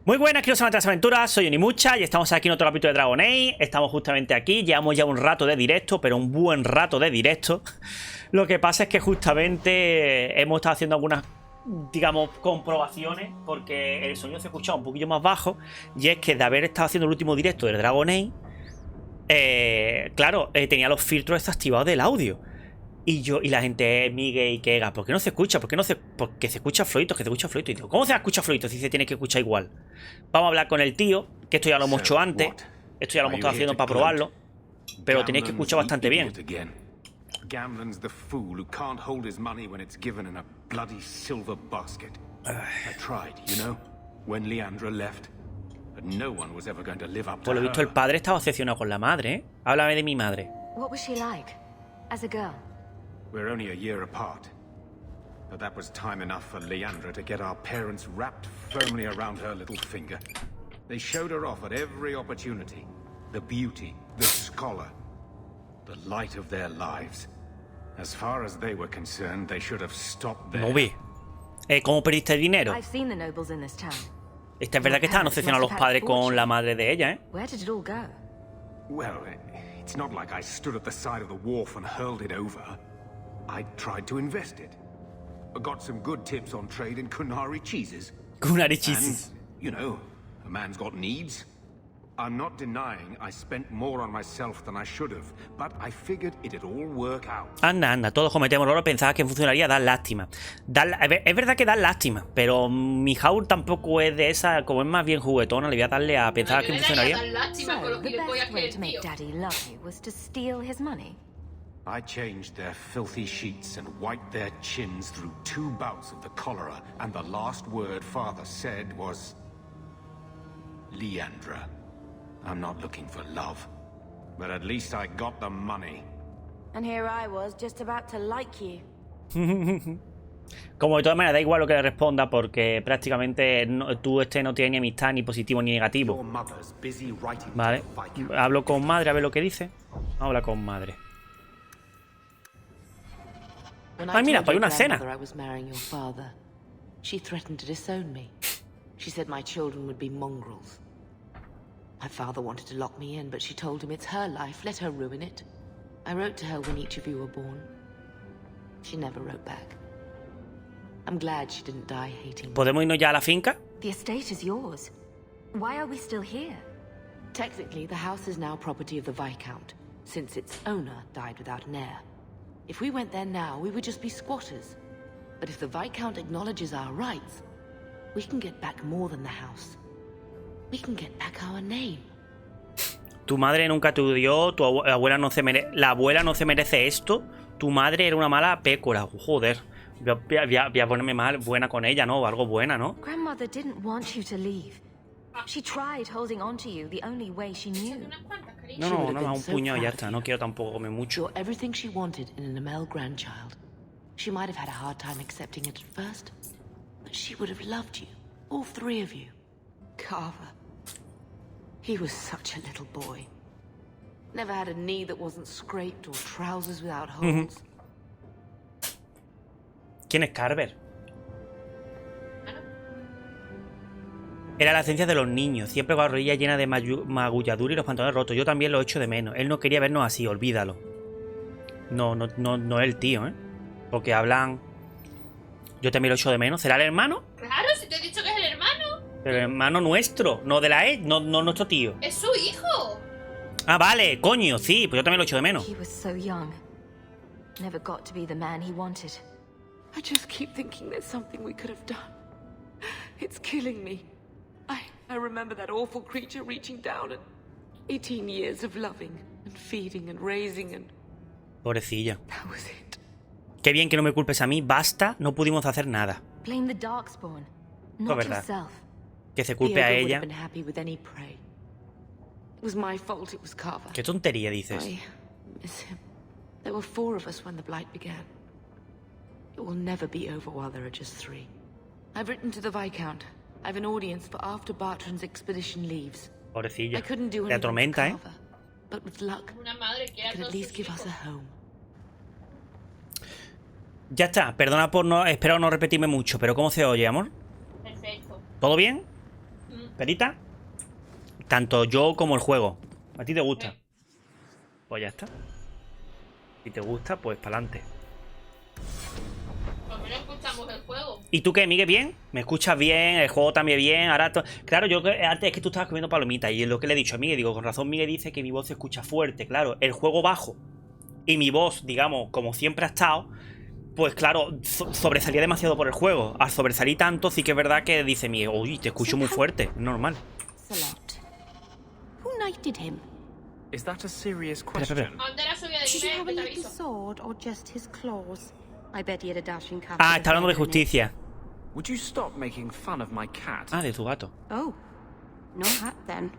Muy buenas, queridos amantes de las aventuras, soy Onimucha y estamos aquí en otro capítulo de Dragon Age. Estamos justamente aquí, llevamos ya un rato de directo, pero un buen rato de directo. Lo que pasa es que justamente hemos estado haciendo algunas, digamos, comprobaciones, porque el sonido se escuchaba un poquillo más bajo. Y es que de haber estado haciendo el último directo del Dragon Age, claro, tenía los filtros desactivados del audio. Y la gente, Miguel y Kega, ¿por qué no se escucha? Porque se escucha fluido, que se escucha fluido. Y digo, ¿cómo se escucha fluido si se tiene que escuchar igual? Vamos a hablar con el tío, que esto ya lo hemos hecho antes. Esto ya lo hemos estado haciendo para probarlo. Pero tenéis que escuchar bastante bien. Gambling's the fool who can't hold his money when it's given in a bloody silver basket. I tried, you know, when Leandra left, but no one was ever going to live up to Por lo visto el padre estaba obsesionado con la madre, ¿eh? Háblame de mi madre. What was she like as a girl? We're only a year apart, but that was time enough for Leandra to get our parents wrapped firmly around her little finger. They showed her off at every opportunity. The beauty, the scholar, the light of their lives. As far as they were concerned, they should have stopped there. No vi. ¿Cómo perdiste el dinero? I've seen the nobles in this town. Es verdad que estaban obsesionados los padres con la madre de ella, ¿eh? Where did it all go? Well, it's not like I stood at the side of the wharf and hurled it over. I tried to invest it. I got some good tips on trade in Kunari cheeses. Kunari cheeses. And, you know, a man's got needs. I'm not denying I spent more on myself than I should have, but I figured it'd all work out. Anda, anda, todos cometemos errores. Pensaba que funcionaría, dar lástima. Es verdad que dar lástima, pero mi Hawke tampoco es de esa, como es más bien juguetona, le voy a darle a pensar que funcionaría. So, the best way to make Daddy love you was to steal his money. I changed their filthy sheets and wiped their chins through 2 bouts of the cholera, and the last word Father said was, Leandra, I'm not looking for love, but at least I got the money. And here I was just about to like you. Como de todas maneras da igual lo que le responda, porque prácticamente tú no tienes ni amistad ni positivo ni negativo. Vale, hablo con madre a ver lo que dice. Habla con madre. Ay, mira, pues hay una cena. She threatened to disown me. She said my children would be mongrels. My father wanted to lock me in, but she told him it's her life, let her ruin it. I wrote to her when each of you were born. She never wrote back. I'm glad she didn't die hating me. ¿Podemos irnos ya a la finca? The estate is yours. Why are we still here? Technically, the house is now property of the Viscount, since its owner died without an heir. If we went there now, we would just be squatters. But if the Viscount acknowledges our rights, we can get back more than the house. We can get back our name. Tu madre nunca te odió, tu abuela no se merece... La abuela no se merece esto. Tu madre era una mala pécora. Joder. Voy a ponerme mal, buena con ella, ¿no? Algo buena, ¿no? Grandmother didn't want you to leave. She tried holding on to you the only way she knew. No, me da un puñado y ya está. No quiero tampoco comer mucho. You're everything she wanted in an Amel grandchild. She might have had a hard time accepting it at first, but she would have loved you, all 3 of you. Carver. He was such a little boy. Never had a knee that wasn't scraped or trousers without holes. ¿Quién es Carver? Era la esencia de los niños, siempre con la rodilla llena de magulladura y los pantalones rotos. Yo también lo echo de menos. Él no quería vernos así, olvídalo. No es el tío, ¿eh? Porque hablan... Yo también lo echo de menos. ¿Será el hermano? Claro, si te he dicho que es el hermano. Pero el hermano nuestro, no de la no nuestro tío. Es su hijo. Ah, vale, coño, sí, pues yo también lo echo de menos. He was so young. Never got to be the man he wanted. I just keep thinking there's something we could have done. It's killing me. I remember that awful creature reaching down and 18 years of loving and feeding and raising and... Pobrecilla. That was it. Qué bien que no me culpes a mí, basta, no pudimos hacer nada. Blame the Darkspawn, No, not verdad. yourself. Que se culpe a ella. It was my fault it was Carver. Qué tontería dices. I miss him. There were 4 of us when the Blight began. It will never be over while there are just 3. I've written to the Viscount. I've an audience for after Bartran's expedition leaves. Pobrecilla. I couldn't do Te anything atormenta, for Carver, but with luck, Una madre que I era could at todo least su give us hijo. a home. Ya está, perdona por no... Espero no repetirme mucho, pero ¿cómo se oye, amor? Perfecto. ¿Todo bien? ¿Perita? Tanto yo como el juego. ¿A ti te gusta? Pues ya está. Si te gusta, pues para adelante. Por lo menos escuchamos el juego. ¿Y tú qué, Miguel? ¿Bien? ¿Me escuchas bien? ¿El juego también bien? Ahora claro, yo antes es que tú estabas comiendo palomitas y es lo que le he dicho a Miguel. Digo, con razón Miguel dice que mi voz se escucha fuerte. Claro, el juego bajo y mi voz, digamos, como siempre ha estado, pues claro, sobresalía demasiado por el juego. Al sobresalir tanto, sí que es verdad que dice Miguel, uy, te escucho muy fuerte. Es normal. Who knighted him? Is that a serious Espera. ¿Dónde la subida de Did he nivel? have a Que te little aviso. sword or just his claws? I bet he had a dashing cat. Ah, está hablando de justicia. Would you stop making fun of my cat? Ah, de tu gato. Oh, no hat then.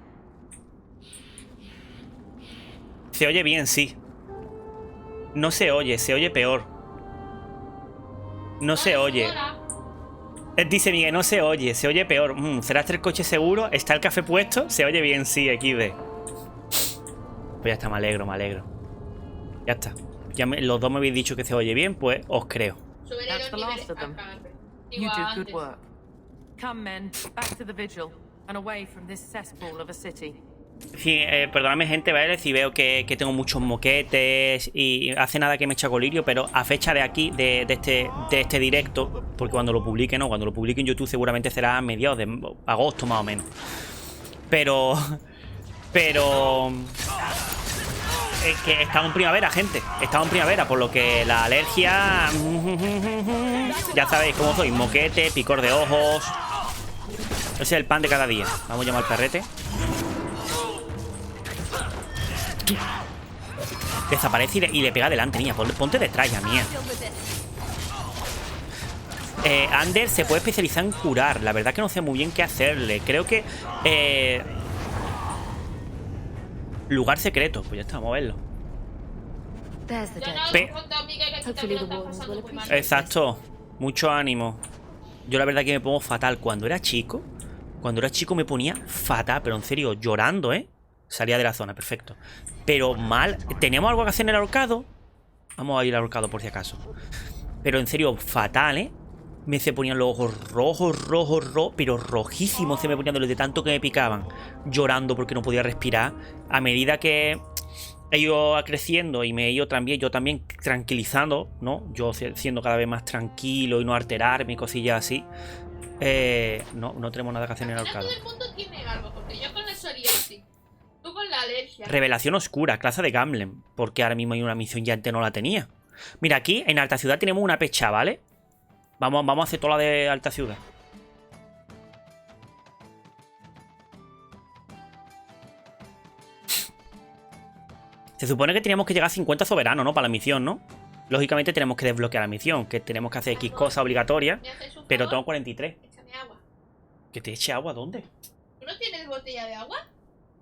Se oye bien, sí. No se oye peor. No se oye. Hola. Dice Miguel, no se oye peor. ¿Será este el coche seguro? ¿Está el café puesto? Se oye bien, sí, XD. Pues ya está, me alegro. Ya está. Los dos me habéis dicho que se oye bien, pues os creo. Subiré That's los the niveles last of them. acá. You Igual did antes. good work. Come, men, back to the vigil and away from this cesspool of a city. Sí, perdóname, gente, ¿vale? Si veo que tengo muchos moquetes y hace nada que me echa colirio, pero a fecha de aquí, de este directo, porque cuando lo publique, no, cuando lo publique en YouTube seguramente será a mediados de agosto más o menos. Pero es que estamos en primavera, gente. Estamos en primavera, por lo que la alergia... Ya sabéis cómo soy. Moquete, picor de ojos... Ese es el pan de cada día. Vamos a llamar al perrete. Desaparece y le pega delante, niña. Ponte detrás ya, mía. Ander se puede especializar en curar. La verdad que no sé muy bien qué hacerle. Creo que... lugar secreto. Pues ya está, vamos a verlo. There's the Yo dead. no Pe- he contado, Miguel, que tú Hopefully también lo the estás Wardens pasando will muy mal. appreciate Exacto. Mucho ánimo. Yo la verdad que me pongo fatal. Cuando era chico me ponía fatal. Pero en serio, llorando, ¿eh? Salía de la zona, perfecto. Pero mal. ¿Tenemos algo que hacer en el ahorcado? Vamos a ir al ahorcado por si acaso. Pero en serio, fatal, ¿eh? Me se ponían los ojos rojos, pero rojísimos se me ponían de tanto que me picaban. Llorando porque no podía respirar. A medida que he ido creciendo y me he ido también, yo también tranquilizando, ¿no? Yo siendo cada vez más tranquilo y no alterarme y cosillas así. No tenemos nada que hacer en el Al final ahorcado. todo el mundo tiene algo, porque yo con el psoriasis, tú con la alergia. Revelación oscura, clase de Gamlen. Porque ahora mismo hay una misión y antes no la tenía. Mira, aquí en Alta Ciudad tenemos una pecha, ¿vale? Vamos a hacer toda la de Alta Ciudad. Se supone que teníamos que llegar a 50 soberanos, ¿no? Para la misión, ¿no? Lógicamente tenemos que desbloquear la misión, que tenemos que hacer X cosas obligatorias. ¿Me haces un Pero favor? tengo 43. Échame agua. ¿Que te eche agua? ¿Dónde? ¿Tú no tienes botella de agua?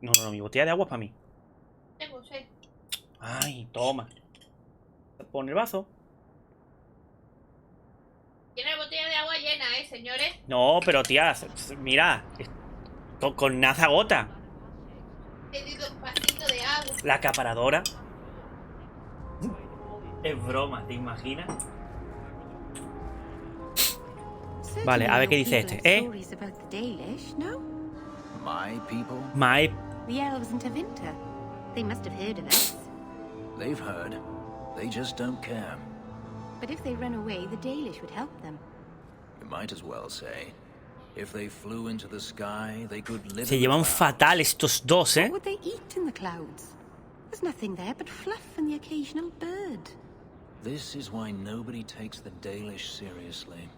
No, mi botella de agua es para mí. Tengo sed. Ay, toma. Pon el vaso. Tiene la botella de agua llena, señores. No, pero tía, mira. Con nada gota. He pedido un vasito de agua. La acaparadora. Es broma, ¿te imaginas? Vale, a ver qué dice este. Stories about the Dalish, no? My people? My... The elves in Tevinter. They must have heard of us. They've heard. They just don't care. But if they run away, the Dalish would help them. You might as well say. If they flew into the sky, they could live Se in the llevan clouds. fatal estos dos, ¿eh? What would they eat in the clouds? There's nothing there but fluff and the occasional bird. This is why nobody takes the Dalish seriously.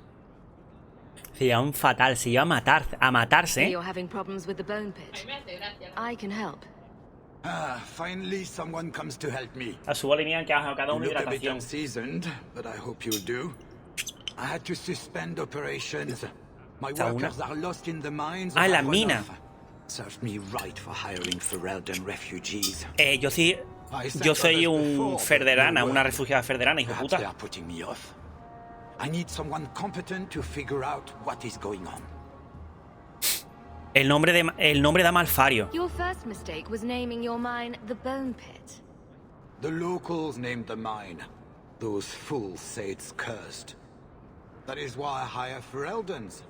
Se llevan fatal, se llevan a matarse, ¿eh? You're having problems with the bone A mí pit. me hace gracia. I can help. Ah, finally someone comes to help me. A su bola y mía que haga cada You uno look a bit hidratación. unseasoned, but I hope you'll do. I had to suspend operations. My Esta una. workers are lost in the mines. Ah, and la I run mina. off. Served me right for hiring Ferelden refugees. Yo sí... I sent Yo soy others un before, but ferderana, no una word. refugiada ferderana, hijo Perhaps they puta. are putting me off. I need someone competent to figure out what is going on. El nombre da malfario. Your first mistake was naming your mine the bone pit. The locals named the mine. Those fools say it's cursed. That is why I hire Fereldens.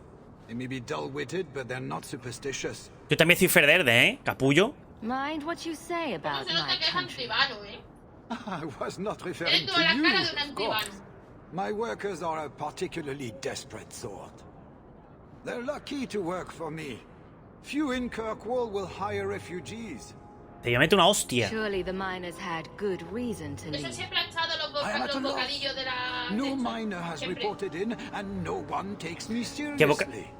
They may be dull-witted, but they're not superstitious. Yo también soy Ferderde, ¿eh? Capullo. Mind what you say ¿Cómo about se nota my que es country? antibano, eh? I was not Tienes referring toda la to cara you, de un of antibano. course. My workers are a particularly desperate sort. They're lucky to work for me. Few in Kirkwall will hire refugees. Te mete una hostia. Surely the miners had good reason to Eso leave. siempre ha estado I am at a los loss. bocadillos de la... No de esto. miner has Siempre. reported in, and no one takes me ¿Qué boca- seriously.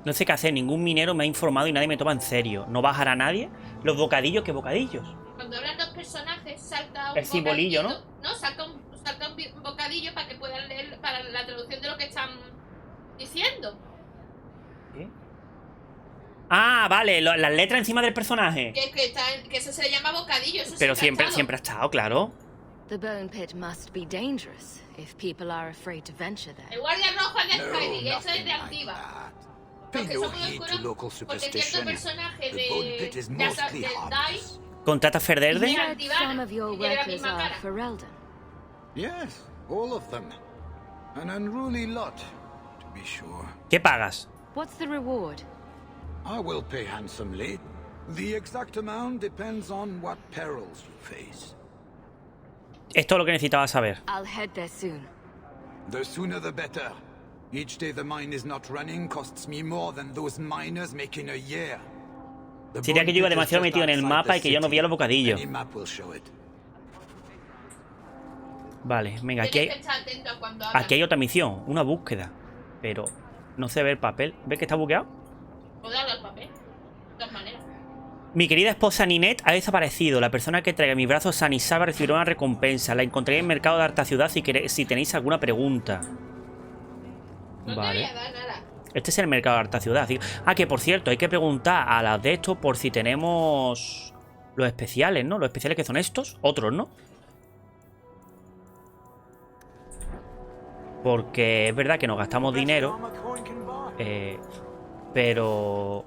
No sé qué hacer, ningún minero me ha informado y nadie me toma en serio. ¿No bajará nadie? Los bocadillos, ¿qué bocadillos? Cuando hablan dos personajes, salta un El simbolillo, bocadillo, ¿no? Salta un bocadillo para que puedan leer para la traducción de lo que están diciendo. ¿Qué? Ah, vale, las letras encima del personaje. Que eso se le llama bocadillo. Eso Pero ha siempre estado. ha estado, claro. The bone pit must be dangerous if people are afraid to venture there. El guardia rojo es de No, Skyrim, eso es nothing de like Activa. that. Pay Porque no somos heed to oscuros, local porque cierto superstition. personaje The bone pit is de mostly DICE harmless. ¿Contrata Ferderde? Mira. Said some of your Tiene la workers misma are cara. Ferelden. Yes, all of them. An unruly lot, to be sure. ¿Qué pagas? What's the reward? I will pay handsomely. The exact amount depends on what perils you face. Esto es lo que necesitaba saber. I'll head there soon. The sooner the better. Each day the mine is not running costs me more than those miners make in a year. The Sería que yo iba bone pit is demasiado just metido en el outside mapa the y que yo no city. veía los bocadillos. Any map will show it. Vale, venga, aquí Tienes hay, que estar atento a cuando hablan. aquí hay otra misión, una búsqueda. Pero no se ve el papel. ¿Ves que está bugueado? Puedo hablar el papel. De todas maneras. Mi querida esposa Ninette ha desaparecido. La persona que traiga mis brazos sana y salva recibirá una recompensa. La encontraré en el mercado de Alta Ciudad si tenéis alguna pregunta. No te voy a dar nada. Este es el mercado de Alta Ciudad. Ah, que por cierto, hay que preguntar a las de estos por si tenemos los especiales, ¿no? Los especiales que son estos, otros, ¿no? Porque es verdad que nos gastamos dinero. Pero...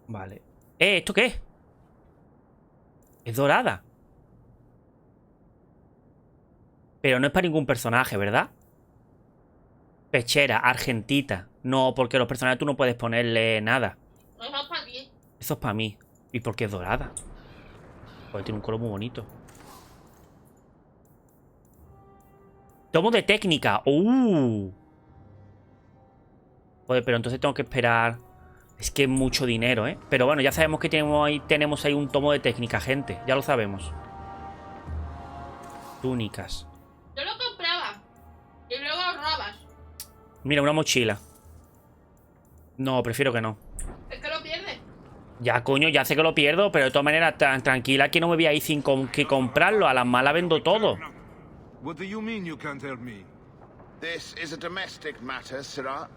Vale. ¿Esto qué es? Es dorada. Pero no es para ningún personaje, ¿verdad? Pechera, argentita. No, porque los personajes tú no puedes ponerle nada. No es para ti. Eso es para mí. ¿Y por qué es dorada? Porque tiene un color muy bonito. Tomo de técnica. Joder, pero entonces tengo que esperar. Es que es mucho dinero, ¿eh? Pero bueno, ya sabemos que tenemos ahí un tomo de técnica, gente. Ya lo sabemos. Túnicas. Yo lo compraba. Y luego ahorrabas. Mira, una mochila. No, prefiero que no. Es que lo pierdes. Ya, coño, ya sé que lo pierdo, pero de todas maneras, tan tranquila que no me voy a ir sin que comprarlo. A las malas vendo todo. What do you mean you can't help me? This is a domestic matter, Sirrah.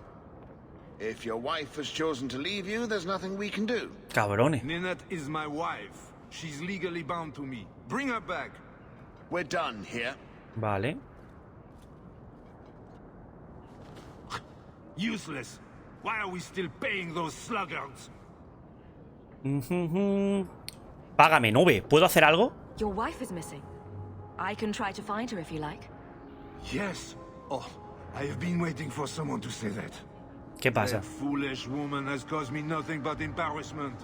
If your wife has chosen to leave you, there's nothing we can do. Cabrones. Ninette is my wife. She's legally bound to me. Bring her back. We're done here. Vale. Useless. Why are we still paying those sluggards? Págame, nube. ¿Puedo hacer algo? Your wife is missing. I can try to find her if you like. Yes. Oh, I have been waiting for someone to say that. ¿Qué pasa? That foolish woman has caused me nothing but embarrassment.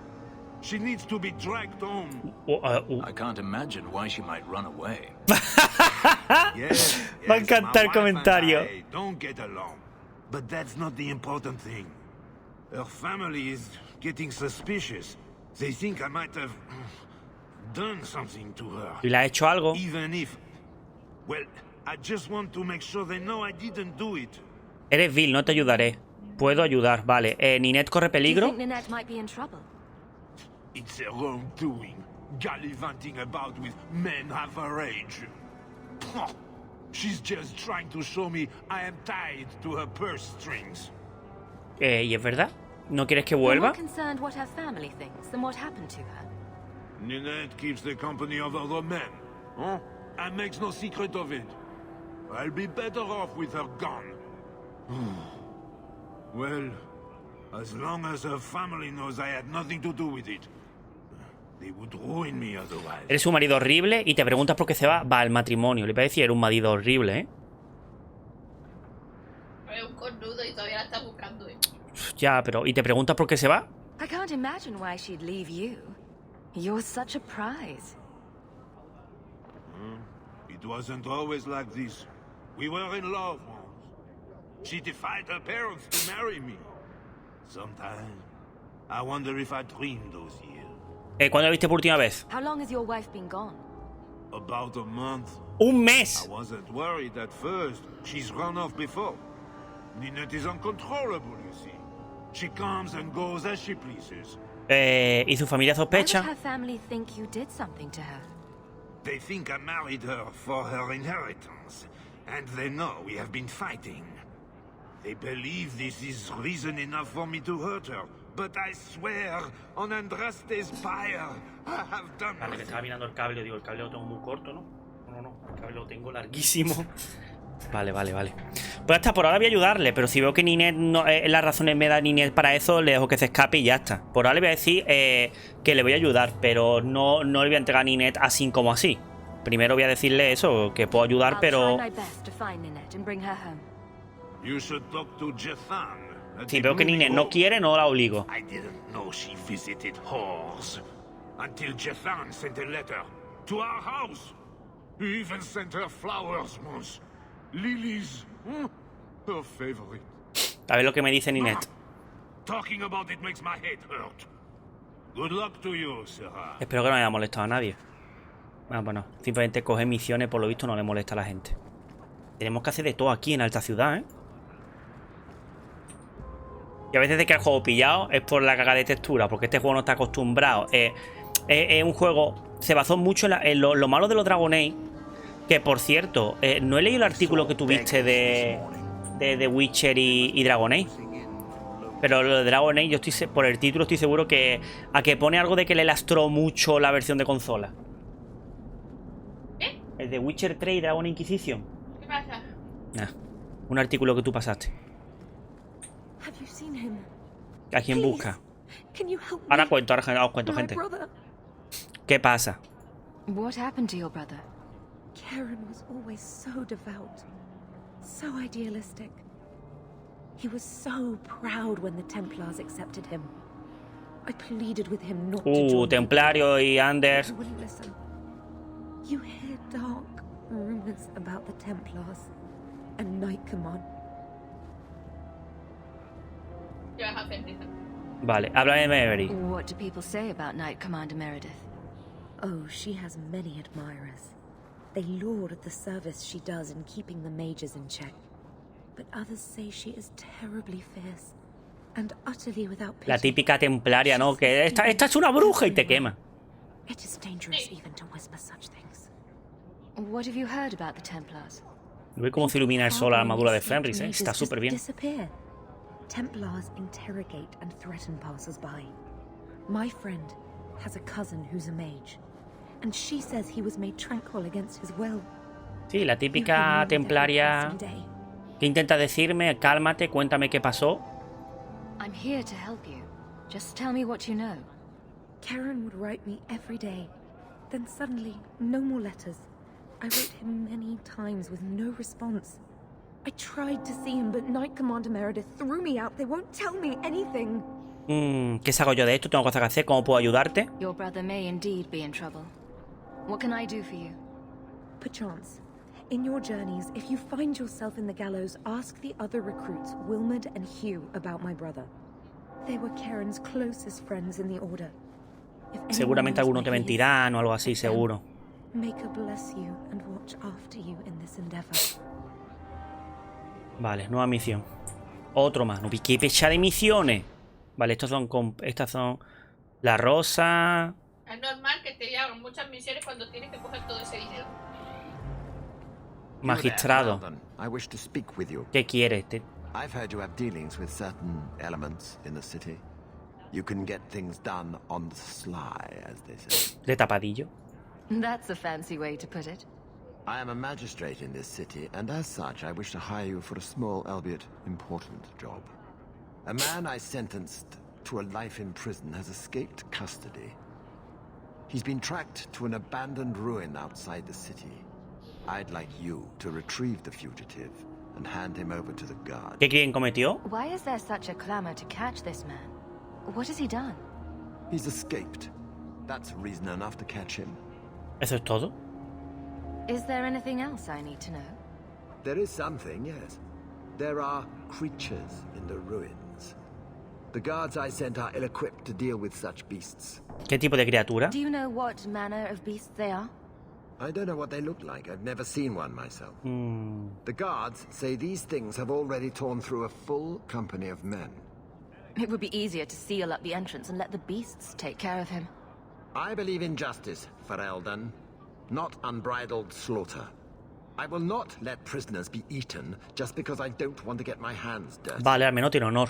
She needs to be dragged home. I can't imagine why she might run away. Yes, Va a encantar el my wife comentario. and I don't get along. But that's not the important thing. Her family is getting suspicious. They think I might have done something to her. ¿Y le ha hecho algo? Even if... Well, I just want to make sure they know I didn't do it. Eres vil, no te ayudaré. Puedo ayudar, vale. ¿Ninette corre Do you peligro? think Ninette might be in trouble? It's her own doing. Gallivanting about with men half her age. Pah! She's just trying to show me I am tied to her purse strings. ¿Y es verdad? ¿No quieres que You're vuelva? more concerned what her family thinks than what happened to her. Ninette keeps the company of other men. Huh? And makes no secret of it. I'll be better off with her gone. Well, as long as her family knows I had nothing to do with it. They would ruin me otherwise. Eres un marido horrible y te preguntas por qué se va. Va al matrimonio. Le parece decir, era un marido horrible, ¿eh? Es un cornudo y todavía la está buscando, Ya, pero... ¿Y te preguntas por qué se va? I can't imagine why she'd leave you. You're such a prize. It wasn't always like this. We were in love once. She defied her parents to marry me. Sometimes, I wonder if I dreamed those years. ¿Cuándo la viste por última vez? How long has your wife been gone? About a month. ¡Un mes! I wasn't worried at first. She's run off before. Ninette is uncontrollable, you see. She comes and goes as she pleases. ¿Y su familia Why sospecha? would her family think you did something to her? They think I married her for her inheritance, and they know we have been fighting. They believe this is reason enough for me to hurt her, but I swear on Andraste's pyre, I have done Vale, que nothing. estaba mirando el cable, digo, el cable lo tengo muy corto, ¿no? No, el cable lo tengo larguísimo. Vale. Pues hasta por ahora voy a ayudarle, pero si veo que Ninette no, las razones me da Ninette para eso, le dejo que se escape y ya está. Por ahora le voy a decir que le voy a ayudar, pero no le voy a entregar a Ninette así como así. Primero voy a decirle eso, que puedo ayudar, pero... You should talk to Jethan. Si veo que Ninette no quiere, no la obligo. I didn't know she visited whores until Jethan sent a letter to our house. He even sent her flowers once. Lilies. Her favorite. A ver lo que me dice Ninette. Talking about it makes my head hurt. Good luck to you, Sarah. Espero que no haya molestado a nadie. Bueno, simplemente coge misiones, por lo visto no le molesta a la gente. Tenemos que hacer de todo aquí en Alta Ciudad, ¿eh? Y a veces de que el juego pillado es por la caga de textura, porque este juego no está acostumbrado. Es un juego... Se basó mucho en lo malo de los Dragon Age. Que por cierto, no he leído el artículo que tuviste de The Witcher y Dragon Age. Pero lo de Dragon Age, yo estoy por el título estoy seguro que a que pone algo de que le lastró mucho la versión de consola. El de Witcher 3 y Dragon Inquisition. ¿Qué pasa? Un artículo que tú pasaste. ¿A quién busca? Ahora os cuento, gente. ¿Qué pasa? What happened to your brother? Karen was always so devout, so idealistic. He was so proud when the Templars accepted him. I pleaded with him not to join Templario y Anders. He wouldn't listen. You hear dark rumors about the Templars and Knight Command. ¿Qué vas a hacer, Tita? Vale, háblame de Mary. What do people say about Knight Commander Meredith? Oh, she has many admirers. They laud the service she does in keeping the mages in check. But others say she is terribly fierce and utterly without pity. La típica templaria, ¿no? Que esta es una bruja y te quema. It is dangerous even to whisper such things. What have you heard about the Templars? Ve cómo se ilumina el sol la armadura de Fenris, ¿eh? Está súper bien. Templars interrogate and threaten passers-by. My friend has a cousin who's a mage, and she says he was made tranquil against his will. Sí, la típica templaria que intenta decirme, cálmate, cuéntame qué pasó. I'm here to help you. Just tell me what you know. Karen would write me every day. Then suddenly, no more letters. I wrote him many times with no response. I tried to see him, but Knight Commander Meredith threw me out. They won't tell me anything. ¿Qué saco yo de esto? Tengo cosas que hacer. ¿Cómo puedo ayudarte? Your brother may indeed be in trouble. What can I do for you? Perchance, in your journeys, if you find yourself in the gallows, ask the other recruits, Wilmerd and Hugh, about my brother. They were Karen's closest friends in the Order. Seguramente alguno te mentirán o algo así, seguro. May God bless you and watch after you in this endeavor. Vale, nueva misión. Otro más. ¿Qué pecha de misiones? Vale, estas son la rosa. Es normal que te hagan muchas misiones cuando tienes que coger todo ese dinero. Magistrado. I wish to speak with you. ¿Qué quieres? I've heard you have dealings with certain elements in the city. You can get things done on the sly, as they say. De tapadillo. That's a fancy way to put it. I am a magistrate in this city, and as such, I wish to hire you for a small, albeit important, job. A man I sentenced to a life in prison has escaped custody. He's been tracked to an abandoned ruin outside the city. I'd like you to retrieve the fugitive and hand him over to the guard. ¿Qué crimen cometió? Why is there such a clamor to catch this man? What has he done? He's escaped. That's reason enough to catch him. ¿Eso es todo? Is there anything else I need to know? There is something, yes. There are creatures in the ruins. The guards I sent are ill-equipped to deal with such beasts. ¿Qué tipo de criatura? Do you know what manner of beasts they are? I don't know what they look like. I've never seen one myself. The guards say these things have already torn through a full company of men. It would be easier to seal up the entrance and let the beasts take care of him. I believe in justice, Ferelden, not unbridled slaughter. I will not let prisoners be eaten just because I don't want to get my hands dirty. Vale, al menos tiene honor.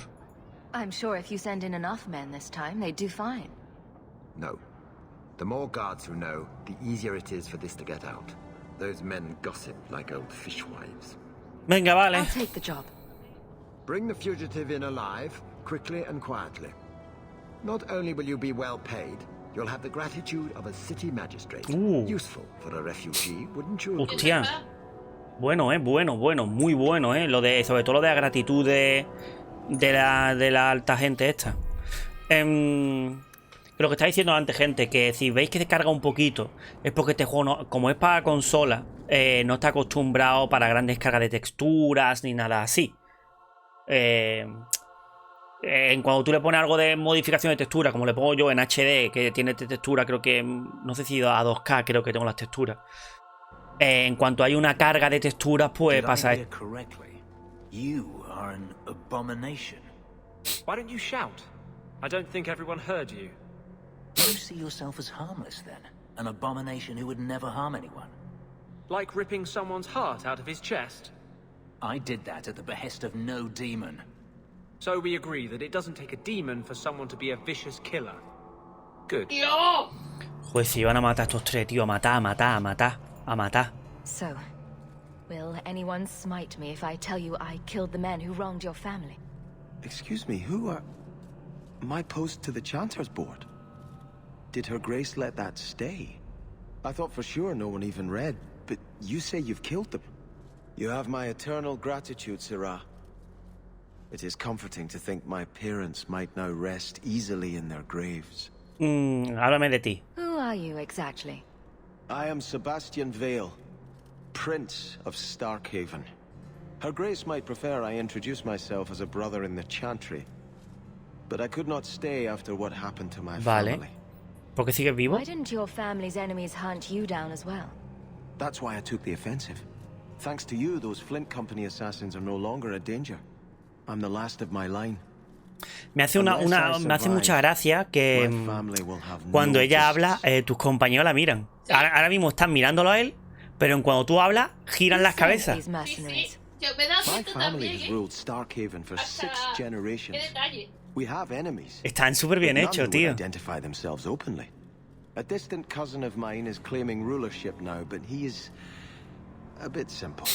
I'm sure if you send in enough men this time, they'd do fine. No. The more guards who know, the easier it is for this to get out. Those men gossip like old fishwives. Venga, vale. I'll take the job. Bring the fugitive in alive, quickly and quietly. Not only will you be well paid, you'll have the gratitude of a city magistrate. Useful for a refugee, wouldn't you agree? Hostia. Bueno, bueno, muy bueno, lo de, sobre todo lo de la gratitud de la alta gente esta. Lo que está diciendo antes, gente, que si veis que se carga un poquito, es porque este juego, no, como es para consola, no está acostumbrado para grandes cargas de texturas ni nada así. Cuando tú le pones algo de modificación de textura, como le pongo yo en HD, que tiene textura, creo que, no sé si a 2K creo que tengo las texturas. En cuanto hay una carga de texturas, pues pasa esto. You are an abomination. Why don't you shout? I don't think everyone heard you. You see yourself as harmless then? An abomination who would never harm anyone? Like ripping someone's heart out of his chest? I did that at the behest of no demon. So we agree that it doesn't take a demon for someone to be a vicious killer. Good. ¡Dios! Pues si van a matar a estos tres, tío, a matar. So, will anyone smite me if I tell you I killed the men who wronged your family? Excuse me, who are... My post to the Chanter's board? Did Her Grace let that stay? I thought for sure no one even read, but you say you've killed them. You have my eternal gratitude, Sirrah. It is comforting to think my parents might now rest easily in their graves. Háblame de ti. Who are you exactly? I am Sebastian Vale, Prince of Starkhaven. Her Grace might prefer I introduce myself as a brother in the Chantry, but I could not stay after what happened to my family. ¿Por qué sigues vivo? Why didn't your family's enemies hunt you down as well? That's why I took the offensive. Thanks to you, those Flint Company assassins are no longer a danger. I'm the last of my line. Me hace mucha gracia que cuando ella habla, tus compañeros la miran. Ahora mismo están mirándolo a él, pero en cuando tú hablas, giran las cabezas. Sí, sí. Yo me he dado cuenta también, ¡Qué detalle! We have enemies. Están súper bien hechos, tío. Identify themselves openly. A distant cousin of mine is claiming rulership now, but he is a bit simple.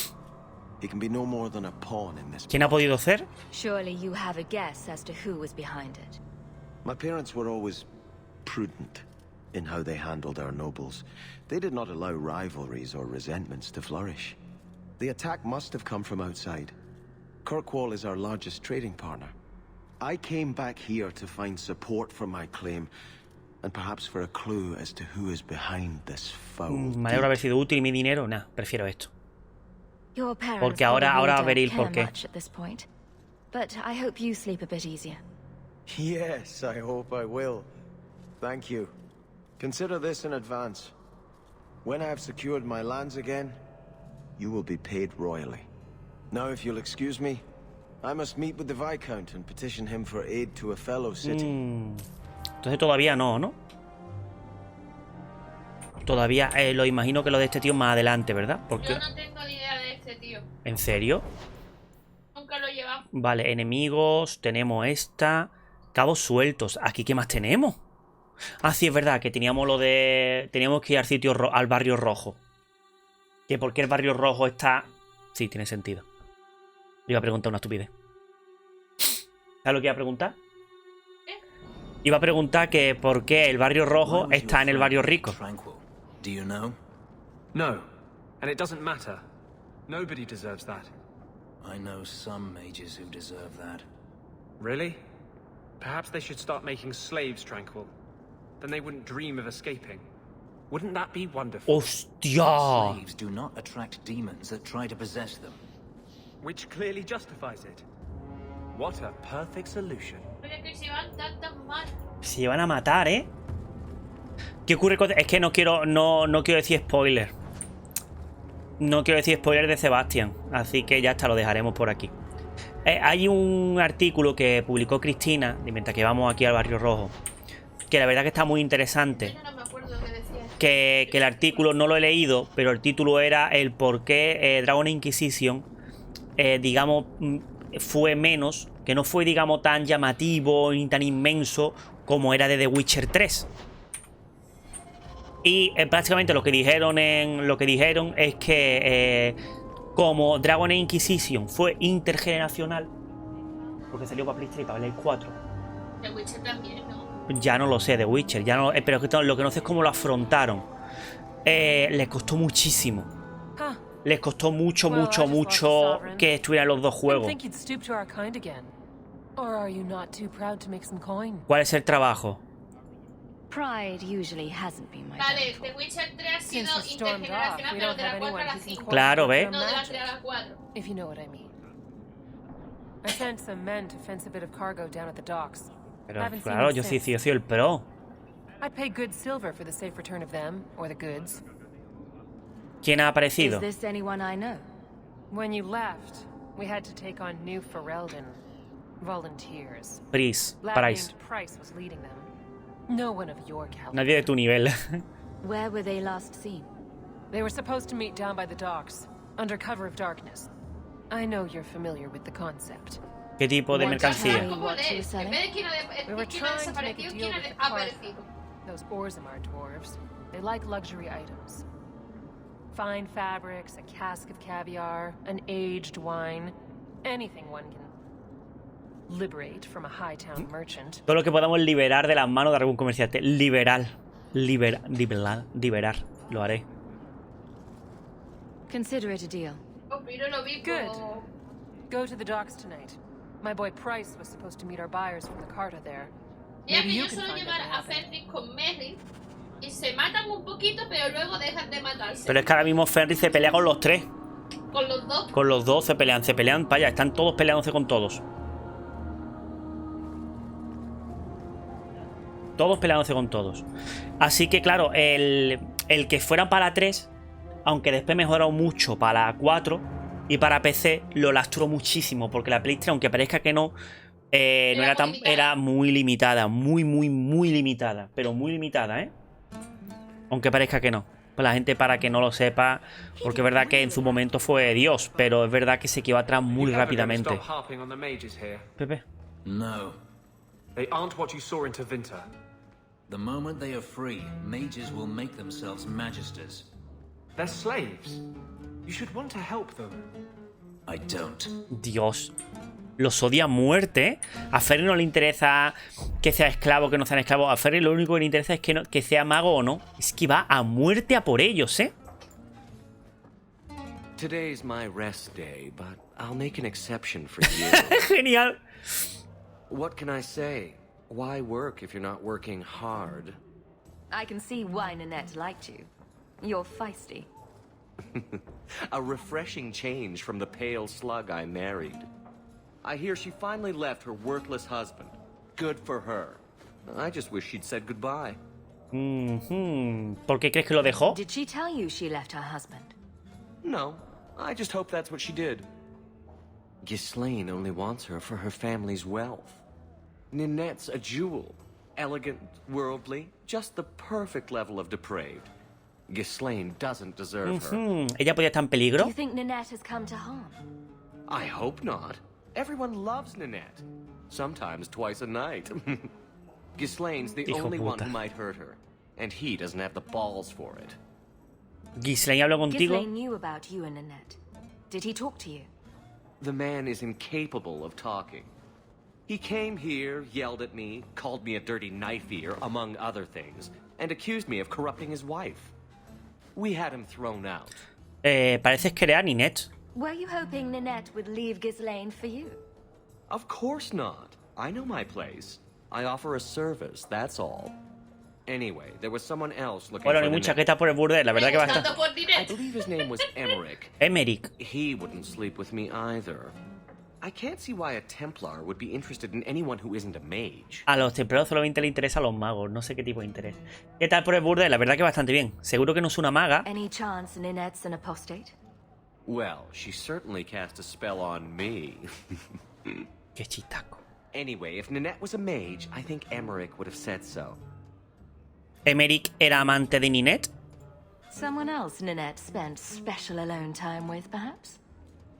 He can be no more than a pawn in this. ¿Quién ha podido ser? Surely you have a guess as to who was behind it. My parents were always prudent in how they handled our nobles. They did not allow rivalries or resentments to flourish. The attack must have come from outside. Kirkwall is our largest trading partner. I came back here to find support for my claim, and perhaps for a clue as to who is behind this foul deed. Me alegro haber sido útil mi dinero. Nah, prefiero esto. Your parents Porque ahora veréis por qué. much at this point, but I hope you sleep a bit easier. Yes, I hope I will. Thank you. Consider this in advance. When I have secured my lands again, you will be paid royally. Now, if you'll excuse me, I must meet with the Viscount and petition him for aid to a fellow city. Entonces todavía no, ¿no? Todavía lo imagino que lo de este tío más adelante, ¿verdad? Porque... Yo no tengo ni idea de este tío. ¿En serio? Nunca lo he llevado. Vale, enemigos, tenemos esta. Cabos sueltos. ¿Aquí qué más tenemos? Ah, sí, es verdad, que teníamos lo de... Teníamos que ir al sitio al barrio rojo. Que por qué el barrio rojo está... Sí, tiene sentido. Iba a preguntar una estupidez. ¿Sabes lo que iba a preguntar? Iba a preguntar que por qué el barrio rojo está en el barrio rico. Do you know? No, and it doesn't matter. Nobody deserves that. I know some mages who deserve that. Really? Perhaps they should start making slaves, Tranquil. Then they wouldn't dream of escaping. Wouldn't that be wonderful? ¡Hostia! Slaves do not attract demons that try to possess them. Which clearly justifies it. What a perfect solution. Pero que se van tan mal. Se llevan a matar, ¿eh? ¿Qué ocurre con...? Es que no quiero decir spoiler. No quiero decir spoiler de Sebastian. Así que ya está, lo dejaremos por aquí. Hay un artículo que publicó Cristina, mientras que vamos aquí al Barrio Rojo, que la verdad que está muy interesante. No me acuerdo lo que decía. Que el artículo no lo he leído, pero el título era el por qué Dragon Inquisition, digamos, fue menos, que no fue, digamos, tan llamativo ni tan inmenso como era de The Witcher 3. Y prácticamente lo que dijeron es que como Dragon Inquisition fue intergeneracional, porque salió para PlayStation y para Play 4. The Witcher también, ¿no? Ya no lo sé, The Witcher, ya no, pero lo que no sé es cómo lo afrontaron. Les costó muchísimo. Les costó mucho que estuvieran los dos juegos. ¿Cuál es el trabajo? Pride usually hasn't been my Vale, downfall. The Witcher 3 ha sido intergeneracional, pero de la 4 a la 5. Claro, ¿ves? No de la 3 a la 4. If you know what I mean. I sent some men to fence a bit of cargo down at the docks. Pero claro, yo soy el pro. I'd pay good silver for the safe return of them, or the goods. ¿Quién ha aparecido? Is this anyone I know? When you left, we had to take on new Ferelden volunteers. Price. Price was leading them. No one of your caliber. Nadie de tu nivel. Where were they last seen? They were supposed to meet down by the docks, under cover of darkness. I know you're familiar with the concept. ¿Qué tipo de mercancía? We were trying to make a deal with the party. Those Orzammar dwarves. They like luxury items. Fine fabrics, a cask of caviar, an aged wine. Anything one can liberate from a high-town merchant. Todo lo que podamos liberar de las manos de algún comerciante. Liberar. Lo haré. Consider it a deal. Good. Go to the docks tonight. My boy Price was supposed to meet our buyers from the Carta there. Ya Maybe que you yo can suelo find llevar out a what happened. Fenris con Merry y se matan un poquito, pero luego dejan de matarse. Pero es que ahora mismo Fenris se pelea con los tres. ¿Con los dos? Con los dos se pelean, vaya, están todos peleándose con todos. Todos peleándose con todos. Así que claro, el que fueran para 3, aunque después mejoró mucho para 4 y para PC, lo lastró muchísimo, porque la PlayStation, aunque parezca que no, era muy limitada, muy limitada, pero muy limitada, ¿eh? Aunque parezca que no. Pues la gente, para que no lo sepa, porque es verdad que en su momento fue Dios, pero es verdad que se quedó atrás muy rápidamente. Pepe. No. They aren't what you saw in Tevinter. The moment they are free, mages will make themselves magisters. They're slaves. You should want to help them. I don't. Dios. Los odia a muerte, ¿eh? A Ferry no le interesa que sea esclavo, que no sean esclavos. A Ferry lo único que le interesa es que sea mago o no. Es que va a muerte a por ellos, ¿eh? Today's my rest day, but I'll make an exception for you. Genial. What can I say? Why work if you're not working hard? I can see why Nanette liked you. You're feisty. A refreshing change from the pale slug I married. I hear she finally left her worthless husband. Good for her. I just wish she'd said goodbye. ¿Por qué crees que lo dejó? Did she tell you she left her husband? No, I just hope that's what she did. Ghislaine only wants her for her family's wealth. Ninette's a jewel. Elegant, worldly, just the perfect level of depraved. Ghislaine doesn't deserve her. ¿Ella podía estar en peligro? Do you think Nanette has come to harm? I hope not. Everyone loves Nanette. Sometimes twice a night. Ghislaine's the only one who might hurt her. And he doesn't have the balls for it. Ghislaine habló contigo. Ghislaine knew about you and Nanette. Did he talk to you? The man is incapable of talking. He came here, yelled at me, called me a dirty knife-ear, among other things, and accused me of corrupting his wife. We had him thrown out. Pareces crear Ninette. Were you hoping Ninette would leave Ghislaine for you? Of course not. I know my place. I offer a service, that's all. Anyway, there was someone else looking Bueno, for ni mucha Ninette. que está por el burdel, la verdad que bastante. I believe his name was Emmerich. Emmerich. He wouldn't sleep with me either. I can't see why a Templar would be interested in anyone who isn't a mage. A los templarios solamente le interesa a los magos, no sé qué tipo de interés. ¿Qué tal por el burdel? La verdad que bastante bien. Seguro que no es una maga. Any chance Ninette's an apostate? Well, she certainly cast a spell on me. Qué chistaco. Anyway, if Ninette was a mage, I think Emmerich would have said so. ¿Emmerich era amante de Ninette? Someone else Ninette spent special alone time with, perhaps?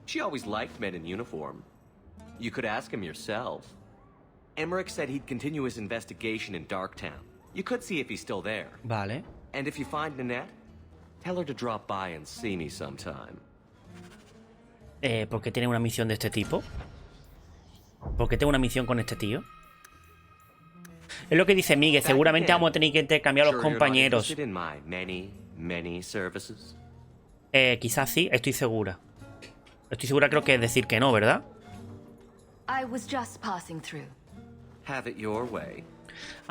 She always liked men in uniform. You could ask him yourself. Emmerich said he'd continue his investigation in Darktown. You could see if he's still there. Vale. And if you find Ninette, tell her to drop by and see me sometime. ¿Por qué tiene una misión de este tipo? ¿Por qué tengo una misión con este tío? Es lo que dice Miguel, seguramente vamos a tener que intercambiar los compañeros. Quizás sí, estoy segura. Estoy segura, creo que es decir que no, ¿verdad? Ah,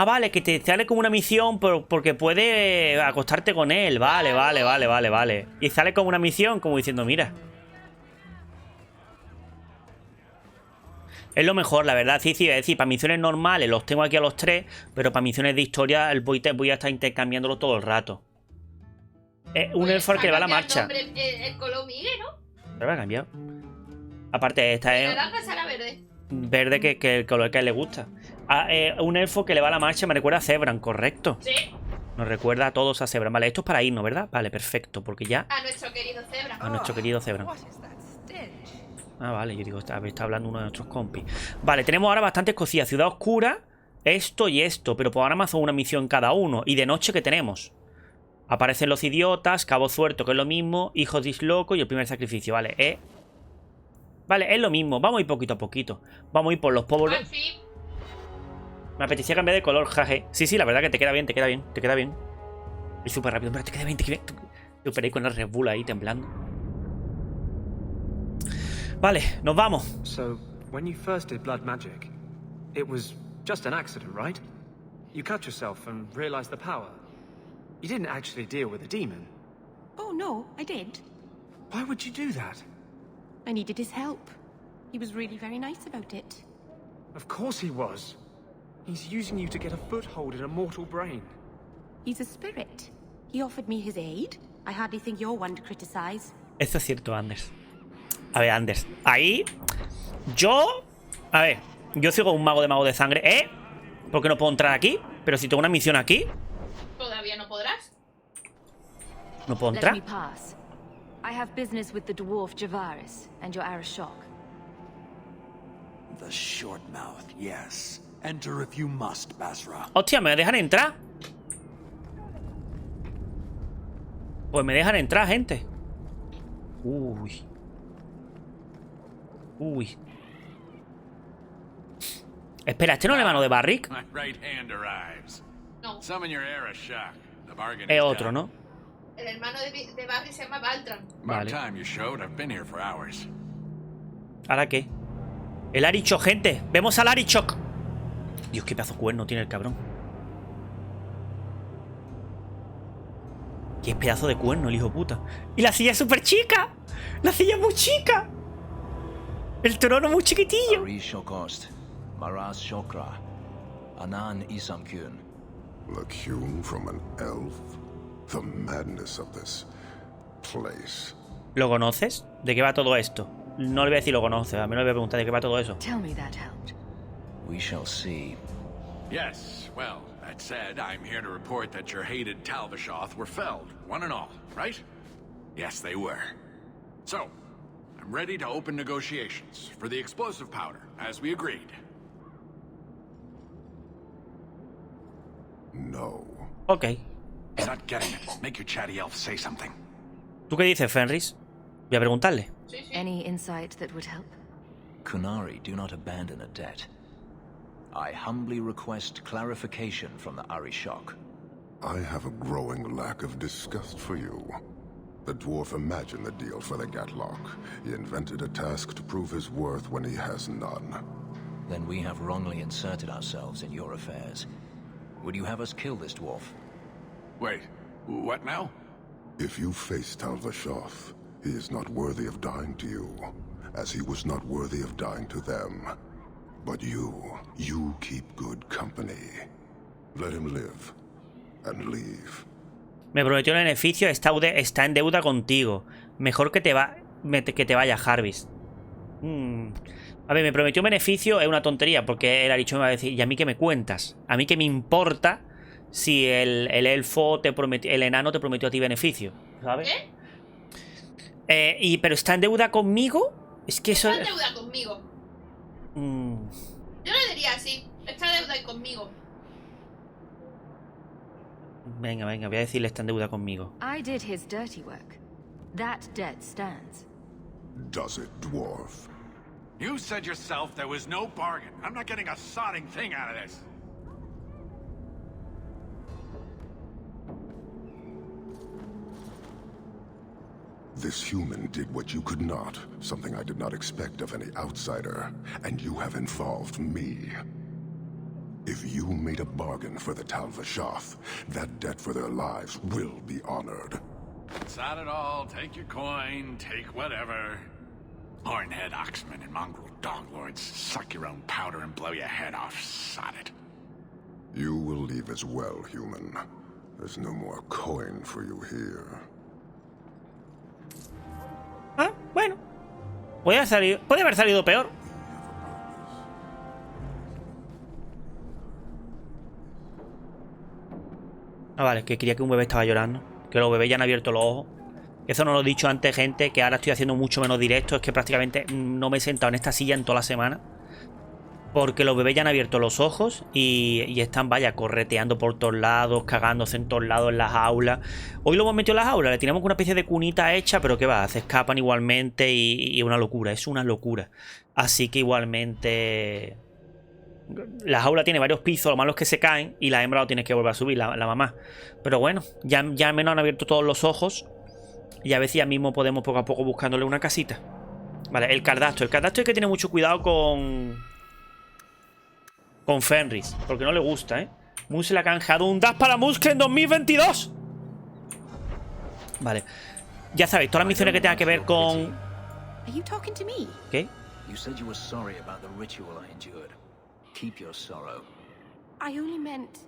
vale, que te sale como una misión porque puede acostarte con él. Vale. Y sale como una misión, como diciendo, mira. Es lo mejor, la verdad. Sí, es decir, para misiones normales los tengo aquí a los 3, pero para misiones de historia voy a estar intercambiándolo todo el rato. Un elfo al que le va la marcha. El color Miguel, ¿no? Pero ha cambiado. Aparte, esta es naranja será verde. Verde, que el color que a él le gusta. Un elfo que le va la marcha me recuerda a Zebran, correcto. Sí. Nos recuerda a todos a Zebran. Vale, esto es para irnos, ¿verdad? Vale, perfecto, porque ya... A nuestro querido Zebran. A nuestro querido Zebran. Ah, vale, yo digo, está hablando uno de nuestros compis. Vale, tenemos ahora bastantes cosillas. Ciudad oscura, esto y esto. Pero por ahora me hacen una misión cada uno. Y de noche, ¿qué tenemos? Aparecen los idiotas, Cabo Suerto, que es lo mismo, Hijos disloco y el primer sacrificio. Vale, Vale, es lo mismo. Vamos a ir poquito a poquito. Vamos a ir por los pobres. Sí. Me apetecía cambiar de color, jaje. Sí, la verdad que te queda bien. Es súper rápido, pero te queda bien. Yo esperé con la Red Bull ahí temblando. Vale, nos vamos. So, when you first did blood magic, it was just an accident, right? You cut yourself and realized the power. You didn't actually deal with a demon. Oh, no, I did. Why would you do that? I needed his help. He was really very nice about it. Of course he was. He's using you to get a foothold in a mortal brain. He's a spirit. He offered me his aid. I hardly think you're one to criticize. Esto es cierto, Anders. A ver, Anders. Ahí... Yo... A ver. Yo sigo un mago de sangre. ¿Por qué no puedo entrar aquí? Pero si tengo una misión aquí... ¿Todavía no podrás? ¿No puedo entrar? Let me pass. I have business with the dwarf Javaris and your Arishok. The short mouth, yes. Enter if you must, Basra. Hostia, ¿me dejan entrar? Pues me dejan entrar, gente. Uy. Espera, ¿este no es el hermano de Barrick? No. Es otro, ¿no? El hermano de Barry se llama Baltran. Vale. ¿Ahora qué? El Arichok, gente. Vemos al Arichok. Dios, qué pedazo de cuerno tiene el cabrón. Qué pedazo de cuerno el hijo puta. Y la silla es súper chica. La silla es muy chica. El trono muy chiquitillo. Maraz Shokra, Anan Isamkyun. Lacume from an elf? The madness of this place. ¿Lo conoces? ¿De qué va todo esto? No le voy a decir lo conoces, a mí no le voy a preguntar de qué va todo eso. Tell me that helped. We shall see. Yes, well, that said, I'm here to report that your hated Tal-Vashoth were felled, one and all, right? Yes, they were. So, I'm ready to open negotiations for the explosive powder, as we agreed. No. Ok. Not getting it. Make your chatty elf say something. ¿Tú qué dices, Fenris? Voy a preguntarle. Any insight that would help? Kunari do not abandon a debt. I humbly request clarification from the Arishok. I have a growing lack of disgust for you. The dwarf imagined the deal for the Gatlock. He invented a task to prove his worth when he has none. Then we have wrongly inserted ourselves in your affairs. Would you have us kill this dwarf? Wait, what now? If you face Tal-Vashoth, he is not worthy of dying to you, as he was not worthy of dying to them. But you keep good company. Let him live, and leave. Me prometió el beneficio, está en deuda contigo. Mejor que te vaya, Jarvis. A ver, me prometió beneficio es una tontería, porque el aricho me va a decir, ¿y a mí qué me cuentas? ¿A mí qué me importa si el elfo te prometió, el enano te prometió a ti beneficio? ¿Sabes? ¿Qué? ¿Pero está en deuda conmigo? Es que eso... Está en deuda conmigo. Yo lo diría así. Está en deuda conmigo. Venga, voy a decirle está en deuda conmigo. I did his dirty work. That debt stands. Does it, dwarf? You said yourself there was no bargain. I'm not getting a sodding thing out of this. This human did what you could not, something I did not expect of any outsider, and you have involved me. If you made a bargain for the Tal-Vashoth, that debt for their lives will be honored. Sod it all, take your coin, take whatever. Hornhead oxmen and mongrel doglords, suck your own powder and blow your head off, sod it. You will leave as well, human. There's no more coin for you here. Ah, bueno. Puede haber salido peor. Ah, vale, que creía que un bebé estaba llorando. Que los bebés ya han abierto los ojos. Eso no lo he dicho antes, gente, que ahora estoy haciendo mucho menos directos. Es que prácticamente no me he sentado en esta silla en toda la semana. Porque los bebés ya han abierto los ojos y están, vaya, correteando por todos lados, cagándose en todos lados en las aulas. Hoy lo hemos metido en las aulas, le tenemos una especie de cunita hecha, pero ¿qué va? Se escapan igualmente y es una locura, es una locura. Así que igualmente... La jaula tiene varios pisos, lo malo es que se caen y la hembra lo tiene que volver a subir, la mamá. Pero bueno, ya al menos han abierto todos los ojos y a ver si ya mismo podemos poco a poco buscándole una casita. Vale, el cardastro. El cardastro hay que tener mucho cuidado con Fenris, porque no le gusta, ¿eh? Mus le ha canjeado un dash para Musk en 2022. Vale. Ya sabéis, todas las misiones que tengan que ver con... ¿Qué? You said you were sorry about the ritual I endured. Keep your sorrow. I only meant...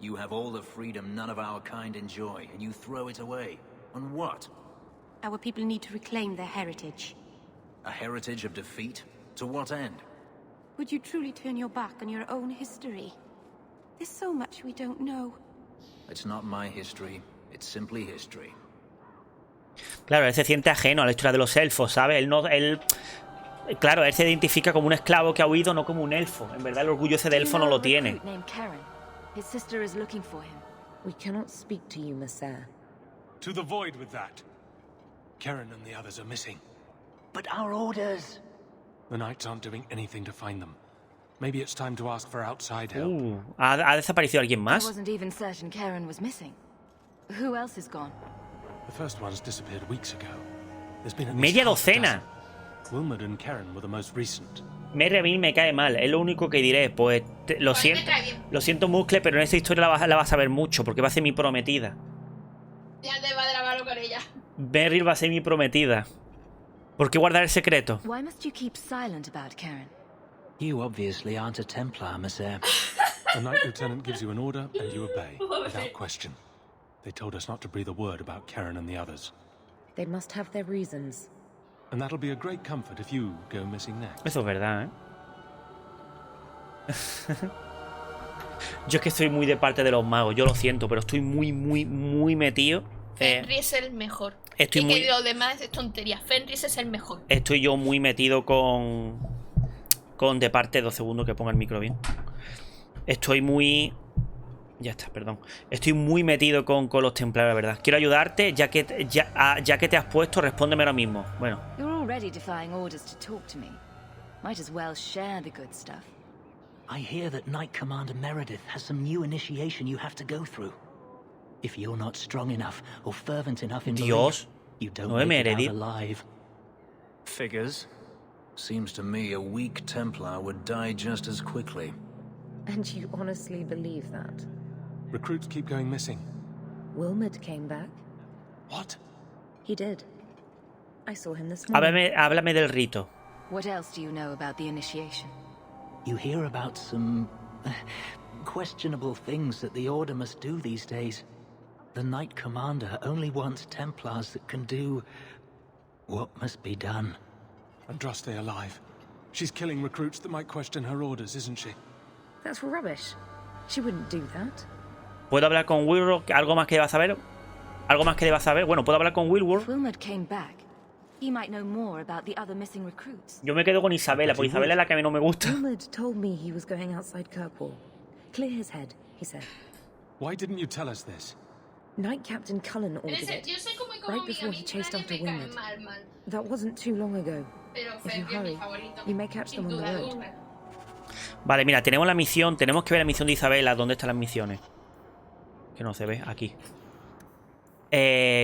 You have all the freedom none of our kind enjoy, and you throw it away. On what? Our people need to reclaim their heritage. A heritage of defeat? To what end? Would you truly turn your back on your own history? There's so much we don't know. It's not my history. It's simply history. Claro, él se siente ajeno a la historia de los elfos, ¿sabes? Claro, él se identifica como un esclavo que ha huido, no como un elfo. En verdad, el orgullo ese de elfo no lo tiene. His sister is looking for him. We cannot speak to you, Messer. To the void with that. Karen and the others are missing. But our orders... The Knights aren't doing anything to find them. Maybe it's time to ask for outside help. ¿Ha desaparecido alguien más? I wasn't even certain Karen was missing. Who else is gone? The first ones disappeared weeks ago. There's been Media docena. Wilmot and Karen were the most recent. Mary a mí me cae mal, es lo único que diré. Pues lo siento, Muscle, pero en esta historia la vas a ver mucho, porque va a ser mi prometida. Ya te va a grabarlo con ella. Meryl va a ser mi prometida. ¿Por qué guardar el secreto? Why must you keep silent about Karen? You obviously aren't a Templar, Messer. A Knight Lieutenant gives you an order and you obey, without question. They told us not to breathe a word about Karen and the others. They must have their reasons. And that'll be a great comfort if you go missing next. Eso es verdad, ¿eh? Yo es que estoy muy de parte de los magos, yo lo siento, pero estoy muy metido. Fenris es el mejor. Estoy que lo demás es tontería. Fenris es el mejor. Estoy yo muy metido con de parte, 2 segundos que ponga el micro bien. Estoy muy... Ya está, perdón. Estoy muy metido con los templarios, la verdad. Quiero ayudarte, ya que te has puesto, respóndeme ahora mismo. Bueno. You're already defying orders to talk to me. Might as well share the good stuff. I hear that Knight Commander Meredith has some new initiation you have to go through. If you're not strong enough or fervent enough in Dios. belief, You don't No me make it out heredé. alive. Figures. Seems to me a weak Templar would die just as quickly. And you honestly believe that? Recruits keep going missing. Wilmot came back. What? He did. I saw him this morning. Háblame del rito. What else do you know about the initiation? You hear about some questionable things that the Order must do these days. The Knight Commander only wants Templars that can do what must be done. Andraste alive. She's killing recruits that might question her orders, isn't she? That's rubbish. She wouldn't do that. ¿Puedo hablar con Wilbur? ¿Algo más que deba saber? ¿Algo más que deba saber? Bueno, ¿puedo hablar con Wilbur? If Wilmot came back, he might know more about the other missing recruits. Yo me quedo con Isabela, porque Isabela es la que a mí no me gusta. Wilmot told me he was going outside Kirkwall. Clear his head, he said. Why didn't you tell us this? Knight Captain Cullen ordered it, right before he chased after Wilmot. That wasn't too long ago. If you hurry, you may catch them on the road. Vale, mira, tenemos la misión. Tenemos que ver la misión de Isabela. ¿Dónde están las misiones? Que no se ve, aquí.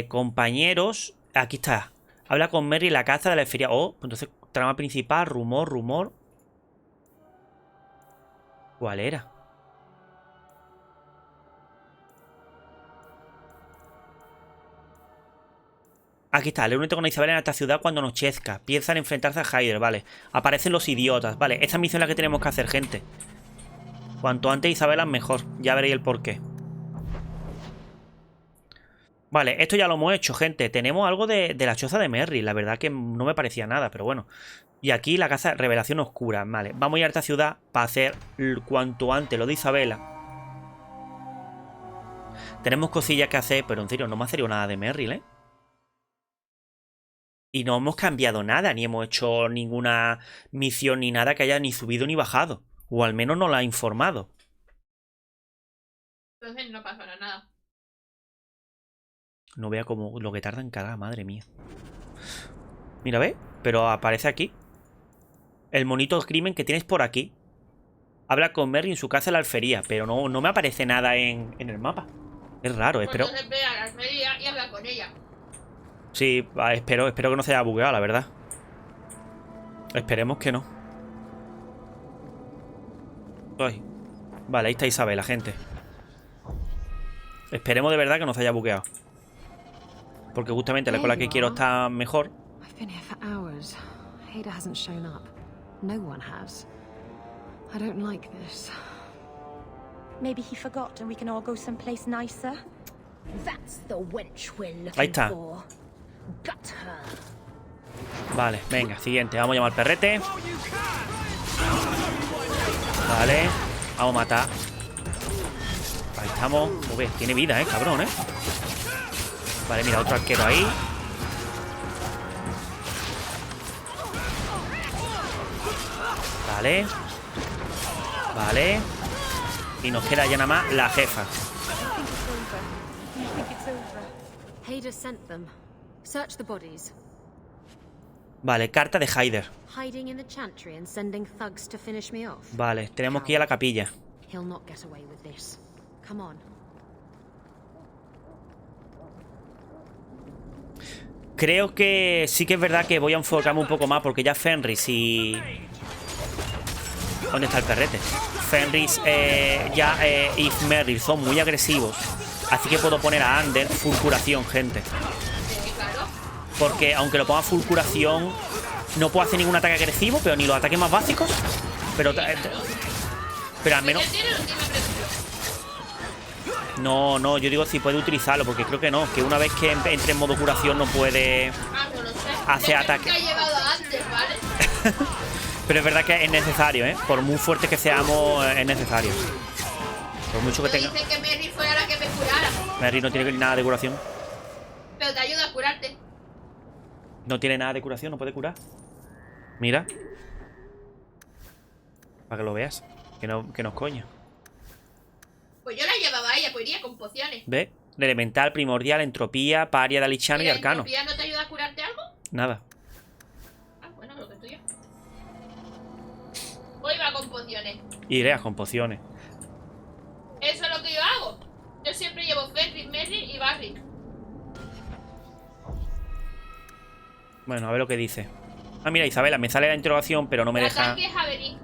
Compañeros. Aquí está. Habla con Merry en la caza de la feria. Oh, pues entonces, trama principal, rumor. ¿Cuál era? Aquí está, reúnete con Isabela en esta ciudad cuando anochezca. Piensan enfrentarse a Hyder, vale. Aparecen los idiotas, vale. Esta misión es la que tenemos que hacer, gente. Cuanto antes Isabela mejor. Ya veréis el porqué. Vale, esto ya lo hemos hecho, gente. Tenemos algo de la choza de Merry. La verdad que no me parecía nada, pero bueno. Y aquí la casa revelación oscura, vale. Vamos a ir a esta ciudad para hacer cuanto antes lo de Isabela. Tenemos cosillas que hacer, pero en serio, no me ha salido nada de Merry, ¿eh? Y no hemos cambiado nada, ni hemos hecho ninguna misión ni nada que haya ni subido ni bajado. O al menos no la ha informado. Entonces no pasará nada. No vea como lo que tarda en cargar, madre mía. Mira, ve, pero aparece aquí. El monito del crimen que tienes por aquí. Habla con Merry en su casa en la alfería, pero no me aparece nada en el mapa. Es raro, Pues espero. entonces ve a la alfería y habla con ella. Sí, espero que no se haya bugueado, la verdad. Esperemos que no. Ay. Vale, ahí está Isabela, gente. Esperemos de verdad que no se haya bugueado. Porque justamente la cola que quiero está mejor. I've been here for hours. Ada hasn't shown up. No one has. I don't like this. Maybe he forgot and we can all go someplace nicer. That's the wench we're Ahí looking está. for. Got her. Vale, venga, siguiente. Vamos a llamar al perrete. Vale, vamos a matar. Ahí estamos. Uy, tiene vida, cabrón, Vale, mira, otro arquero ahí. Vale. Vale. Y nos queda ya nada más la jefa. Ada sent them. Search the bodies. Vale, carta de Hyder. Hiding in the chantry and sending thugs to finish me off. Vale, tenemos que ir a la capilla. He'll not get away with this. Come on. Creo que sí que es verdad que voy a enfocarme un poco más porque ya Fenris y... ¿Dónde está el perrete? Fenris y Merry son muy agresivos. Así que puedo poner a Ander full curación, gente. Porque aunque lo ponga full curación, no puedo hacer ningún ataque agresivo, pero ni los ataques más básicos. Pero al menos... No, yo digo si puede utilizarlo, porque creo que no. Que una vez que entre en modo curación no puede hacer ataque. Pero es verdad que es necesario, Por muy fuerte que seamos, es necesario. Por mucho que tenga... Dicen que Merry fuera la que me curara. Merry no tiene nada de curación. Pero te ayuda a curarte. No tiene nada de curación, no puede curar. Mira. Para que lo veas. Que no es coña. Pues yo la llevaba a ella, pues iría con pociones. ¿Ves? Elemental, primordial, entropía, paria, dalichano y arcano. ¿La entropía no te ayuda a curarte algo? Nada. Ah, bueno, lo que tuyo. Hoy va con pociones. Iré con pociones. Eso es lo que yo hago. Yo siempre llevo Fenris, Merry y Barry. Bueno, a ver lo que dice. Ah, mira, Isabela, me sale la interrogación, pero no me deja... Ataque Javelin.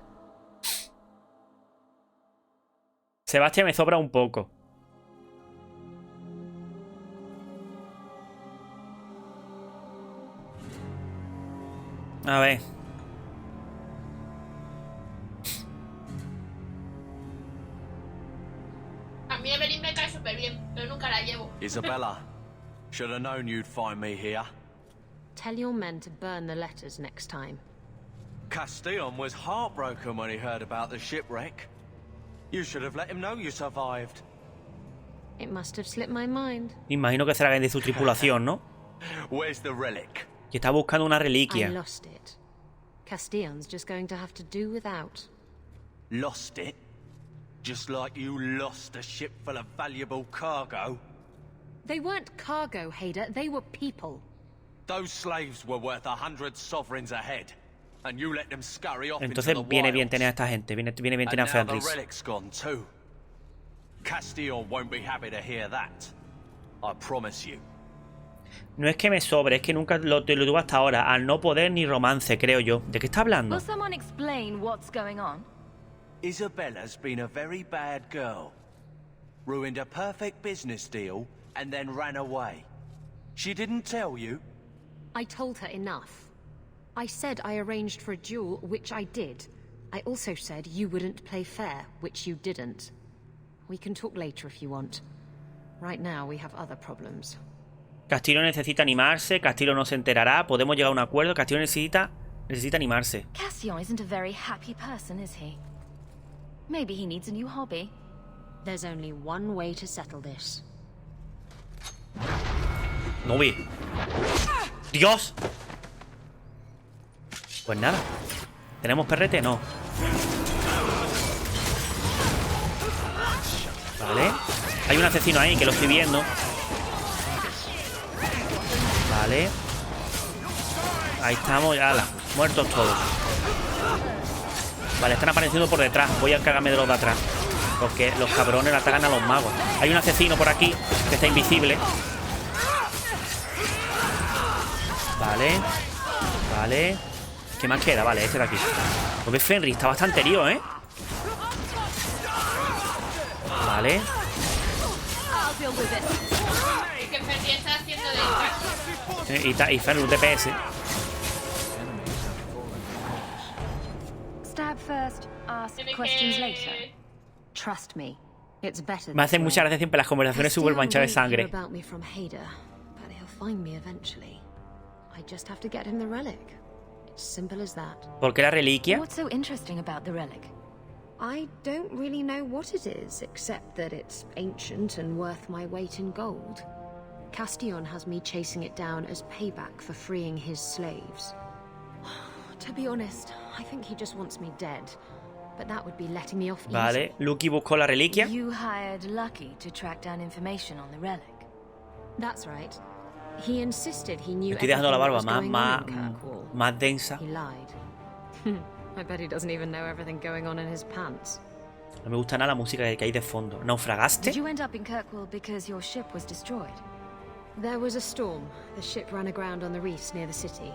Sebastián me sobra un poco. A ver. A mí Evelyn me cae súper bien, pero nunca la llevo. Isabela, should have known you'd find me here. Tell your men to burn the letters next time. Castillon was heartbroken when he heard about the shipwreck. You should have let him know you survived. It must have slipped my mind. Imagino que será alguien de su tripulación, ¿no? Where's the relic? Que está buscando una I reliquia. lost it. Castillon's just going to have to do without. Lost it? Just like you lost a ship full of valuable cargo? They weren't cargo, Hader. They were people. Those slaves were worth 100 sovereigns a head. And you let them scurry off Entonces into the viene bien wilds. tener a esta gente. Viene bien tener a And now the Fenris. relic's gone too. Castillon won't be happy to hear that. I promise you. No es que me sobre, es que nunca lo tuve hasta ahora. Al no poder ni romance, creo yo. ¿De qué está hablando? Will someone explain what's going on? Isabela's been a very bad girl. Ruined a perfect business deal and then ran away. She didn't tell you? I told her enough. I said I arranged for a duel, which I did. I also said you wouldn't play fair, which you didn't. We can talk later if you want. Right now we have other problems. Castillo necesita animarse, Castillo no se enterará, podemos llegar a un acuerdo, Castillo necesita animarse. Castillon isn't a very happy person, is he? Maybe he needs a new hobby. There's only one way to settle this. No vi. ¡Dios! Pues nada. ¿Tenemos perrete? No. Vale. Hay un asesino ahí que lo estoy viendo. Vale. Ahí estamos, ya. Muertos todos. Vale, están apareciendo por detrás. Voy a encargarme de los de atrás. Porque los cabrones atacan a los magos. Hay un asesino por aquí que está invisible. Vale. Vale. ¿Qué más queda? Vale, este de aquí. Porque Fenris está bastante herido, ¿eh? Vale. Que Fenris está haciendo de Y Fenris un DPS. Stab first, ask questions later. Trust me, it's better. Me hacen mucha gracia siempre las conversaciones súper manchadas de sangre. About me from Hader, but he'll find me eventually. I just have to get him the relic. It's simple as that. ¿Por qué la reliquia? What's so interesting about the relic? I don't really know what it is, except that it's ancient and worth my weight in gold. Castillon has me chasing it down as payback for freeing his slaves. To be honest, I think he just wants me dead. But that would be letting me off easy. Vale, Lucky buscó la reliquia. You hired Lucky to track down information on the relic. That's right. He insisted he knew Estoy dejando la barba everything that was going on in más Kirkwall. densa. He lied. I bet he doesn't even know everything going on in his pants. No me gusta nada la música que hay de fondo. ¿Naufragaste? Did you end up in Kirkwall because your ship was destroyed? There was a storm. The ship ran aground on the reefs near the city.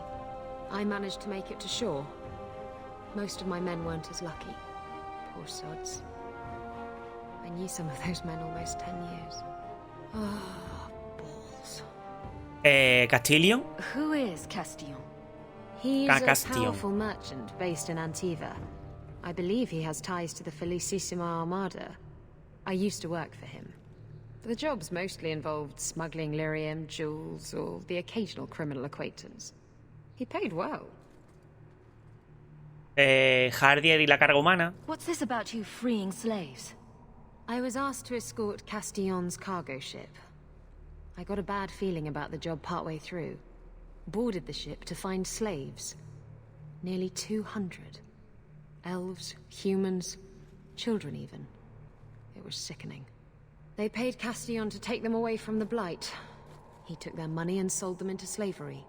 I managed to make it to shore. Most of my men weren't as lucky. Poor sods. I knew some of those men almost 10 years. Oh, balls. ¿Castillion? Who is Castillon? He's a Castillon. powerful merchant based in Antiva. I believe he has ties to the Felicissima Armada. I used to work for him. The jobs mostly involved smuggling lyrium, jewels, or the occasional criminal acquaintance. He paid well. Hardier y la carga humana. What's this about you freeing slaves? I was asked to escort Castillon's cargo ship. I got a bad feeling about the job partway through. Boarded the ship to find slaves. Nearly 200. Elves, humans, children even. It was sickening. They paid Castillon to take them away from the Blight. He took their money and sold them into slavery.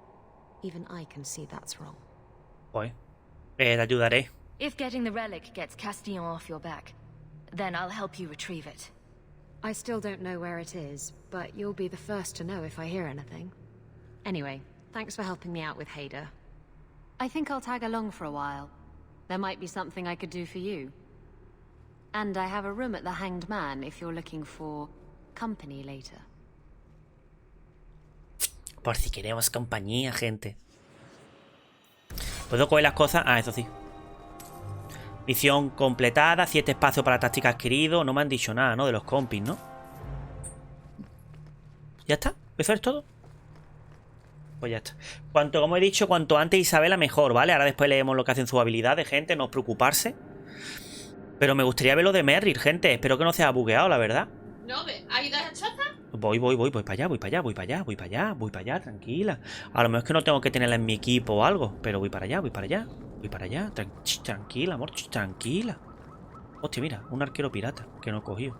Even I can see that's wrong. Pues, te ayudaré. If getting the relic gets Castillon off your back, then I'll help you retrieve it. I still don't know where it is, but you'll be the first to know if I hear anything. Anyway, Thanks for helping me out with Hader. I think I'll tag along for a while. There might be something I could do for you. And I have a room at the Hanged Man if you're looking for company later. Por si queremos compañía, gente. ¿Puedo coger las cosas? Ah, eso sí. Misión completada, 7 espacios para táctica adquirido. No me han dicho nada, ¿no? De los compis, ¿no? ¿Ya está? ¿Eso es todo? Pues ya está. Como he dicho, cuanto antes Isabela mejor, ¿vale? Ahora después leemos lo que hacen sus habilidades, gente. No os preocuparse. Pero me gustaría ver lo de Merrill, gente. Espero que no se haya bugueado, la verdad. No, ¿has ido a la choza? Voy para allá, tranquila. A lo mejor es que no tengo que tenerla en mi equipo o algo, pero voy para allá. Tranquila, amor, tranquila. Hostia, mira, un arquero pirata que no he cogido.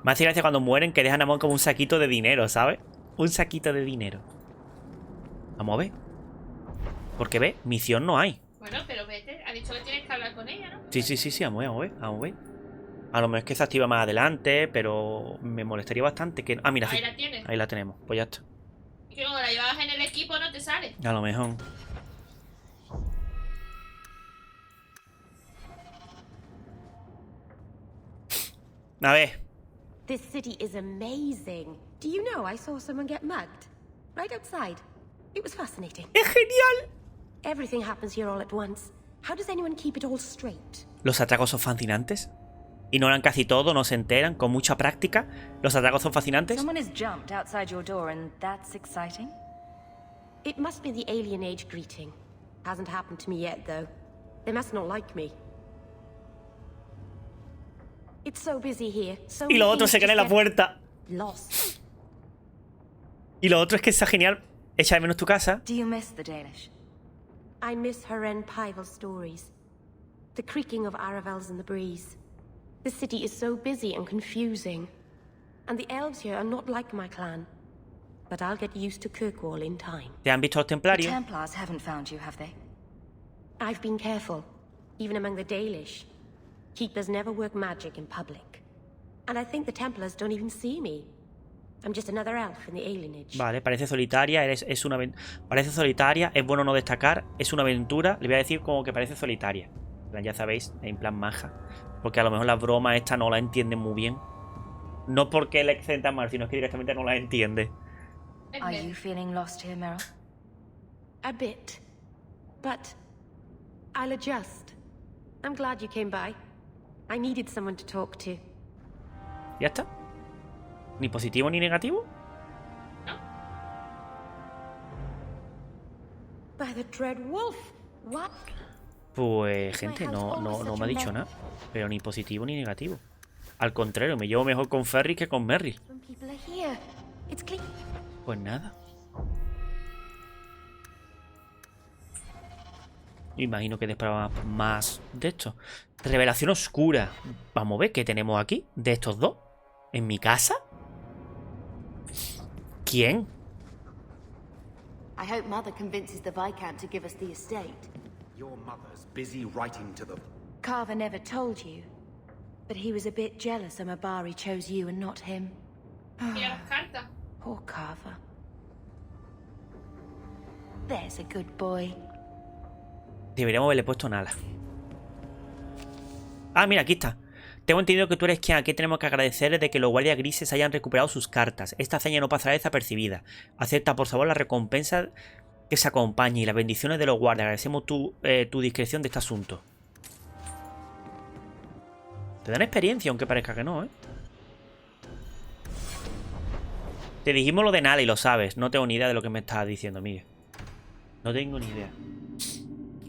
Me hace gracia cuando mueren que dejan a Amor como un saquito de dinero, ¿sabes? Un saquito de dinero. Vamos a ver. Porque ve, misión no hay. Bueno, pero vete, ha dicho que tienes que hablar con ella, ¿no? Sí, vamos a ver. A lo mejor es que se activa más adelante, pero me molestaría bastante que... Ah, mira, ahí la tienes. Ahí la tenemos, pues ya está. Y que como la llevabas en el equipo no te sale. A lo mejor. A ver. This city is amazing. Do you know I saw someone get mugged? Right outside. It was fascinating. ¡Es genial! Everything happens here all at once. How does anyone keep it all straight? Los atracos son fascinantes. Ignoran casi todo, no se enteran, con mucha práctica. Los atracos son fascinantes. Someone has jumped outside your door and that's exciting? It must be the alien age greeting. Hasn't happened to me yet, though. They must not like me. It's so busy here. So y lo otro se queda en la puerta. Lost. Y lo otro es que está genial. Echa de menos tu casa. Do you miss the Danish? I miss Haren Pival stories. The creaking of Aravels in the breeze. The city is so busy and confusing. And the elves here are not like my clan. But I'll get used to Kirkwall in time. ¿Te han visto los templarios? The Templars haven't found you, have they? I've been careful, even among the Dalish. Keepers never work magic in public. And I think the Templars don't even see me. I'm just another elf in the alienage. Vale, parece solitaria, parece solitaria, es bueno no destacar, es una aventura. Le voy a decir como que parece solitaria. Ya sabéis, en plan maja. Porque a lo mejor las bromas esta no la entienden muy bien. No porque le accenta mal, sino que directamente no la entiende. Are you feeling lost here, Meryl? A bit. But I'll adjust. I'm glad you came by. I needed someone to talk to. ¿Ya está? ¿Ni positivo ni negativo? No. By the dread wolf. What? Pues, gente, no me ha dicho nada. Pero ni positivo ni negativo. Al contrario, me llevo mejor con Ferry que con Merrill. Pues nada. Imagino que después más de esto. Revelación oscura. Vamos a ver qué tenemos aquí de estos dos. ¿En mi casa? ¿Quién? I hope Mother convinces the Viscount to give us the estate. Your mother's busy writing to them. Carver never told you, but he was a bit jealous Amabari chose you and not him. Poor Carver. There's a good boy. Deberíamos haberle puesto nada. Ah, mira, aquí está. Tengo entendido que tú eres quien aquí tenemos que agradecerles de que los guardias grises hayan recuperado sus cartas. Esta hazaña no pasará desapercibida. Acepta por favor la recompensa que se acompañe y las bendiciones de los guardias. Agradecemos tu discreción de este asunto. Te dan experiencia, aunque parezca que no, ¿eh? Te dijimos lo de nada y lo sabes. No tengo ni idea de lo que me estás diciendo, Miguel. No tengo ni idea.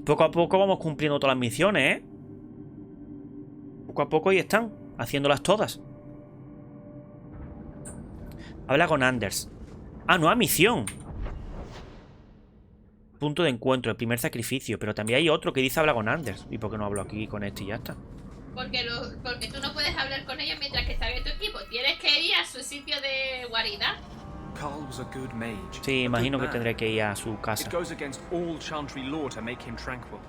Poco a poco vamos cumpliendo todas las misiones, ¿eh? Poco a poco y están haciéndolas todas. Habla con Anders. Ah, nueva misión. Punto de encuentro, el primer sacrificio. Pero también hay otro que dice habla con Anders. ¿Y por qué no hablo aquí con este y ya está? Porque tú no puedes hablar con ellos mientras que están en tu equipo. Tienes que ir a su sitio de guarida. Carl was a good mage. Sí, imagino que tendré que ir a su casa. It goes against all Chantry law to make him tranquil.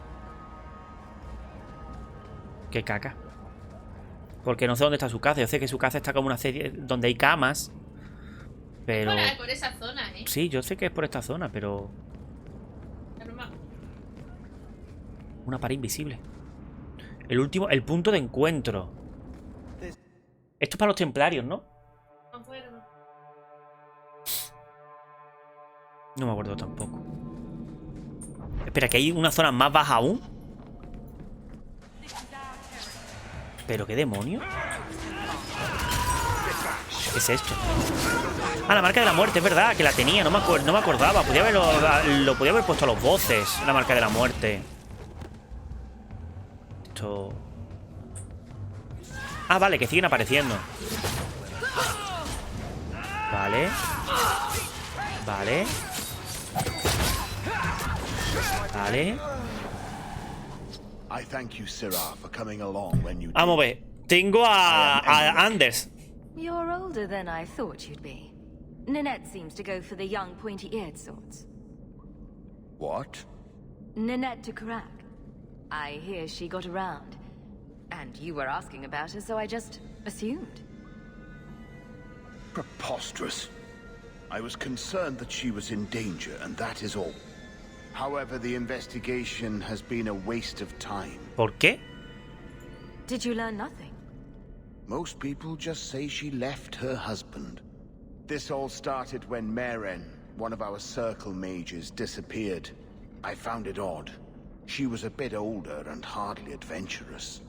Qué caca. Porque no sé dónde está su casa. Yo sé que su casa está como una serie donde hay camas. Pero... por esa zona, ¿eh? Sí, yo sé que es por esta zona, pero... Una pared invisible. El punto de encuentro. Esto es para los templarios, ¿no? No me acuerdo. No me acuerdo tampoco. Espera, que hay una zona más baja aún. ¿Pero qué demonio? ¿Qué es esto? Ah, la marca de la muerte, es verdad, que la tenía, no me acordaba. Lo podía haber puesto a los voces, la marca de la muerte. Esto... Ah, vale, que siguen apareciendo. Vale. Vale. Vale. Vamos a ver. Tengo a Anders. You're older than I thought you'd be. Ninette seems to go for the young, pointy-eared sorts. What? Ninette de Carac. I hear she got around. And you were asking about her, so I just assumed. Preposterous. I was concerned that she was in danger, and that is all. However, the investigation has been a waste of time. ¿Por qué? Did you learn nothing? Most people just say she left her husband. This all started when Maren, one of our circle mages, disappeared. I found it odd. She was a bit older and hardly adventurous.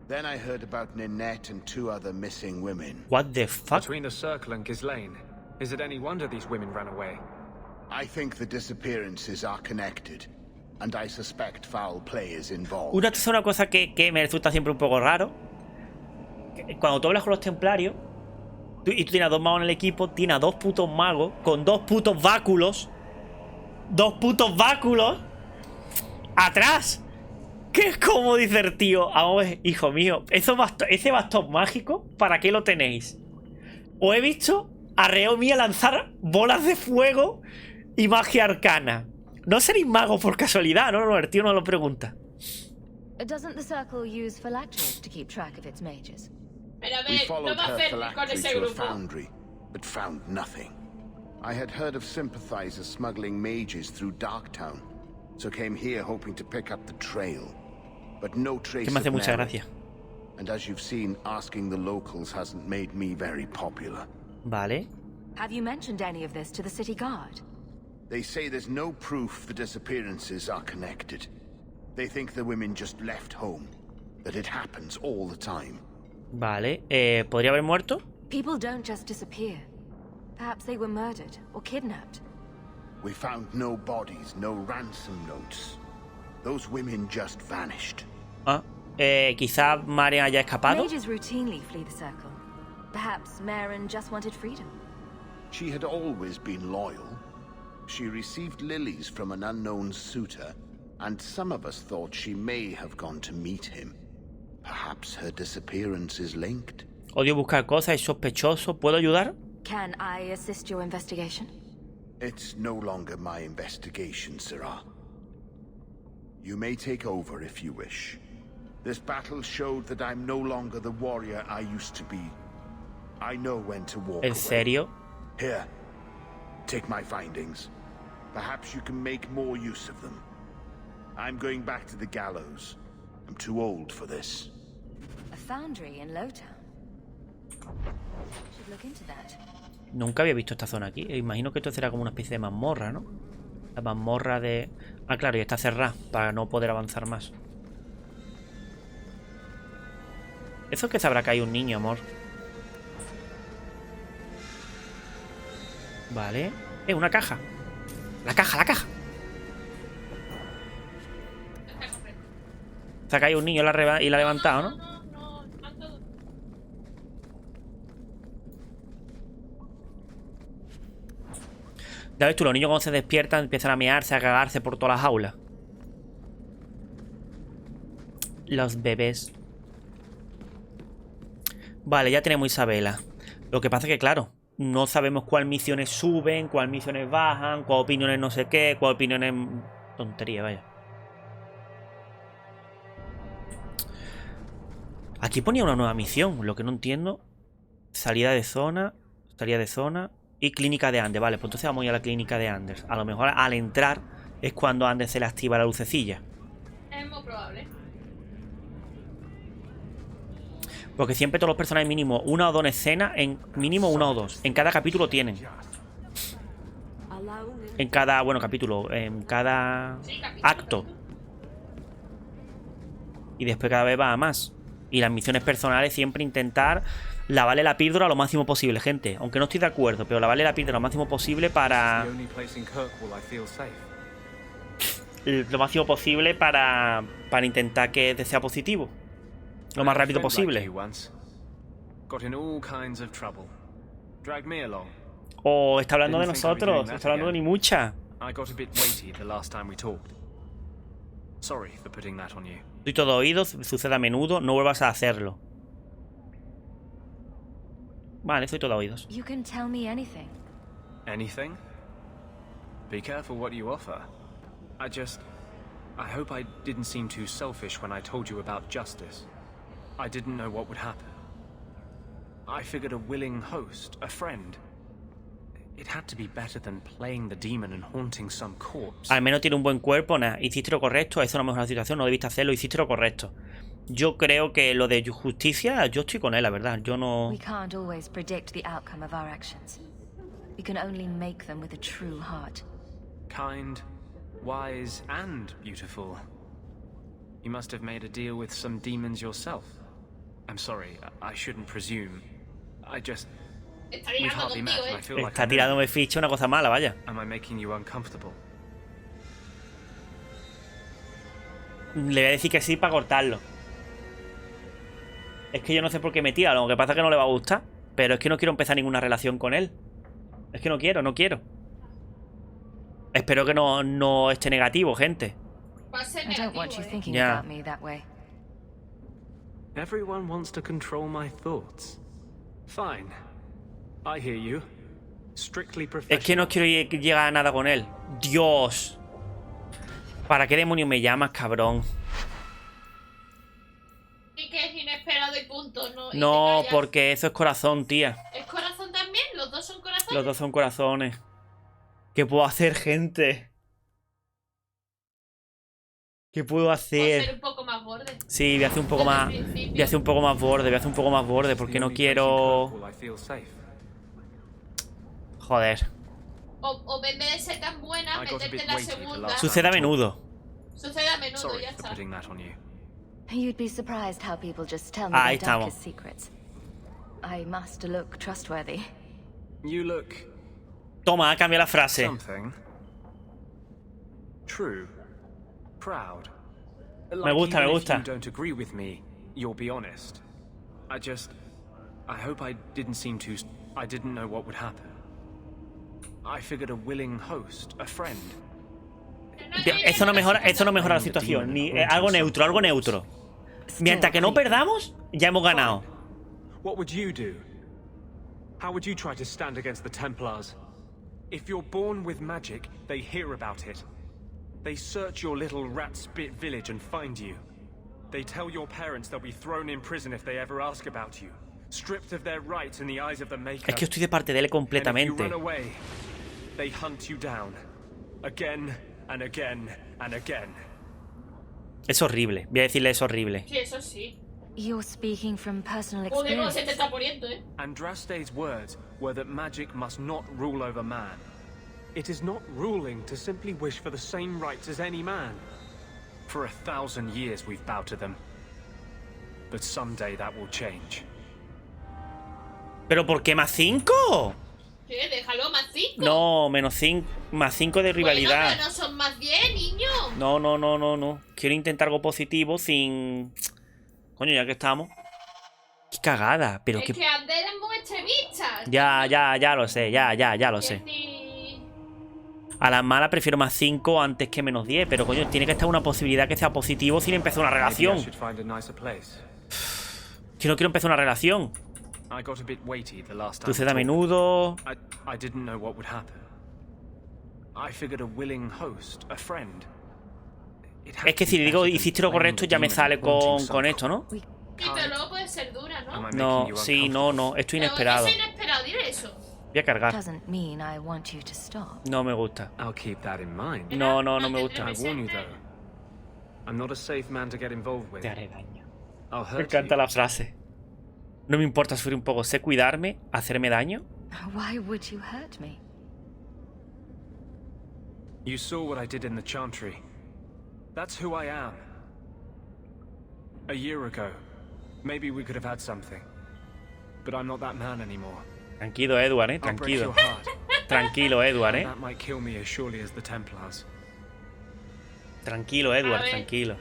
Then I heard about Ninette and 2 other missing women. What the fuck? Between the circle and Ghislaine, is it any wonder these women ran away? I think the disappearances are connected, and I suspect foul play is involved. Una cosa que me resulta siempre un poco raro. Cuando tú hablas con los templarios y tú tienes a 2 magos en el equipo, tienes a 2 putos magos con 2 putos báculos. 2 putos báculos atrás. Que es como dice el tío. Vamos a ver, hijo mío, ese bastón mágico, ¿para qué lo tenéis? Os he visto a Reo mía lanzar bolas de fuego y magia arcana. No seréis magos por casualidad, no, el tío no lo pregunta. Doesn't the circle use phylacteries to keep track of its mages? Pero a We ver, followed no va a her hacer con phylactery ese to a grupo. foundry, but found nothing. I had heard of sympathizers smuggling mages through Darktown, so came here hoping to pick up the trail. But no trace Que me hace of mucha Mary. gracia. And as you've seen, asking the locals hasn't made me very popular. Vale. Have you mentioned any of this to the city guard? They say there's no proof the disappearances are connected. They think the women just left home, that it happens all the time. Vale. ¿Podría haber muerto? People don't just disappear. Perhaps they were murdered or kidnapped. We found no bodies, no ransom notes. Those women just vanished. Ah, quizá Maren haya escapado. Mages routinely flee the circle. Perhaps Maren just wanted freedom. She had always been loyal. She received lilies from an unknown suitor, and some of us thought she may have gone to meet him. Perhaps her disappearance is linked. Odio buscar cosas, es sospechoso. ¿Puedo ayudar? Can I assist your investigation? It's no longer my investigation, Sirrah. You may take over if you wish. This battle showed that I'm no longer the warrior I used to be. I know when to walk away. ¿En serio? Here, take my findings. Perhaps you can make more use of them. I'm going back to the gallows. I'm too old for this. A foundry in Lowtown. Should look into that. Nunca había visto esta zona aquí. Imagino que esto será como una especie de mazmorra, ¿no? La mazmorra de... Ah, claro, y está cerrada para no poder avanzar más. Eso es que sabrá que hay un niño, amor. Vale. Una caja. La caja, la caja. Se ha caído un niño y la ha levantado, ¿no? Ya ves tú, los niños cuando se despiertan empiezan a mearse, a cagarse por todas las aulas. Los bebés. Vale, ya tenemos Isabela. Lo que pasa es que, claro, no sabemos cuáles misiones suben, cuáles misiones bajan, cuáles opiniones no sé qué, cuáles opiniones... Tontería, vaya. Aquí ponía una nueva misión, lo que no entiendo. Salida de zona Y clínica de Anders. Vale, pues entonces vamos a ir a la clínica de Anders. A lo mejor al entrar es cuando a Anders se le activa la lucecilla. Es muy probable. Porque siempre todos los personajes mínimo una o dos escenas, en mínimo una o dos. En cada capítulo tienen. En cada, bueno, capítulo, en cada acto. Y después cada vez va a más. Y las misiones personales siempre intentar lavarle la píldora lo máximo posible, gente. Aunque no estoy de acuerdo, pero lavarle la píldora lo máximo posible para... Lo máximo posible para intentar que sea positivo. Lo más rápido posible. Oh, está hablando de nosotros. Está hablando de ni mucha. Estoy todo oídos, sucede a menudo, no vuelvas a hacerlo. Vale, estoy todo oídos. You can tell me anything. Anything? Be careful what you offer. I hope I didn't seem too selfish when I told you about justice. I didn't know what would happen. I figured a willing host, a friend. It had to be better than playing the demon and haunting some corpse. Al menos tiene un buen cuerpo, nada. Hiciste lo correcto, eso no mejora la situación, no debiste hacerlo, hiciste lo correcto. Yo creo que lo de justicia, yo estoy con él, la verdad. Yo no... We can't always predict the outcome of our actions. We can only make them with a true heart. Kind, wise, and beautiful. You must have made a deal with some demons yourself. I'm sorry, I shouldn't presume. I just... Está tirándome ficha una cosa mala, vaya. Le voy a decir que sí para cortarlo. Es que yo no sé por qué me tira. Lo que pasa es que no le va a gustar. Pero es que no quiero empezar ninguna relación con él. Es que no quiero. Espero que no esté negativo, gente. Ya. Everyone wants to control my thoughts. Fine. I hear you. Strictly professional. Es que no quiero llegar a nada con él. Dios. ¿Para qué demonio me llamas, cabrón? Y que es inesperado y punto, ¿no? No, porque eso es corazón, tía. ¿Es corazón también? ¿Los dos son corazones? Los dos son corazones. ¿Qué puedo hacer, gente? ¿Qué puedo hacer? Puedo ser un poco más borde. Sí, voy a hacer un poco más. Voy a hacer un poco más borde. Porque no quiero. Joder. O en vez de ser tan buena, meterte en la segunda. Sucede a menudo. Sucede a menudo, ya está. You'd be surprised how people just tell me Ahí their estamos. darkest secrets. I must look trustworthy. You look... Toma, cambia la frase. True. Proud. Me gusta, me gusta. If you don't agree with me, you'll be honest. I hope I didn't seem too... I didn't know what would happen. I figured a willing host, a friend. Eso no mejora la situación. Ni algo neutro. Mientras que no perdamos, ya hemos ganado. What would you do? How would you try to stand against the Templars? If you're born with magic, they hear about it. They search your little rat-spit village and find you. They tell your parents they'll be thrown in prison if they ever ask about you. Stripped of their rights in the eyes of the Maker. Es que estoy de parte de él completamente. And if you run away, they hunt you down. Again and again and again. Es horrible. Voy a decirle es horrible. Sí, eso sí. You're speaking from personal Joder, experience. se te está poniendo, Andraste's words were that magic must not rule over man. It is not ruling to simply wish for the same rights as any man. For 1,000 years we've bowed to them. But someday that will change. ¿Pero por qué más 5? ¿Qué? Déjalo, más 5. No, menos 5. Más 5 de rivalidad. Bueno, pero no son más 10, niño. No. Quiero intentar algo positivo sin... Coño, ya que estamos. Qué cagada, pero es que... que Ander es muy extremista. Ya lo sé, ya lo sé. A las malas prefiero más 5 antes que menos 10. Pero coño, tiene que estar una posibilidad que sea positivo sin empezar una relación. Que no quiero empezar una relación. Sucede a menudo. Es que si le digo hiciste lo correcto ya me sale con esto, ¿no? Y pero luego puede ser dura, ¿no? No, sí, no. Esto es inesperado. Eso es inesperado, dile eso. Voy a cargar. Doesn't mean I want you to stop. No me gusta. I'll keep that in mind. No me gusta. I warn you though. I'm not a safe man to get involved with. Te haré daño. I'll Me hurt encanta you. la frase. No me importa sufrir un poco. Sé cuidarme, hacerme daño. Why would you hurt me? You saw what I did in the Chantry. That's who I am. A year ago, maybe we could have had something. But I'm not that man anymore. Tranquilo, Edward, I'll break tranquilo. your heart. Tranquilo, Edward, And that might kill me as surely as the Templars. Tranquilo, Edward, A ver. tranquilo.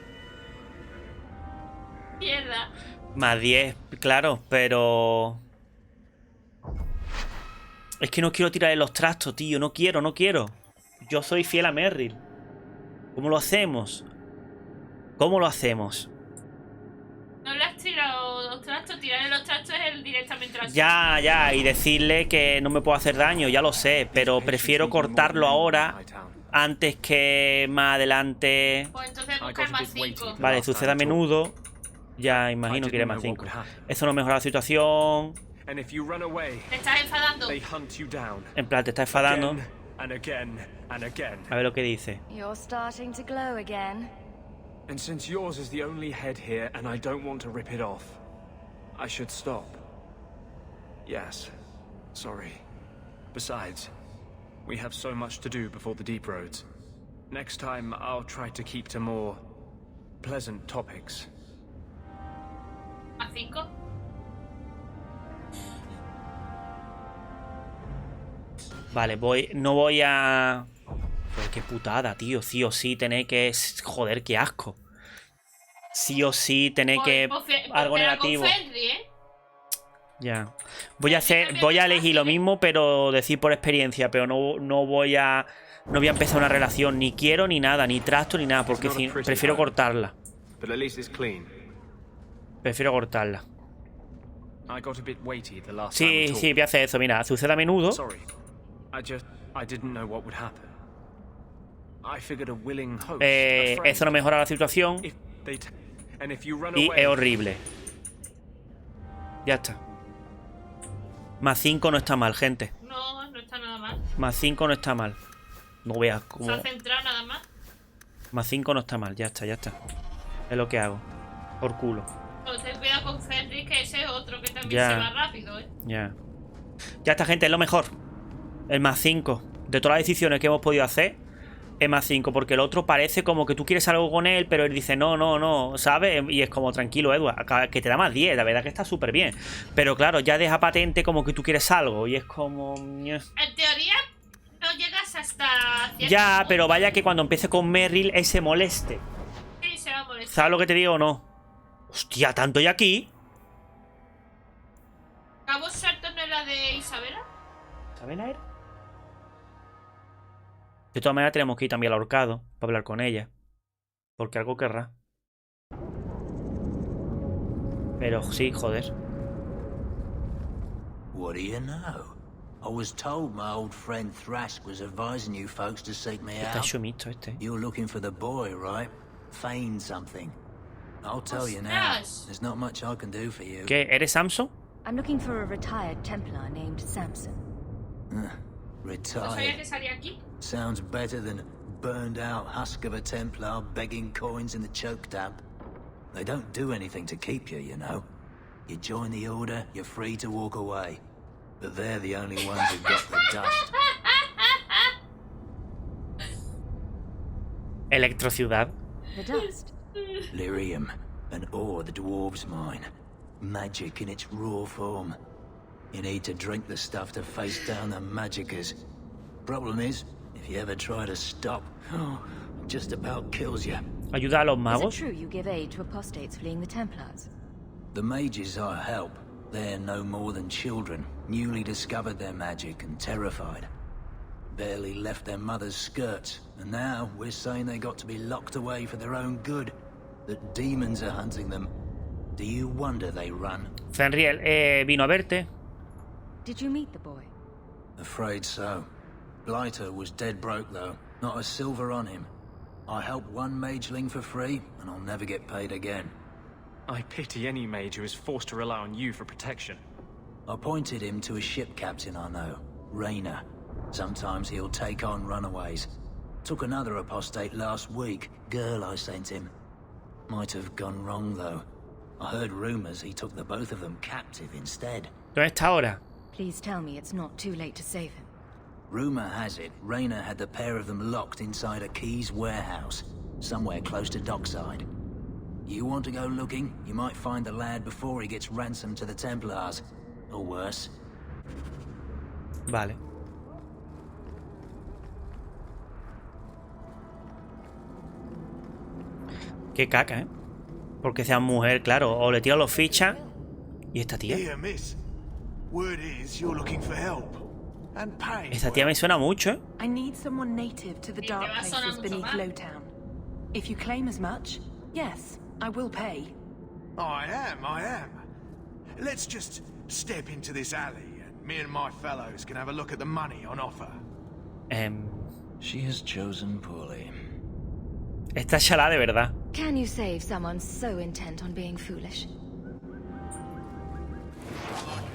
Mierda. Más 10, claro, pero... Es que no quiero tirarle los trastos, tío. No quiero. Yo soy fiel a Merrill. ¿Cómo lo hacemos? ¿Cómo lo hacemos? No le has tirado los trastos. Tirarle los trastos es el directamente al Ya, y decirle que no me puedo hacer daño, ya lo sé, pero prefiero cortarlo ahora antes que más adelante. Pues entonces buscar más 5. Vale, sucede a menudo. Ya imagino que iré más 5. Eso no mejora la situación. And if you run away, ¿Te estás enfadando? they hunt you down. En plan, te está enfadando. Again and again and again. A ver lo que dice. You're starting to glow again. And since yours is the only head here and I don't want to rip it off, I should stop. Yes. Sorry. Besides, we have so much to do before the deep roads. Next time, I'll try to keep to more pleasant topics. ¿A 5? Vale, no voy a... Joder, qué putada, tío. Sí o sí tener que... Joder, qué asco. Sí o sí tener que... Algo negativo. Ya. Voy a elegir lo mismo, pero decir por experiencia. Pero no voy a empezar una relación. Ni quiero ni nada, ni trasto ni nada. Porque prefiero cortarla. Prefiero cortarla. Sí, voy a hacer eso. Mira, sucede a menudo. Eso no mejora la situación. Y es horrible. Ya está. Más 5 no está mal, gente. No está nada mal. Más 5 no está mal. No veas cómo... Se ha centrado nada más. Más 5 no está mal, ya está. Es lo que hago. Por culo. Pero ten cuidado con Fenris, que ese es otro que también Ya. se va rápido, Ya está, gente, es lo mejor. El más 5. De todas las decisiones que hemos podido hacer, es más 5. Porque el otro parece como que tú quieres algo con él, pero él dice no, ¿sabes? Y es como, tranquilo, Edward, que te da más 10. La verdad que está súper bien. Pero claro, ya deja patente como que tú quieres algo. Y es como... En teoría, no llegas hasta... Ya, punto. pero vaya que cuando empiece con Merrill, él se moleste. Sí, se va a molestar. ¿Sabes lo que te digo o no? Hostia, ¿tanto y aquí? ¿Cabo Salto no era de Isabela? ¿Isabela era? De todas maneras tenemos que ir también al ahorcado para hablar con ella. Porque algo querrá. Pero sí, joder. What do you know? I was told my old friend Thrask was advising you folks to seek me Está out. chumisto este. You're looking for the boy, right? Feign something. I'll tell you now, there's not much I can do for you. ¿Qué? ¿Eres Samson? I'm looking for a retired Templar named Samson. ¿No sabía que Retired. salía aquí? Sounds better than burned out husk of a Templar begging coins in the choke damp. They don't do anything to keep you, you know. You join the order, you're free to walk away. But they're the only ones who got the dust. Electrociudad. The dust? Lyrium, an ore the dwarves mine. Magic in its raw form. You need to drink the stuff to face down the magicers. Problem is, if you ever try to stop, it just about kills you. ¿Ayuda a los Is it magos? true you give aid to apostates fleeing the Templars? The mages I help, they're no more than children, newly discovered their magic and terrified. Barely left their mother's skirts, and now we're saying they got to be locked away for their own good. That demons are hunting them. Do you wonder they run? Fenriel, vino a verte. Did you meet the boy? Afraid so. Blighter was dead broke though, not a silver on him. I helped one mageling for free, and I'll never get paid again. I pity any mage who is forced to rely on you for protection. I pointed him to a ship captain I know. Rainer. Sometimes he'll take on runaways. Took another apostate last week. Girl I sent him. Might have gone wrong, though. I heard rumors he took the both of them captive instead. ¿Dónde está ahora? Please tell me it's not too late to save him. Rumor has it, Rainer had the pair of them locked inside a Keys warehouse, somewhere close to dockside. You want to go looking? You might find the lad before he gets ransomed to the Templars. Or worse. Vale. Qué caca, ¿eh? Porque sea mujer, claro. O le tiro los fichas. ¿Y esta tía? Esta tía me suena mucho, ¿eh? I need someone native to the dark places beneath Lowtown. If you claim as much, yes, I will pay. I am. Let's just step into this alley and me and my fellows can have a look at the money on offer. She has chosen poorly. Esta es chalá de verdad. Can you save someone so intent on being foolish?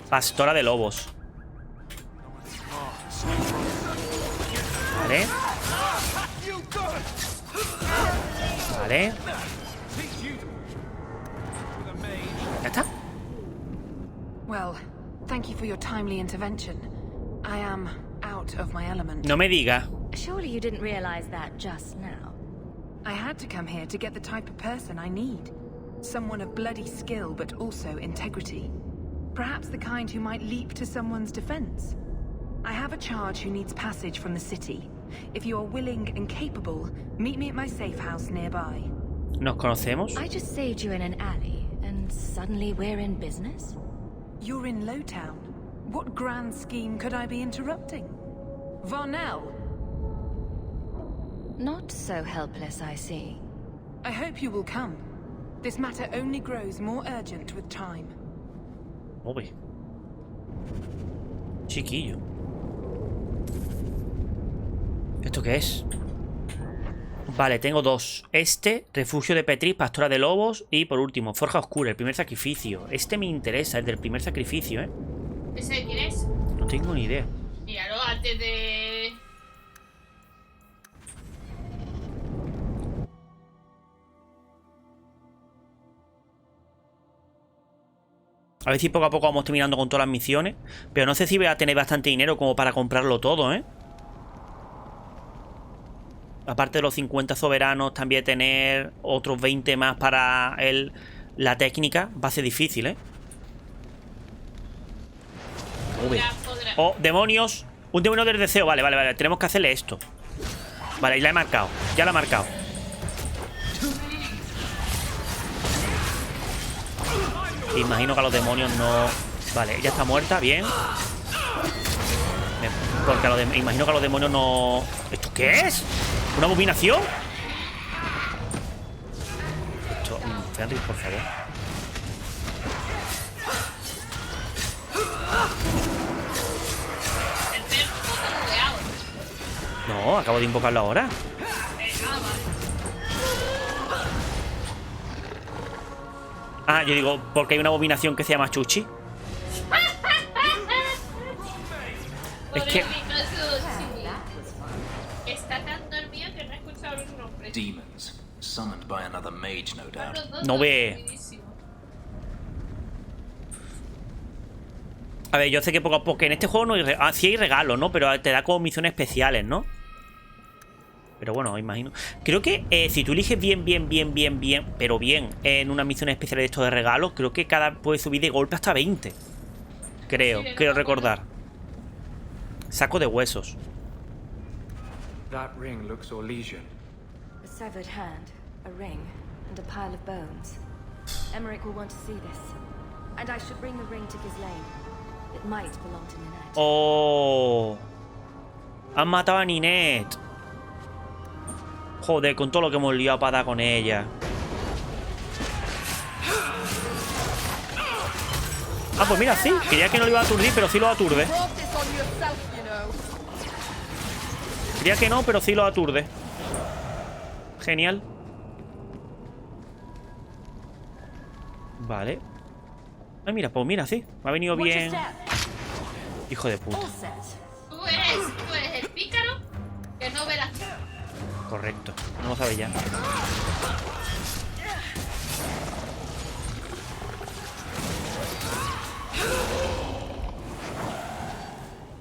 Pastora de lobos. Vale. Vale. ¿Ya está? Well, thank you for your timely intervention. I am out of my element. No me diga. Surely you didn't realize that just now. I had to come here to get the type of person I need. Someone of bloody skill, but also integrity. Perhaps the kind who might leap to someone's defense. I have a charge who needs passage from the city. If you are willing and capable, meet me at my safe house nearby. ¿Nos conocemos? I just saved you in an alley, and suddenly we're in business? You're in Lowtown. What grand scheme could I be interrupting? Varnell! Not so helpless, I see. I hope you will come. This matter only grows more urgent with time. Uy. Chiquillo. ¿Esto qué es? Vale, tengo dos. Este, refugio de Petri, pastora de lobos. Y por último, forja oscura, el primer sacrificio. Este me interesa, el del primer sacrificio, ¿eh? ¿Ese de quién es? No tengo ni idea. Míralo antes de... A ver si poco a poco vamos terminando con todas las misiones. Pero no sé si voy a tener bastante dinero como para comprarlo todo, ¿eh? Aparte de los 50 soberanos, también tener otros 20 más para la técnica. Va a ser difícil, ¿eh? Oh, demonios. Un demonio del deseo. Vale, vale, vale. Tenemos que hacerle esto. Vale, y la he marcado. Ya la he marcado. Imagino que a los demonios no... Vale, ella está muerta, bien. Porque imagino que a los demonios no... ¿Esto qué es? ¿Una abominación? Esto... Fenris, por favor. No, acabo de invocarlo ahora. Ah, yo digo, porque hay una abominación que se llama Chuchi. Es que... Está tan dormido que no he escuchado los nombres. Demons, summoned by another mage, no doubt. No ve. A ver, yo sé que poco a poco en este juego no hay sí hay regalos, ¿no? Pero te da como misiones especiales, ¿no? Pero bueno, imagino. Creo que si tú eliges bien, pero bien, en una misión especial de esto de regalos, creo que cada puede subir de golpe hasta 20. Creo recordar. Saco de huesos. That ring looks Orlesian. A severed hand, a ring, and a pile of bones. Emmerich will want to see this. And I should bring the ring to Ghislaine. It might belong to Ninette. Oh. Han matado a Ninette. Joder, con todo lo que hemos liado para dar con ella. Ah, pues mira, sí. Creía que no lo iba a aturdir, pero sí lo aturde. Creía que no, pero sí lo aturde. Genial. Vale. Ah, mira, pues mira, sí. Me ha venido bien. Hijo de puta. eres el pícaro que no verás. Correcto. No lo sabe ya.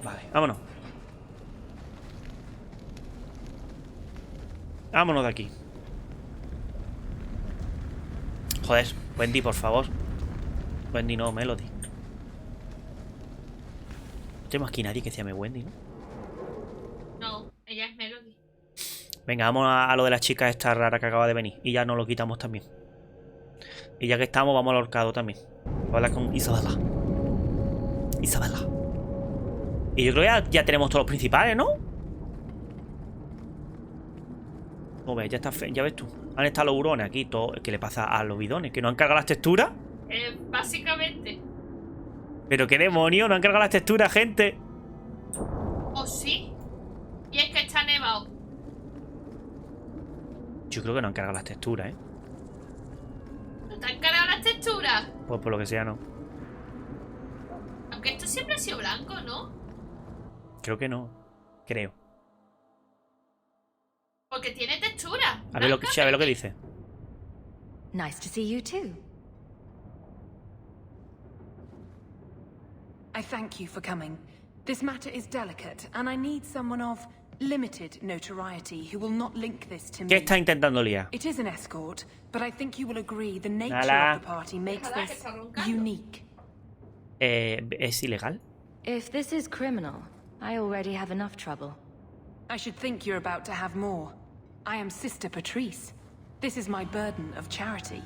Vale, vámonos. Vámonos de aquí. Joder, Wendy, por favor. Wendy no, Melody. No tenemos aquí nadie que se llame Wendy, ¿no? No, ella es Melody. Venga, vamos a lo de la chica esta rara que acaba de venir. Y ya nos lo quitamos también. Y ya que estamos, vamos al horcado también. Voy a hablar con Isabela. Isabela. Y yo creo que ya tenemos todos los principales, ¿no? Como ves, ya está ya ves tú. Han estado los hurones aquí. Todo. ¿Qué le pasa a los bidones? ¿Que no han cargado las texturas? Básicamente. ¿Pero qué demonios? ¿No han cargado las texturas, gente? ¿O sí? Y es que está nevado. Yo creo que no han cargado las texturas, ¿eh? ¿No te han cargado las texturas? Pues por lo que sea, no. Aunque esto siempre ha sido blanco, ¿no? Creo que no. Creo. Porque tiene textura. A ver lo que dice. Nice to see you too. I thank you for coming. This matter is delicate, and I need someone of limited notoriety who will not link this to me. ¿Qué está intentando liar? It is an escort, but I think you will agree the nature Nala. of the party makes this unique. ¿Es ilegal? If this is criminal, I already have enough trouble. I should think you're about to have more. I am Sister Patrice. This is my burden of charity.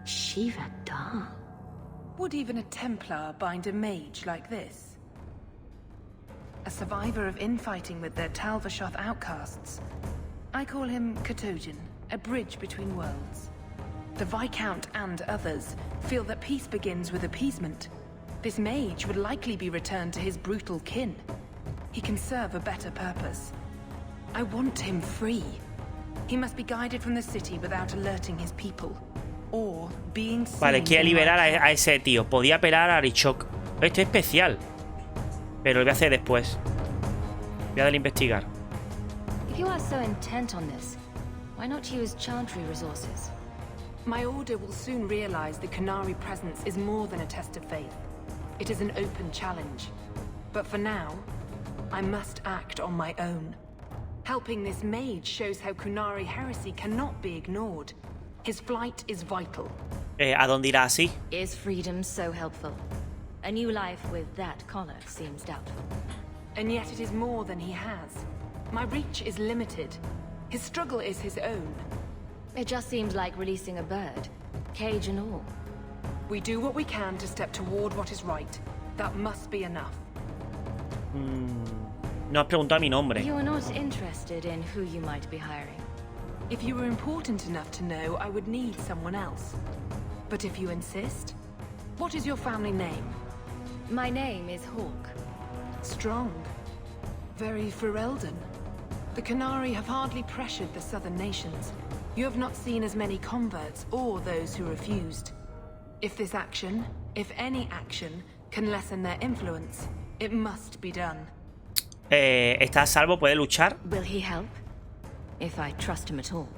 Shiva Da. Would even a Templar bind a mage like this? A survivor of infighting with their Tal-Vashoth outcasts. I call him Katojan, a bridge between worlds. The Viscount and others feel that peace begins with appeasement. This mage would likely be returned to his brutal kin. He can serve a better purpose. I want him free. He must be guided from the city without alerting his people. Or being seen. Vale, quiere liberar a ese tío. Podía apelar a Arichok. Este es especial. Pero lo voy a hacer después. Voy a darle a investigar. If you are so intent on this, why not use Chantry resources? My order will soon realize the Qunari presence is more than a test of faith. It is an open challenge. But for now, I must act on my own. Helping this mage shows how Qunari heresy cannot be ignored. His flight is vital. ¿A dónde irá así? Is freedom so helpful? A new life with that collar seems doubtful. And yet it is more than he has. My reach is limited. His struggle is his own. It just seems like releasing a bird, cage and all. We do what we can to step toward what is right. That must be enough. No has preguntado mi nombre. You are not interested in who you might be hiring. If you were important enough to know, I would need someone else. But if you insist, what is your family name? My name is Hawke. Strong. Very Ferelden. The Qunari have hardly pressured the southern nations. You have not seen as many converts or those who refused. If this action, if any action, can lessen their influence, it must be done. ¿Está a salvo? ¿Puede luchar? Will he help? If I trust him at all.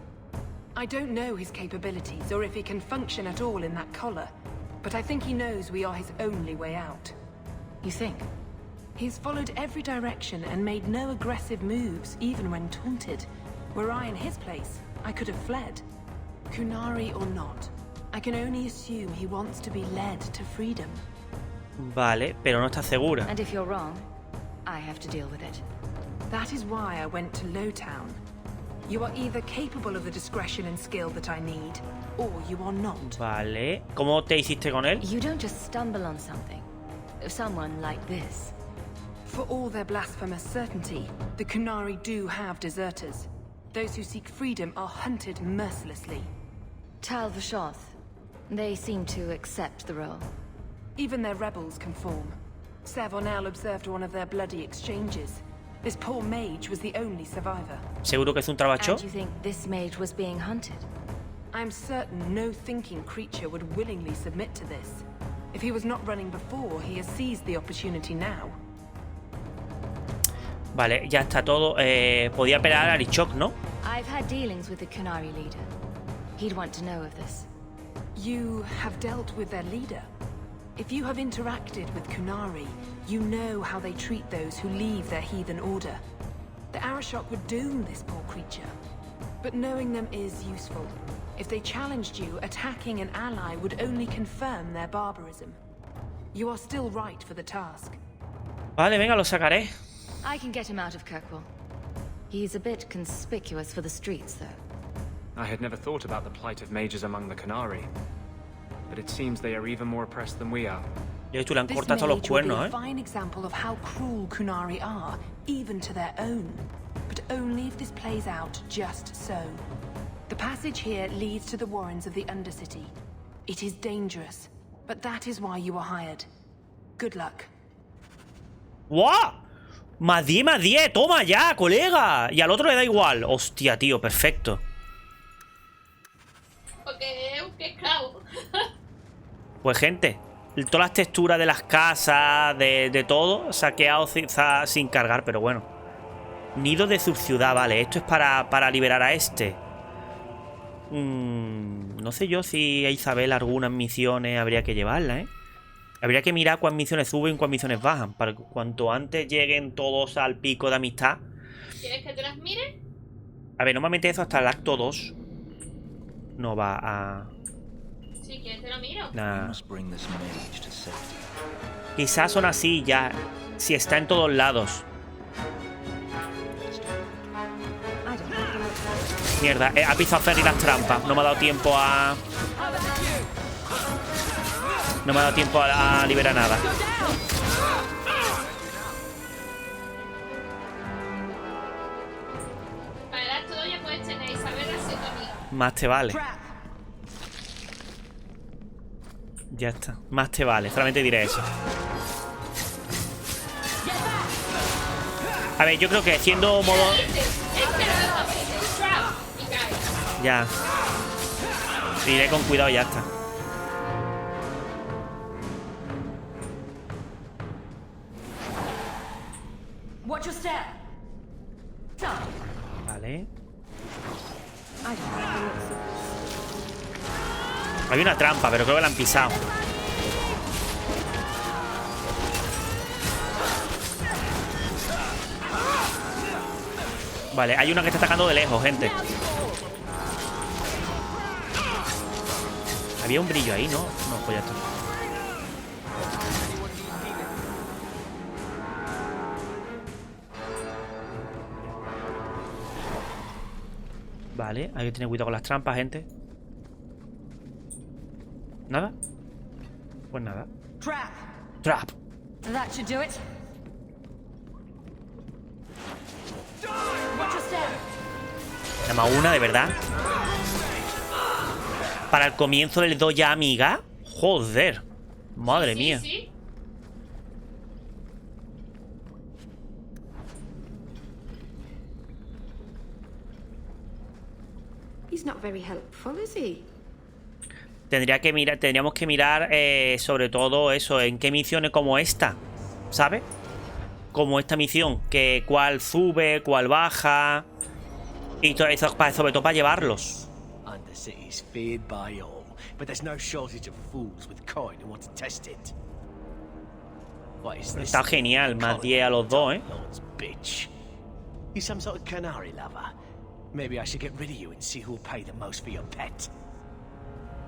I don't know his capabilities or if he can function at all in that collar, but I think he knows we are his only way out. You think? He's followed every direction and made no aggressive moves, even when taunted. Were I in his place, I could have fled. Qunari or not, I can only assume he wants to be led to freedom. Vale, pero no está segura. And if you're wrong, I have to deal with it. That is why I went to Lowtown. You are either capable of the discretion and skill that I need, or you are not. Vale. ¿Cómo te hiciste con él? You don't just stumble on something. Someone like this. For all their blasphemous certainty, the Qunari do have deserters. Those who seek freedom are hunted mercilessly. Tal-Vashoth. They seem to accept the role. Even their rebels conform. Savonel observed one of their bloody exchanges. This poor mage was the only survivor. ¿Seguro que es un trabacho? And you think this mage was being hunted? I'm certain no thinking creature would willingly submit to this. If he was not running before, he has seized the opportunity now. Vale, ya está todo. Podía pelear a Arichok, ¿no? I've had dealings with the Kunari leader. He'd want to know of this. You have dealt with their leader? If you have interacted with Kunari, you know how they treat those who leave their heathen order. The Arashok would doom this poor creature. But knowing them is useful. If they challenged you, attacking an ally would only confirm their barbarism. You are still right for the task. Vale, venga, lo sacaré. I can get him out of Kirkwall. He's a bit conspicuous for the streets, though. I had never thought about the plight of mages among the Kunari. But it seems they are even more oppressed than we are. Tú le han cortado los cuernos, a fine example of how cruel Kunari are, even to their own. But only if this plays out just so. The passage here leads to the warrens of the Undercity. It is dangerous, but that is why you were hired. Good luck. ¡Wow! +10, +10. Toma ya, colega. Y al otro le da igual. Hostia, tío, perfecto. Porque es un esclavo. Pues gente, todas las texturas de las casas, de todo, se ha quedado sin cargar, pero bueno. Nido de subciudad, vale. Esto es para liberar a este. No sé yo si a Isabela algunas misiones habría que llevarla, ¿eh? Habría que mirar cuántas misiones suben y cuántas misiones bajan. Para que cuanto antes lleguen todos al pico de amistad. ¿Quieres que te las mire? A ver, normalmente eso hasta el acto 2 no va a... Si quieres te lo miro. Nah. Quizás son así ya. Si está en todos lados. Mierda, ha pisado Ferry las trampas. No me ha dado tiempo a... No me ha dado tiempo a liberar nada. Para el acto 2 ya puedes tener a Isabela siendo amiga. Más te vale. Ya está. Más te vale. Solamente diré eso. A ver, yo creo que siendo modo... Ya. Iré con cuidado y ya está. Vale. Había una trampa, pero creo que la han pisado. Vale, hay una que está atacando de lejos, gente. Había un brillo ahí, ¿no? No, pues ya está. Vale, hay que tener cuidado con las trampas, gente. ¿Nada? Pues nada. Trap. Trap. That should do it. Nada más una, de verdad. Para el comienzo del 2 ya, amiga. Joder. Madre mía. Sí. He's not very helpful, is he? Tendríamos que mirar sobre todo eso, en qué misiones como esta, ¿sabes? Como esta misión, que cuál sube, cuál baja. Y todo eso, sobre todo para llevarlos. Está genial, más 10 a los dos, ¿eh? Maybe I should get rid of you and see who'll pay the most for your pet.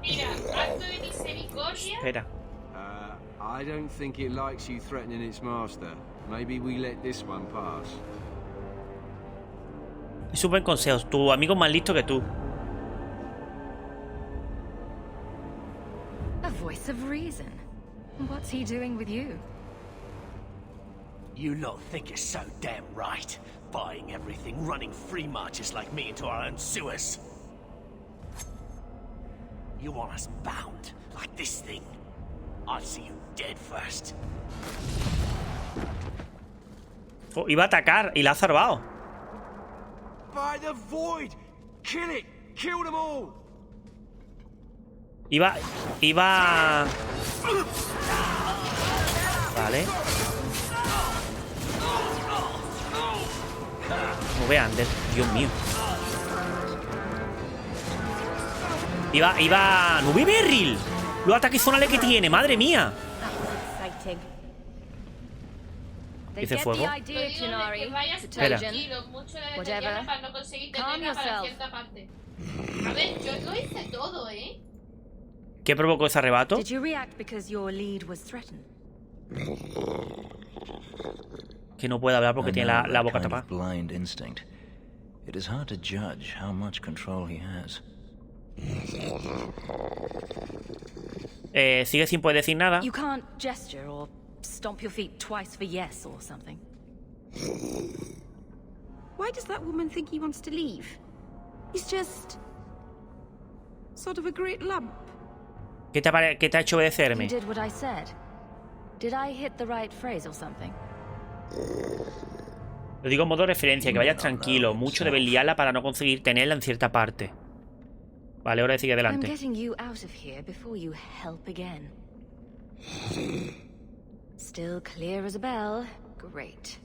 Mira, acto de misericordia. Espera. I don't think it likes you threatening its master. Maybe we let this one pass. Es un buen consejo. Tu amigo es más listo que tú. A voice of reason. What's he doing with you? You lot think you're so damn right. Buying everything, running free marches like me into our own sewers. You want us bound, like this thing? I'll see you dead first. Oh, iba a atacar y la ha salvado. By the void! Kill it! Kill them all! Iba... Vale. ve a Ander. Dios mío. Iba... ¡No ve Beryl! Los ataques zonales que tiene, madre mía. Dice fuego. Espera. Whatever. Para no conseguir tenerla para cierta parte. A ver, yo lo hice todo, ¿eh? ¿Qué provocó ese arrebato? Did you react because your lead was threatened? Que no puede hablar porque tiene la boca tapada. Blind instinct. It is hard to judge how much control he has. Sigue sin poder decir nada. You can't gesture or stomp your feet twice for yes or something. Why does that woman think he wants to leave? He's just sort of a great lump. ¿Qué te ha hecho obedecerme? You did what I said. Did I hit the right phrase or something? Lo digo en modo referencia, que vayas tranquilo. Mucho debes liarla para no conseguir tenerla en cierta parte. Vale, ahora sigue adelante. I'm getting you out of here before you help again. Still clear as a bell. Great.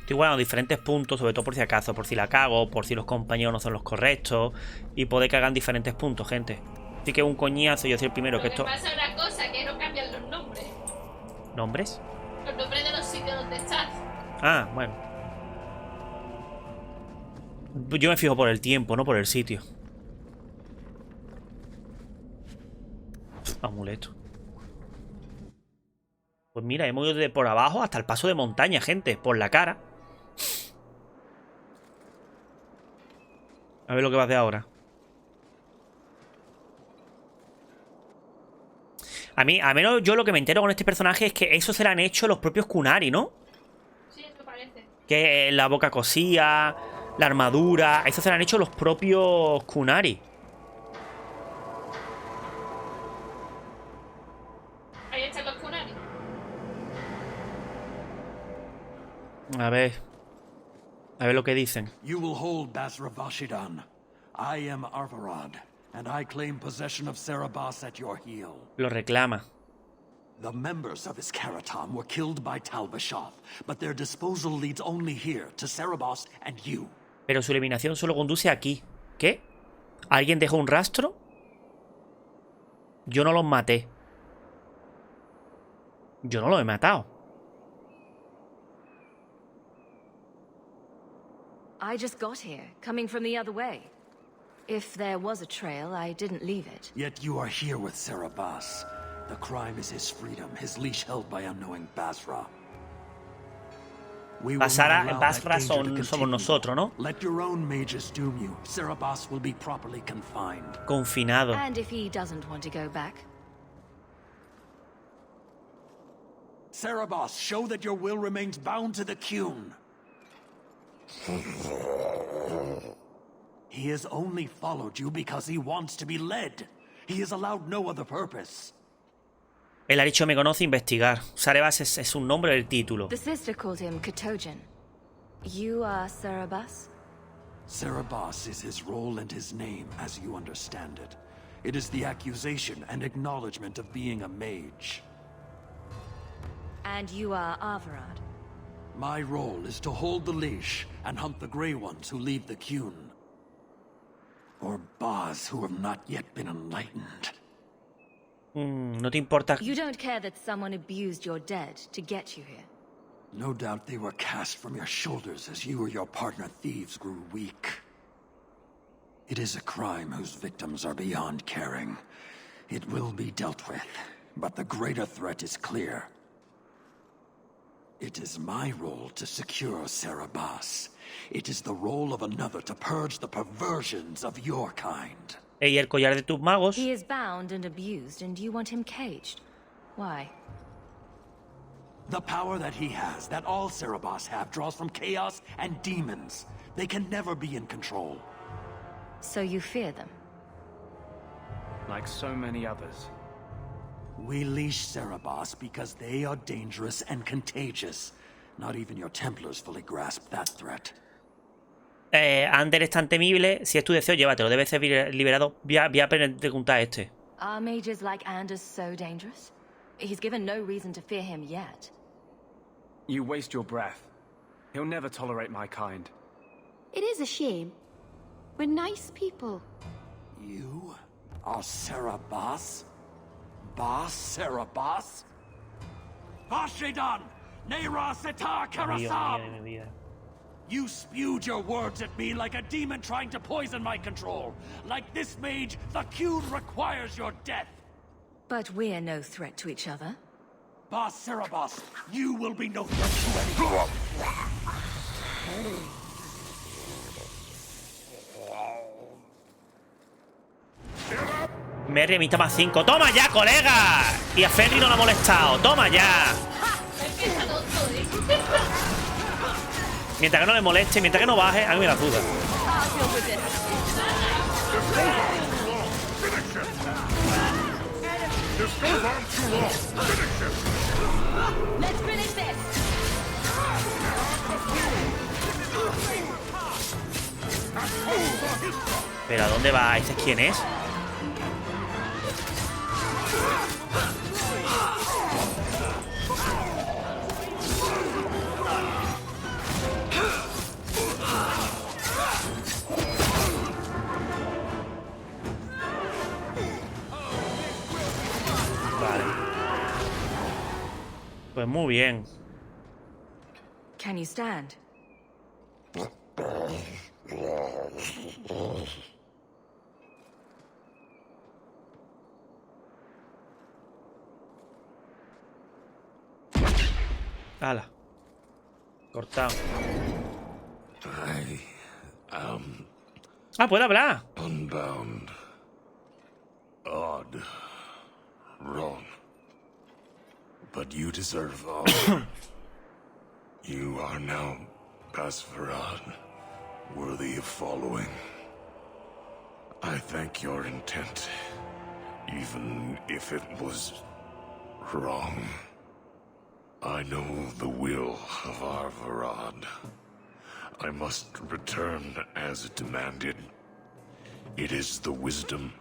Estoy guardando diferentes puntos, sobre todo por si acaso, por si la cago, por si los compañeros no son los correctos. Y poder que hagan diferentes puntos, gente. Así que un coñazo, yo soy el primero que esto... Lo que pasa una cosa, que no cambian los nombres. ¿Nombres? Los nombres de los sitios donde estás. Ah, bueno. Yo me fijo por el tiempo, no por el sitio. Amuleto. Pues mira, hemos ido de por abajo hasta el paso de montaña, gente. Por la cara. A ver lo que va a hacer ahora. A mí, a menos yo lo que me entero con este personaje es que eso se lo han hecho los propios Kunari, ¿no? Sí, eso parece. Que la boca cosía, la armadura, eso se lo han hecho los propios Kunari. Ahí están los Kunari. A ver lo que dicen. You will hold Basra Vashidan. I am Arvarad, and I claim possession of Cerebos at your heel. Lo reclama. The members of his Karatam were killed by Tal-Vashoth, but their disposal leads only here, to Cerebos and you. Pero su eliminación solo conduce aquí. ¿Qué? ¿Alguien dejó un rastro? Yo no los maté. Yo no los he matado. I just got here, coming from the other way. If there was a trail, I didn't leave it. Yet you are here with Cerebos. The crime is his freedom, his leash held by unknowing Basra. Basra somos nosotros, ¿no? Let your own mages doom you. Cerebos will be properly confined. Confinado. And if he doesn't want to go back? Cerebos, show that your will remains bound to the Qun. He has only followed you because he wants to be led. He has allowed no other purpose. Él ha dicho me conoce investigar. Cerebos es un nombre del título. The sister called him Katojan. You are Cerebos? Cerebos is his role and his name, as you understand it. It is the accusation and acknowledgement of being a mage. And you are Arvarad? My role is to hold the leash and hunt the Grey Ones who leave the Qun. Or Baz who have not yet been enlightened. No te importa. You don't care that someone abused your dead to get you here? No doubt they were cast from your shoulders as you or your partner thieves grew weak. It is a crime whose victims are beyond caring. It will be dealt with, but the greater threat is clear. It is my role to secure Cerebos. It is the role of another to purge the perversions of your kind. ¿Y el collar de tus magos? He is bound and abused, and you want him caged. Why? The power that he has, that all Cerebos have, draws from chaos and demons. They can never be in control. So you fear them? Like so many others. We leash Cerebos because they are dangerous and contagious. Not even your Templars fully grasp that threat. Ander es tan temible. Si es tu deseo, llévatelo. Debe ser liberado. Voy a preguntar a este. Are mages like Anders so dangerous? He's given no reason to fear him yet. You waste your breath. He'll never tolerate my kind. It is a shame. We're nice people. You are Sarah Bass? Bass Sarah Bass? Hashidan! Neira Setar Karasam! You spewed your words at me like a demon trying to poison my control. Like this mage, the Qun requires your death. But we're no threat to each other. Boss Cerebos, you will be no threat to anyone. Me remita más 5. ¡Toma ya, colega! Y a Fenrir no lo ha molestado. ¡Toma ya! Mientras que no le moleste, mientras que no baje, a mí me la duda. ¿Pero a dónde va? ¿Ese quién es? Vale. Pues muy bien. Can you stand? Hala. Cortado. Ah, puede hablar. Unbound. Odd. Wrong. But you deserve all. You are now Pasvarad, worthy of following. I thank your intent, even if it was wrong. I know the will of our Varad. I must return as demanded. It is the wisdom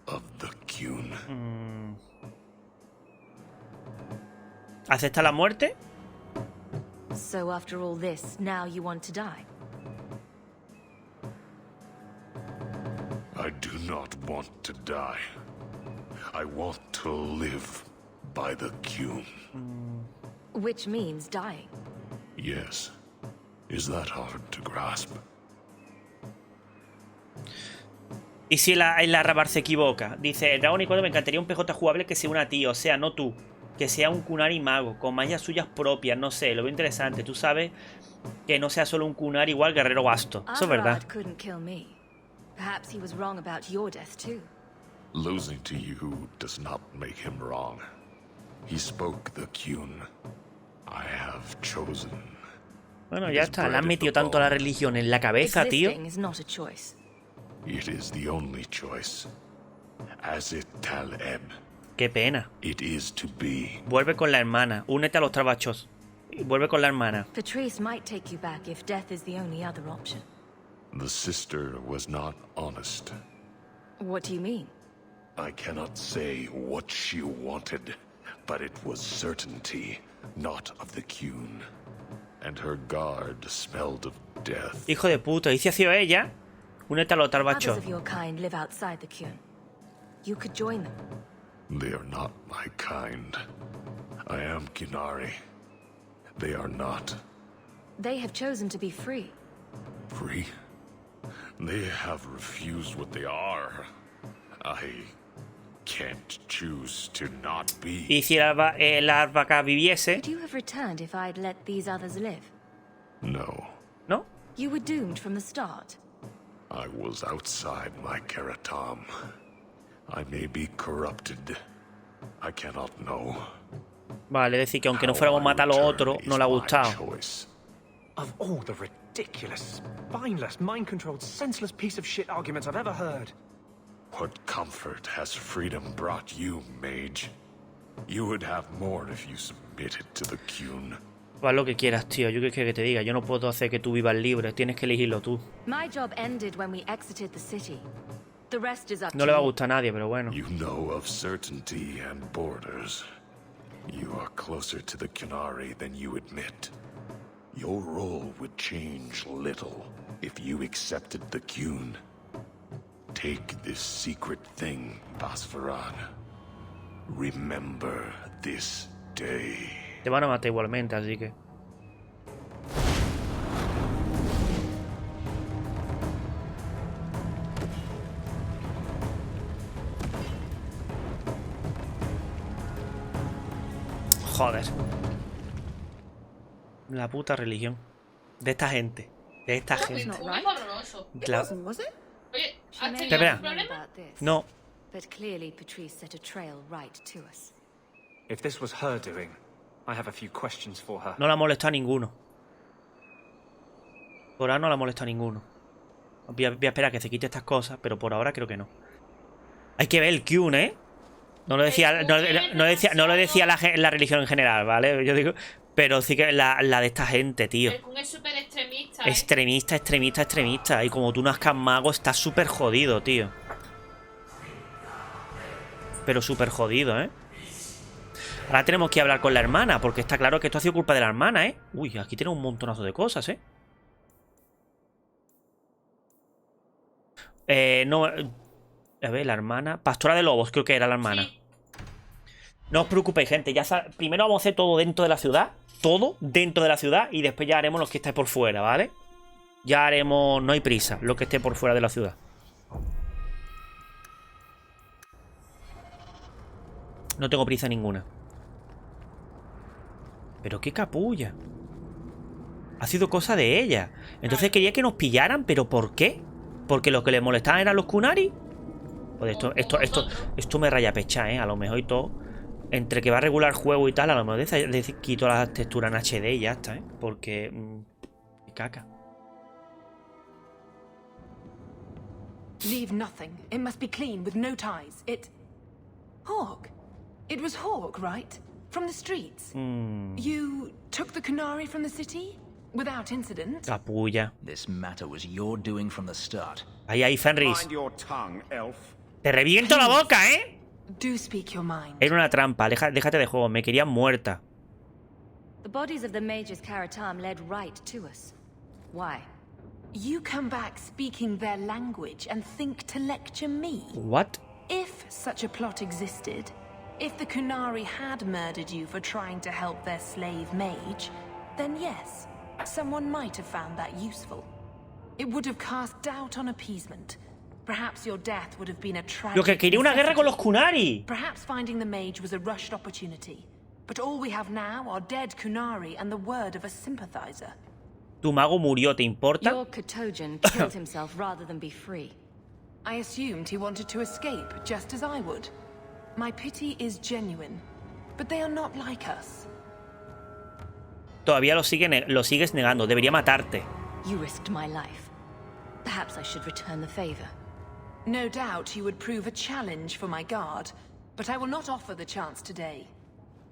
of the Qun. ¿Acepta la muerte? So after all this, now you want to die? I do not want to die. I want to live by the Qun. Which means dying. Yes. Is that hard to grasp? ¿Y si la Rabar se equivoca? Dice, el Dragon Icon me encantaría un PJ jugable que sea una a ti, o sea, no tú. Que sea un Qunari mago, con magias suyas propias, no sé, lo veo interesante. Tú sabes que no sea solo un Qunari igual guerrero vasto. Eso es verdad. Couldn't kill me. Perhaps he was wrong about your death too. Losing to you does not make him wrong. He spoke the Qun. I have chosen. Bueno, ya está. Le han metido tanto la religión en la cabeza, tío. It is the only choice. As it Tal-Eb. Qué pena. It is to be. Vuelve con la hermana. Únete a los Tal-Vashoth. Vuelve con la hermana. Patrice might take you back if death is the only other option. The sister was not honest. What do you mean? I cannot say what she wanted, but it was certainty, not of the Qun. And her guard smelled of death. Hijo de puta, dice hacia ella. Únete a los Tal-Vashoth. Others of your kind live outside the Qun. You could join them. They are not my kind. I am Qunari. They are not. They have chosen to be free. Free? They have refused what they are. I can't choose to not be. ¿Y si la vaca viviese? Would you have returned if I'd let these others live? No. ¿No? You were doomed from the start. I was outside my Keratam. I may be corrupted. I cannot know. Vale, decir que aunque no fuéramos a matar a los otros, no le ha gustado. Of all the ridiculous, spineless, mind-controlled, senseless piece of shit arguments I've ever heard. What comfort has freedom brought you, mage? You would have more if you submitted to the Qun. Haz lo que quieras, tío. Yo qué quieres que te diga. Yo no puedo hacer que tú vivas libre. Tienes que elegirlo tú. My job ended when we exited the city. The rest is up No le va a gustar a nadie, pero bueno. You know of certainty and borders. You are closer to the Qunari than you admit. Your role would change little if you accepted the Qun. Take this secret thing, Basfaran. Remember this day. Te van a matar igualmente, así que... Joder. La puta religión. De esta gente. De esta gente. Es horroroso. Oye, ¿has tenido Espera. algún problema? No. But clearly Patrice set a trail right to us. If this was her doing, I have a few questions for her. No la molesta a ninguno. Por ahora no la molesta a ninguno. Voy a esperar a que se quite estas cosas, pero por ahora creo que no. Hay que ver el Qun, ¿eh? No lo decía, no lo decía la religión en general, ¿vale? Yo digo, pero sí que la de esta gente, tío. El Qun es súper extremista, Extremista. Y como tú nazcas mago, estás súper jodido, tío. Pero súper jodido, ¿eh? Ahora tenemos que hablar con la hermana, porque está claro que esto ha sido culpa de la hermana, ¿eh? Uy, aquí tiene un montonazo de cosas, ¿eh? No... A ver, la hermana... Pastora de lobos, creo que era la hermana. Sí. No os preocupéis, gente. Ya primero vamos a hacer todo dentro de la ciudad. Todo dentro de la ciudad. Y después ya haremos lo que esté por fuera, ¿vale? Ya haremos... No hay prisa. Lo que esté por fuera de la ciudad. No tengo prisa ninguna. Pero qué capulla. Ha sido cosa de ella. Entonces quería que nos pillaran. ¿Pero por qué? ¿Porque lo que le molestaban eran los Qunari? Pues esto me raya pecha, ¿eh? A lo mejor y todo. Entre que va a regular juego y tal, a lo mejor le quito la textura en HD y ya está, ¿eh? Porque... caca. Leave nothing. It must be clean with no ties. Hawke. It was Hawke, right? From the streets. You took the Qunari from the city? Without incident? Capulla. This matter was your doing from the start. Ahí, Fenris. Mind your tongue, elf. Te reviento la boca, ¿eh? Do speak your mind. Era una trampa. Déjate de juego. Me querían muerta. The bodies of the mages Karatam led right to us. Why? You come back speaking their language and think to lecture me? What? If such a plot existed, if the Qunari had murdered you for trying to help their slave mage, then yes, someone might have found that useful. It would have cast doubt on appeasement. Perhaps your death would have been a tragic Lo que quería una guerra con los Qunari. Perhaps finding the mage was a rushed opportunity. But all we have now are dead Qunari and the word of a sympathizer. Tu mago murió, ¿te importa? Your Kotojan killed himself rather than be free. I assumed he wanted to escape, just as I would. My pity is genuine, but they are not like us. Todavía lo sigues negando. Debería matarte. You risked my life. Perhaps I should return the favor. No doubt you would prove a challenge for my guard, but I will not offer the chance today.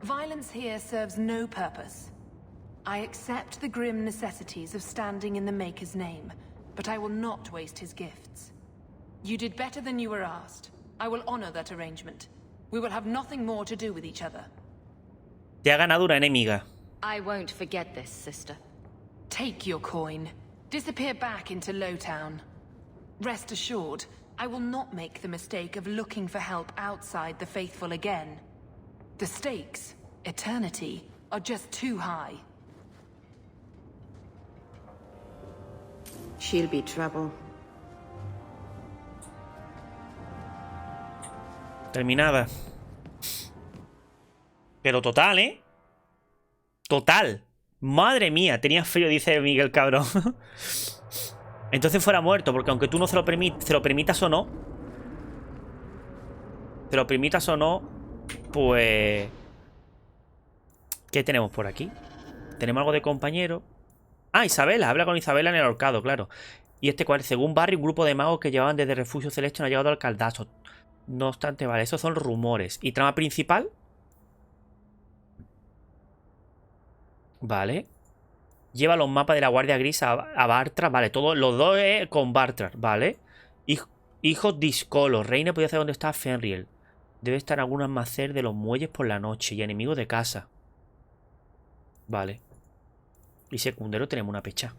Violence here serves no purpose. I accept the grim necessities of standing in the Maker's name, but I will not waste his gifts. You did better than you were asked. I will honor that arrangement. We will have nothing more to do with each other. Te ha ganado una enemiga. I won't forget this, sister. Take your coin. Disappear back into Lowtown. Rest assured, I will not make the mistake of looking for help outside the faithful again. The stakes, eternity, are just too high. She'll be trouble. Terminada. Pero total, ¿eh? Total. Madre mía, tenía frío, dice Miguel, cabrón. Entonces fuera muerto, porque aunque tú no se lo permitas o no, pues... ¿Qué tenemos por aquí? Tenemos algo de compañero. Ah, Isabela, habla con Isabela en el ahorcado, claro. Y cual, según Barry, un grupo de magos que llevaban desde Refugio Celeste no ha llegado al Tal-Vashoth. No obstante, vale, esos son rumores. ¿Y trama principal? Vale. Lleva los mapas de la Guardia Gris a Bartra. Vale, todos los dos con Bartra. Vale. Hijos discolos. Reina podía saber dónde está Fenriel. Debe estar en algún almacén de los muelles por la noche. Y enemigo de casa. Vale. Y secundero tenemos una pecha.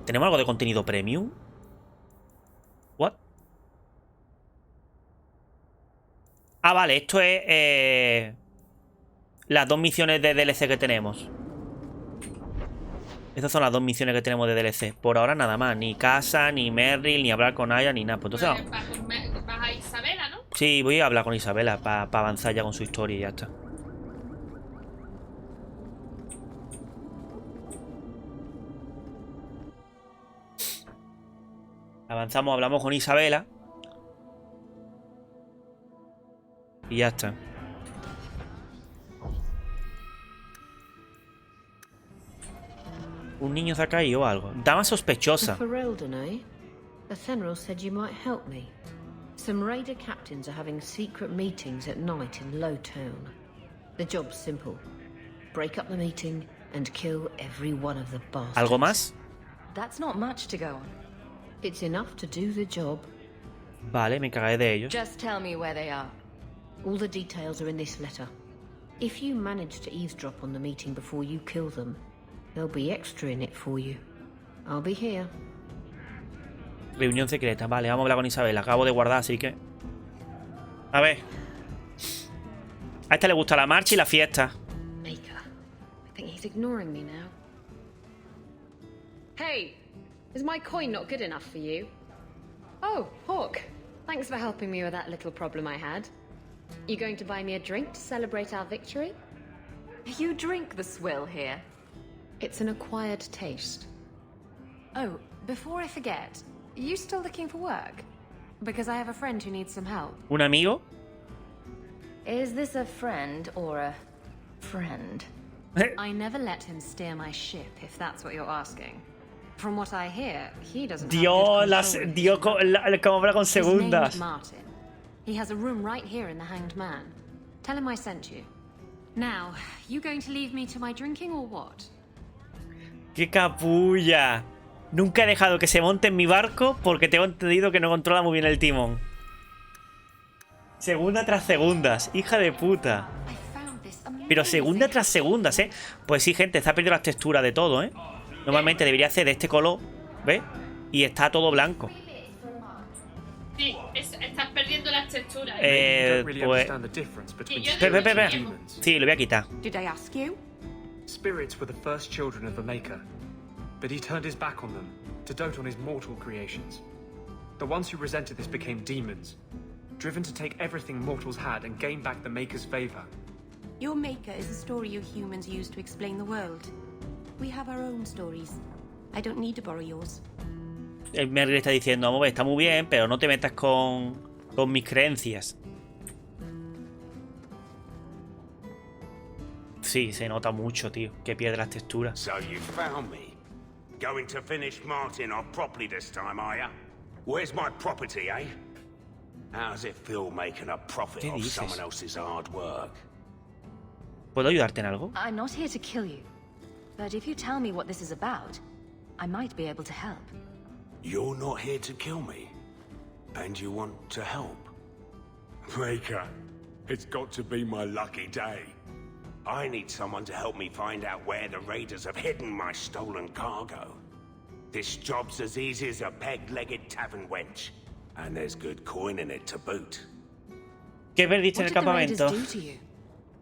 ¿Tenemos algo de contenido premium? ¿What? Ah, vale, esto es las 2 misiones de DLC que tenemos. Estas son las 2 misiones que tenemos de DLC. Por ahora nada más. Ni casa, ni Merrill, ni hablar con Aya, ni nada. Pues entonces, Vas a Isabela, ¿no? sí, voy a hablar con Isabela para avanzar ya con su historia y ya está. Avanzamos, hablamos con Isabela. Y ya está. Un niño se ha caído o algo. Dama sospechosa. Ephemeral said you might help me. Some raider captains are having secret meetings at night in Lowtown. The job's simple. Break up the meeting and kill every one of the bastards. ¿Algo más? That's not much to go on. It's enough to do the job. Vale, me encargaré de ellos. Just tell me where they are. All the details are in this letter. If you manage to eavesdrop on the meeting before you kill them, there'll be extra in it for you. I'll be here. Reunión secreta. Vale, vamos a hablar con Isabela. Acabo de guardar, así que... A ver. A esta le gusta la marcha y la fiesta. Maker. I think he's ignoring me now. Hey! Is my coin not good enough for you? Oh, Hawke. Thanks for helping me with that little problem I had. You going to buy me a drink to celebrate our victory? You drink the swill here. It's an acquired taste. Oh, before I forget, are you still looking for work? Because I have a friend who needs some help. ¿Un amigo? Is this a friend or a friend? I never let him steer my ship, if that's what you're asking. From what I hear, he doesn't Dios, como habla con segundas. His name's Martin. He has a room right here in the Hanged Man. Tell him I sent you. Now, you going to leave me to my drinking or what? ¡Qué capulla! Nunca he dejado que se monte en mi barco porque tengo entendido que no controla muy bien el timón. Segunda tras segundas, hija de puta. Pero segunda tras segundas, ¿eh? Pues sí, gente, está perdiendo las texturas de todo, ¿eh? Normalmente debería ser de este color, ¿ves? Y está todo blanco. Sí, estás perdiendo las texturas. Pues... Espera. Sí, lo voy a quitar. Did I ask you? Spirits were the first children of the Maker, but he turned his back on them to dote on his mortal creations. The ones who resented this became demons, driven to take everything mortals had and gain back the Maker's favor. Your Maker is a story you humans use to explain the world. We have our own stories. I don't need to borrow yours. El Merrill está diciendo, vamos, está muy bien, pero no te metas con mis creencias. Sí, se nota mucho, tío, que pierde las texturas. So you found me. Going to finish Martin off properly this time, are ya? Where's my property, eh? How's it feel making a profit of someone else's hard work? ¿Puedo ayudarte en algo? I'm not here to kill you. But if you tell me what this is about, I might be able to help. You're not here to kill me, and you want to help? Maker, it's got to be my lucky day. I need someone to help me find out where the raiders have hidden my stolen cargo. This job's as easy as a peg-legged tavern wench, and there's good coin in it to boot. ¿Qué perdiste en el campamento?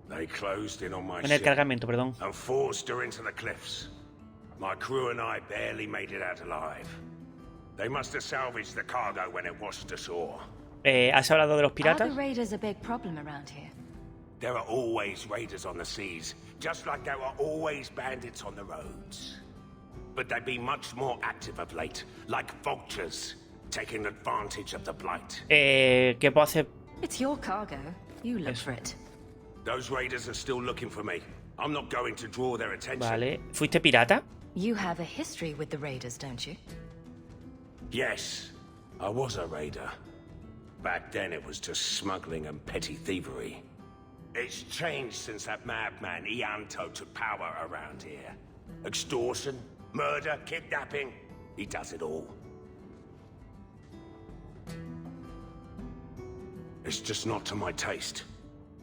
They closed in on my En el ship cargamento, perdón. and forced her into the cliffs. My crew and I barely made it out alive. They must have salvaged the cargo when it washed ashore. ¿Has hablado de los Are piratas? the raiders a big problem around here? There are always raiders on the seas, just like there are always bandits on the roads. But they've been much more active of late, like vultures, taking advantage of the blight. ¿Qué puedo hacer? It's your cargo. You look for it. Those raiders are still looking for me. I'm not going to draw their attention. Vale. ¿Fuiste pirata? You have a history with the raiders, don't you? Yes, I was a raider. Back then it was just smuggling and petty thievery. It's changed since that madman Ianto took power around here. Extortion, murder, kidnapping, he does it all. It's just not to my taste.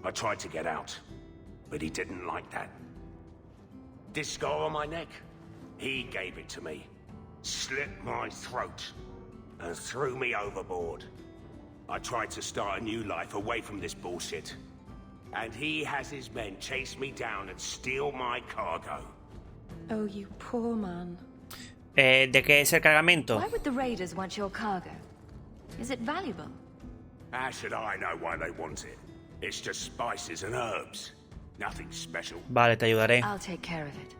I tried to get out, but he didn't like that. This scar on my neck, he gave it to me, slit my throat, and threw me overboard. I tried to start a new life away from this bullshit. And he has his men chase me down and steal my cargo. Oh, you poor man. ¿De qué es el cargamento? Why would the raiders want your cargo? Is it valuable? How should I know why they want it? It's just spices and herbs. Nothing special. Vale, te ayudaré. I'll take care of it.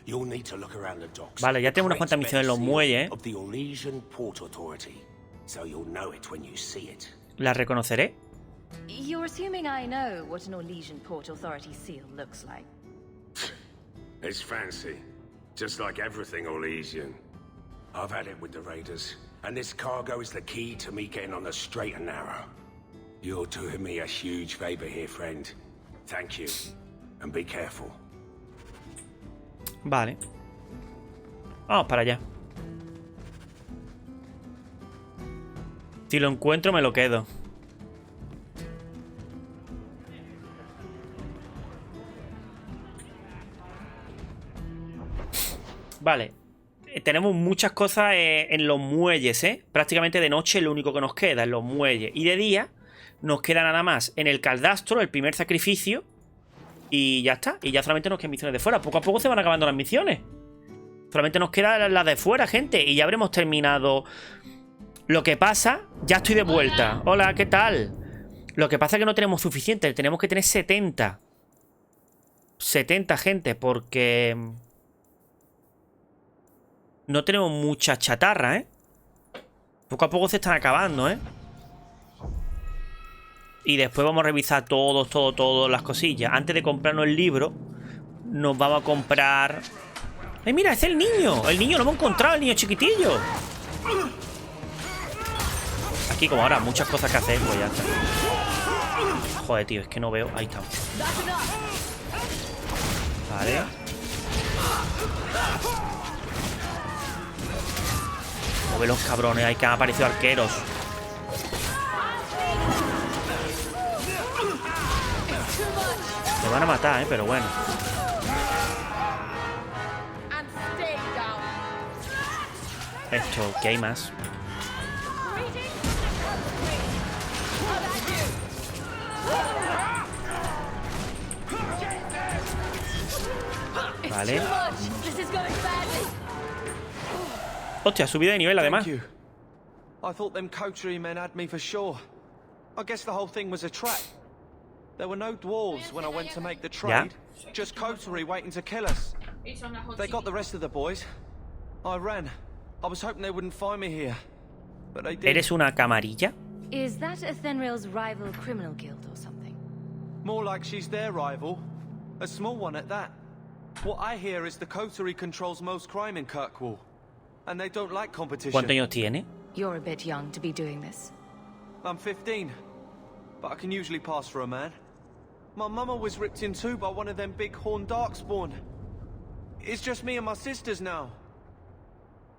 You'll need to look around the docks. Vale, ya tengo unas cuantas misiones en los muelles, Of the Orlesian Port Authority, so you'll know it when you see it. ¿Las reconoceré? You're assuming I know what an Orlesian Port Authority seal looks like. It's fancy, just like everything Orlesian. I've had it with the raiders, and this cargo is the key to me getting on the straight and narrow. You're doing me a huge favor here, friend. Thank you, and be careful. Vale. Vamos para allá. Si lo encuentro me lo quedo. Vale. Tenemos muchas cosas en los muelles, ¿eh? Prácticamente de noche es lo único que nos queda, en los muelles. Y de día nos queda nada más en el caldastro, el primer sacrificio. Y ya está. Y ya solamente nos quedan misiones de fuera. Poco a poco se van acabando las misiones. Solamente nos quedan las de fuera, gente. Y ya habremos terminado. Lo que pasa... Ya estoy de vuelta. Hola, ¿qué tal? Lo que pasa es que no tenemos suficiente. Tenemos que tener 70. 70, gente, porque... No tenemos mucha chatarra, ¿eh? Poco a poco se están acabando, ¿eh? Y después vamos a revisar todas las cosillas. Antes de comprarnos el libro, nos vamos a comprar... ¡Ay, mira! ¡Es el niño! El niño lo hemos encontrado, el niño chiquitillo. Aquí, como ahora, muchas cosas que hacer, pues ya está. Joder, tío, es que no veo... Ahí está. Vale. No veo los cabrones, ahí que han aparecido arqueros. Me van a matar, pero bueno. Esto, ¿qué hay más? Vale. Hostia, subida de nivel además. I thought them coterie men had me for sure. I guess the whole thing was a trap. There were no dwarves when I went to make the trade. Just coterie waiting to kill us. They got the rest of the boys. I ran. I was hoping they wouldn't find me here. But they did. ¿Eres una camarilla? Is that Athenril's rival criminal guild or something? More like she's their rival. A small one at that. What I hear is the coterie controls most crime in Kirkwall. And they don't like competition. ¿Cuántos años tiene? You're a bit young to be doing this. I'm 15. But I can usually pass for a man. My mama was ripped in two by one of them big horned darkspawn. It's just me and my sisters now.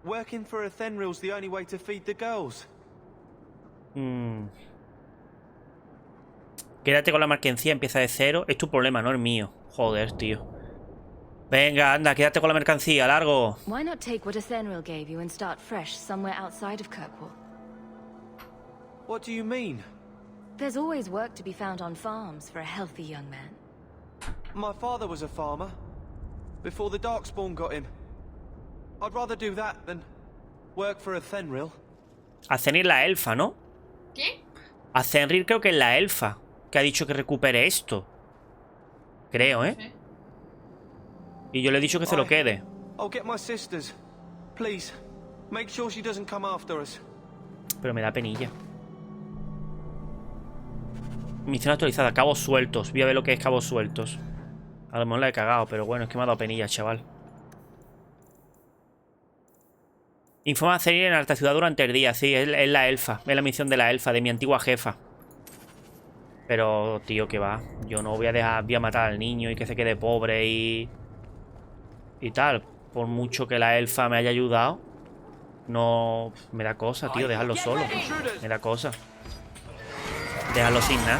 Working for Athenril's the only way to feed the girls. Quédate con la mercancía, empieza de cero. Es tu problema, no el mío. Joder, tío. Venga, anda, quédate con la mercancía, largo. Why not take what Athenril gave you and start fresh somewhere outside of Kirkwall? What do you mean? There's always work to be found on farms for a healthy young man. My father was a farmer. Before the Darkspawn got him. I'd rather do that than work for Athenril. Athenril la elfa, ¿no? ¿Qué? Athenril creo que es la elfa que ha dicho que recupere esto. Creo, ¿eh? Y yo le he dicho que se lo quede. I'll get my sisters. Please, make sure she doesn't come after us. Pero me da penilla. Misión actualizada, cabos sueltos. Voy a ver lo que es cabos sueltos. A lo mejor la he cagado, pero bueno, es que me ha dado penilla, chaval. Informa a Athenril en alta ciudad durante el día. Sí, es la elfa. Es la misión de la elfa, de mi antigua jefa. Pero, tío, que va. Yo no voy a dejar, voy a matar al niño y que se quede pobre y tal. Por mucho que la elfa me haya ayudado, no me da cosa, tío, dejarlo solo. Me da cosa. Déjalo sin nada.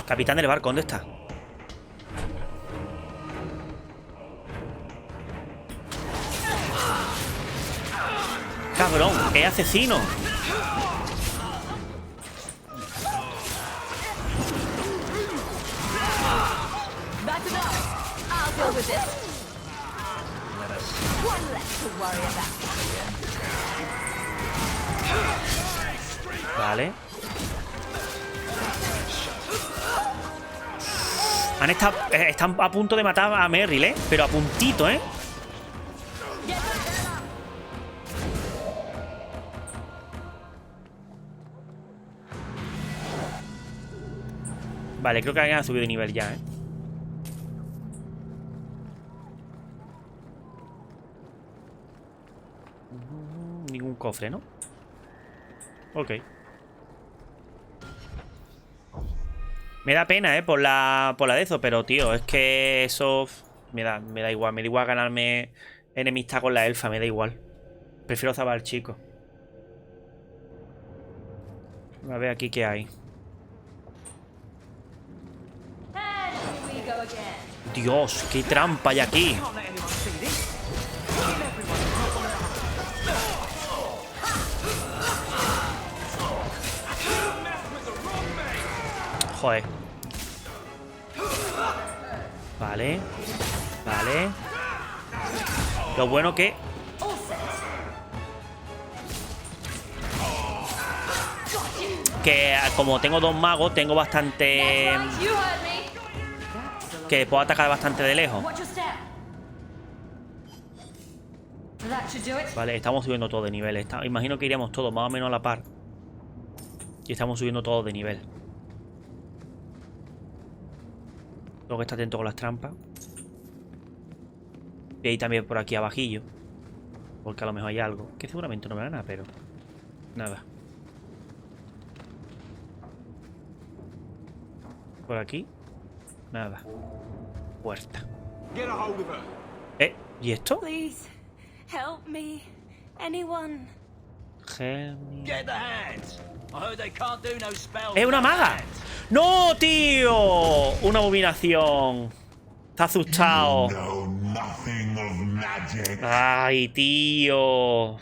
Capitán del barco, ¿dónde está? Cabrón, es asesino. Vale. Están a punto de matar a Merrill, ¿eh? Pero a puntito, ¿eh? Vale, creo que alguien ha subido de nivel ya, ¿eh? Ningún cofre, ¿no? Ok. Me da pena, por la de eso, pero tío, es que eso me da igual. Me da igual ganarme enemistad con la elfa, me da igual. Prefiero salvar al chico. A ver aquí qué hay. Dios, qué trampa hay aquí. Joder. Vale. Vale. Lo bueno que... como tengo dos magos, tengo bastante... que puedo atacar bastante de lejos. Vale, estamos subiendo todo de nivel. Imagino que iríamos todos más o menos a la par. Y estamos subiendo todos de nivel. Tengo que estar atento con las trampas. Y ahí también por aquí abajillo. Porque a lo mejor hay algo. Que seguramente no me da nada, pero... nada. Por aquí. Nada. Puerta. ¿Y esto? Help me. Anyone. ¡Es una maga! ¡No, tío! Una abominación. Está asustado. ¡Ay, tío!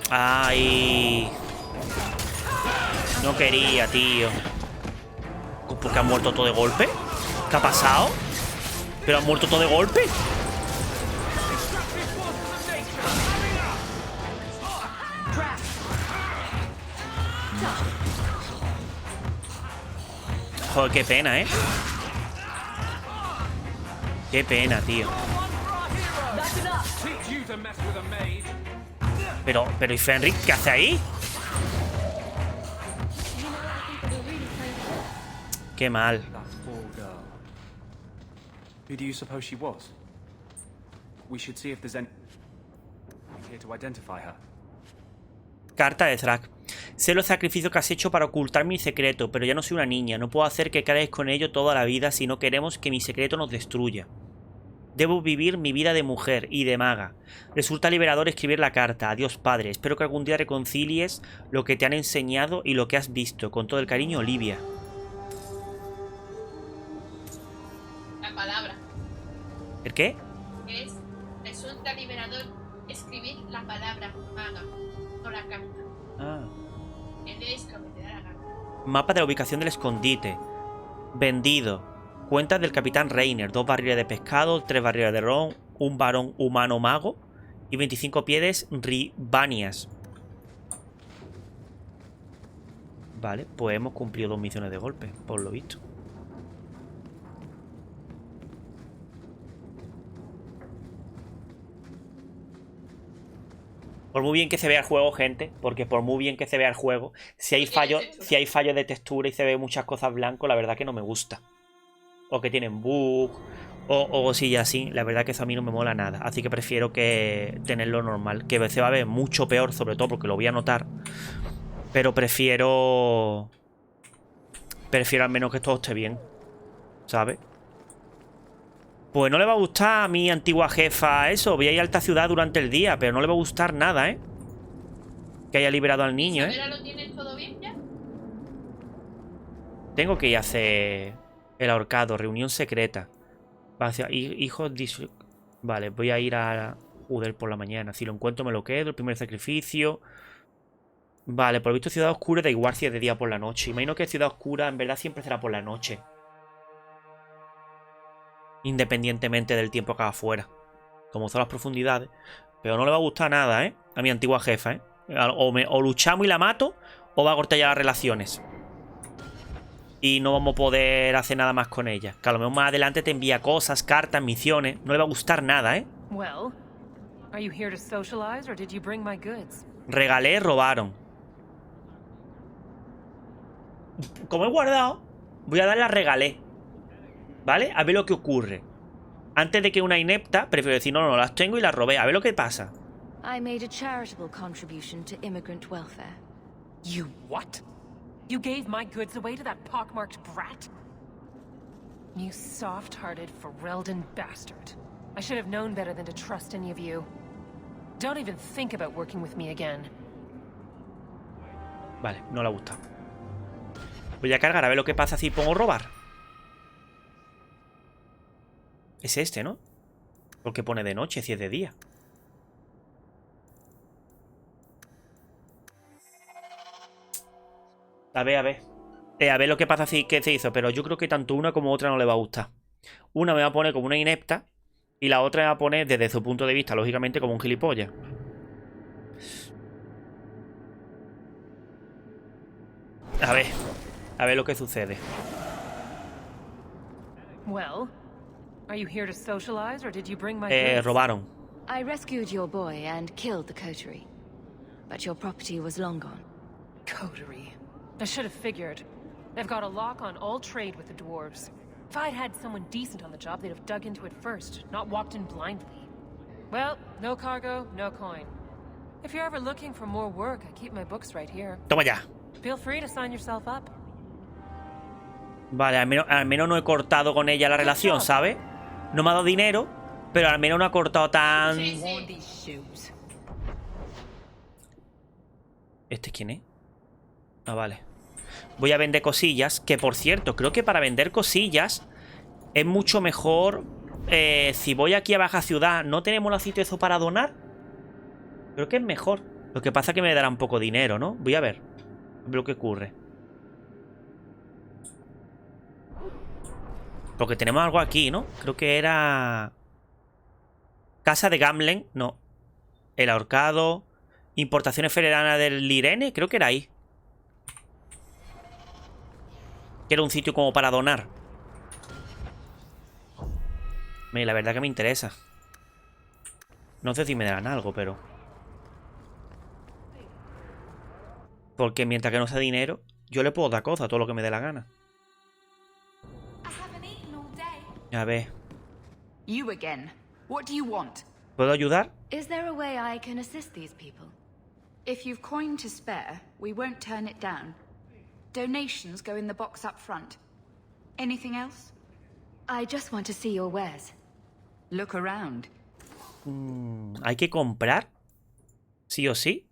¡Ay! No quería, tío. ¿Por qué han muerto todo de golpe? ¿Qué ha pasado? ¿Pero han muerto todo de golpe? Joder, qué pena, ¿eh? Qué pena, tío. Pero ¿y Fenrir qué hace ahí? Qué mal. Who do you suppose she was? We should see if there's any here to identify her. Carta de Thrak. Sé los sacrificios que has hecho para ocultar mi secreto, pero ya no soy una niña. No puedo hacer que cargues con ello toda la vida si no queremos que mi secreto nos destruya. Debo vivir mi vida de mujer y de maga. Resulta liberador escribir la carta. Adiós, padre. Espero que algún día reconcilies lo que te han enseñado y lo que has visto. Con todo el cariño, Olivia. La palabra. ¿El qué? Resulta liberador escribir la palabra maga, no la carta. Ah. Lees lo que te da la gana. Mapa de la ubicación del escondite. Vendido. Cuentas del capitán Reiner. 2 barriles de pescado, 3 barriles de ron, un varón humano mago y 25 pieles ribanias. Vale, pues hemos cumplido 2 misiones de golpe, por lo visto. Por muy bien que se vea el juego, gente, porque por muy bien que se vea el juego, si hay fallos de textura y se ve muchas cosas blanco, la verdad que no me gusta. O que tienen bug, o si ya así, la verdad que eso a mí no me mola nada. Así que prefiero que tenerlo normal, que se va a ver mucho peor, sobre todo porque lo voy a notar. Pero prefiero al menos que todo esté bien, ¿sabes? Pues no le va a gustar a mi antigua jefa eso. Voy a ir a alta ciudad durante el día, pero no le va a gustar nada, ¿eh? que haya liberado al niño, ¿eh? ¿Isabela lo tienes todo bien ya? Tengo que ir a hacer el ahorcado, reunión secreta. Hijos... Vale, voy a ir a Joder por la mañana. Si lo encuentro me lo quedo, el primer sacrificio. Vale, por lo visto ciudad oscura da igual si es de día o por la noche. Imagino que ciudad oscura en verdad siempre será por la noche. Independientemente del tiempo que haga afuera. Como son las profundidades. Pero no le va a gustar nada, ¿eh? A mi antigua jefa, ¿eh? O luchamos y la mato, o va a cortar ya las relaciones. Y no vamos a poder hacer nada más con ella. Que a lo mejor más adelante te envía cosas, cartas, misiones. No le va a gustar nada, ¿eh? Well, are you here to socialize or did you bring my goods? Regalé, robaron. Como he guardado, voy a dar la regalé. ¿Vale? A ver lo que ocurre. Antes de que una inepta, prefiero decir, no, las tengo y las robé. A ver lo que pasa. I made a charitable contribution to immigrant welfare. You what? You gave my goods away to that pockmarked brat? You soft-hearted Ferelden bastard. I should have known better than to trust any of you. Don't even think about working with me again. Vale, no le ha gustado. Voy a cargar a ver lo que pasa si pongo robar. Es este, ¿no? Porque pone de noche si es de día. A ver, a ver. A ver lo que pasa si que se hizo. Pero yo creo que tanto una como otra no le va a gustar. Una me va a poner como una inepta. Y la otra me va a poner desde su punto de vista, lógicamente, como un gilipollas. A ver lo que sucede. Well, are you here to socialize or did you bring my goods? Robaron. I rescued your boy and killed the coterie. But your property was long gone. Coterie. I should have figured. They've got a lock on all trade with the dwarves. If I'd had someone decent on the job, they'd have dug into it first, not walked in blindly. Well, no cargo, no coin. If you're ever looking for more work, I keep my books right here. Toma ya. Feel free to sign yourself up. Vale, al menos no he cortado con ella la relación, ¿sabes? No me ha dado dinero, pero al menos no ha cortado tan... ¿Este quién es? Ah, vale. Voy a vender cosillas, que por cierto, creo que para vender cosillas es mucho mejor... si voy aquí a Baja Ciudad, ¿no tenemos el sitio eso para donar? Creo que es mejor. Lo que pasa es que me darán poco dinero, ¿no? Voy a ver lo que ocurre. Porque tenemos algo aquí, ¿no? Creo que era... Casa de Gamlen, no. El ahorcado. Importaciones federanas del Lirene, creo que era ahí. Que era un sitio como para donar. La verdad que me interesa. No sé si me darán algo, pero... Porque mientras que no sea dinero, yo le puedo dar cosas, todo lo que me dé la gana. A ver. You again. What do you want? ¿Puedo ayudar? Is there a way I can assist these people? If you've coin to spare, we won't turn it down. Donations go in the box up front. Anything else? I just want to see your wares. Look around. ¿Hay que comprar? ¿Sí o sí?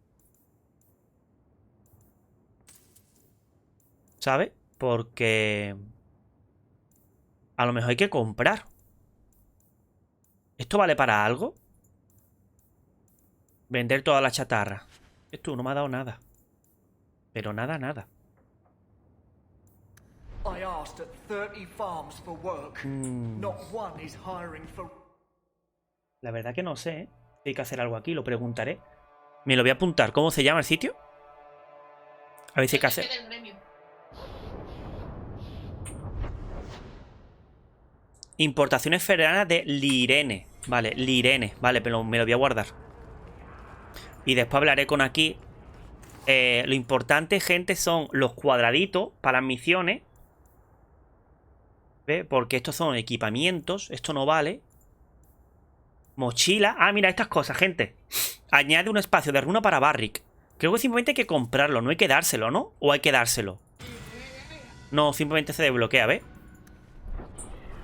¿Sabe? Porque... a lo mejor hay que comprar. ¿Esto vale para algo? Vender toda la chatarra. Esto no me ha dado nada. Pero nada, nada. I asked at 30 farms for work. Not one is hiring for... La verdad que no sé, ¿eh? Hay que hacer algo aquí, lo preguntaré. Me lo voy a apuntar. ¿Cómo se llama el sitio? A ver si hay que hacer... Importaciones federanas de Lirene. Vale, Lirene. Vale, pero me lo voy a guardar. Y después hablaré con aquí. Lo importante, gente, son los cuadraditos para misiones. ¿Ve? Porque estos son equipamientos. Esto no vale. Mochila. Ah, mira, estas cosas, gente. Añade un espacio de runa para Barrick. Creo que simplemente hay que comprarlo. No hay que dárselo, ¿no? ¿O hay que dárselo? No, simplemente se desbloquea, ¿ves?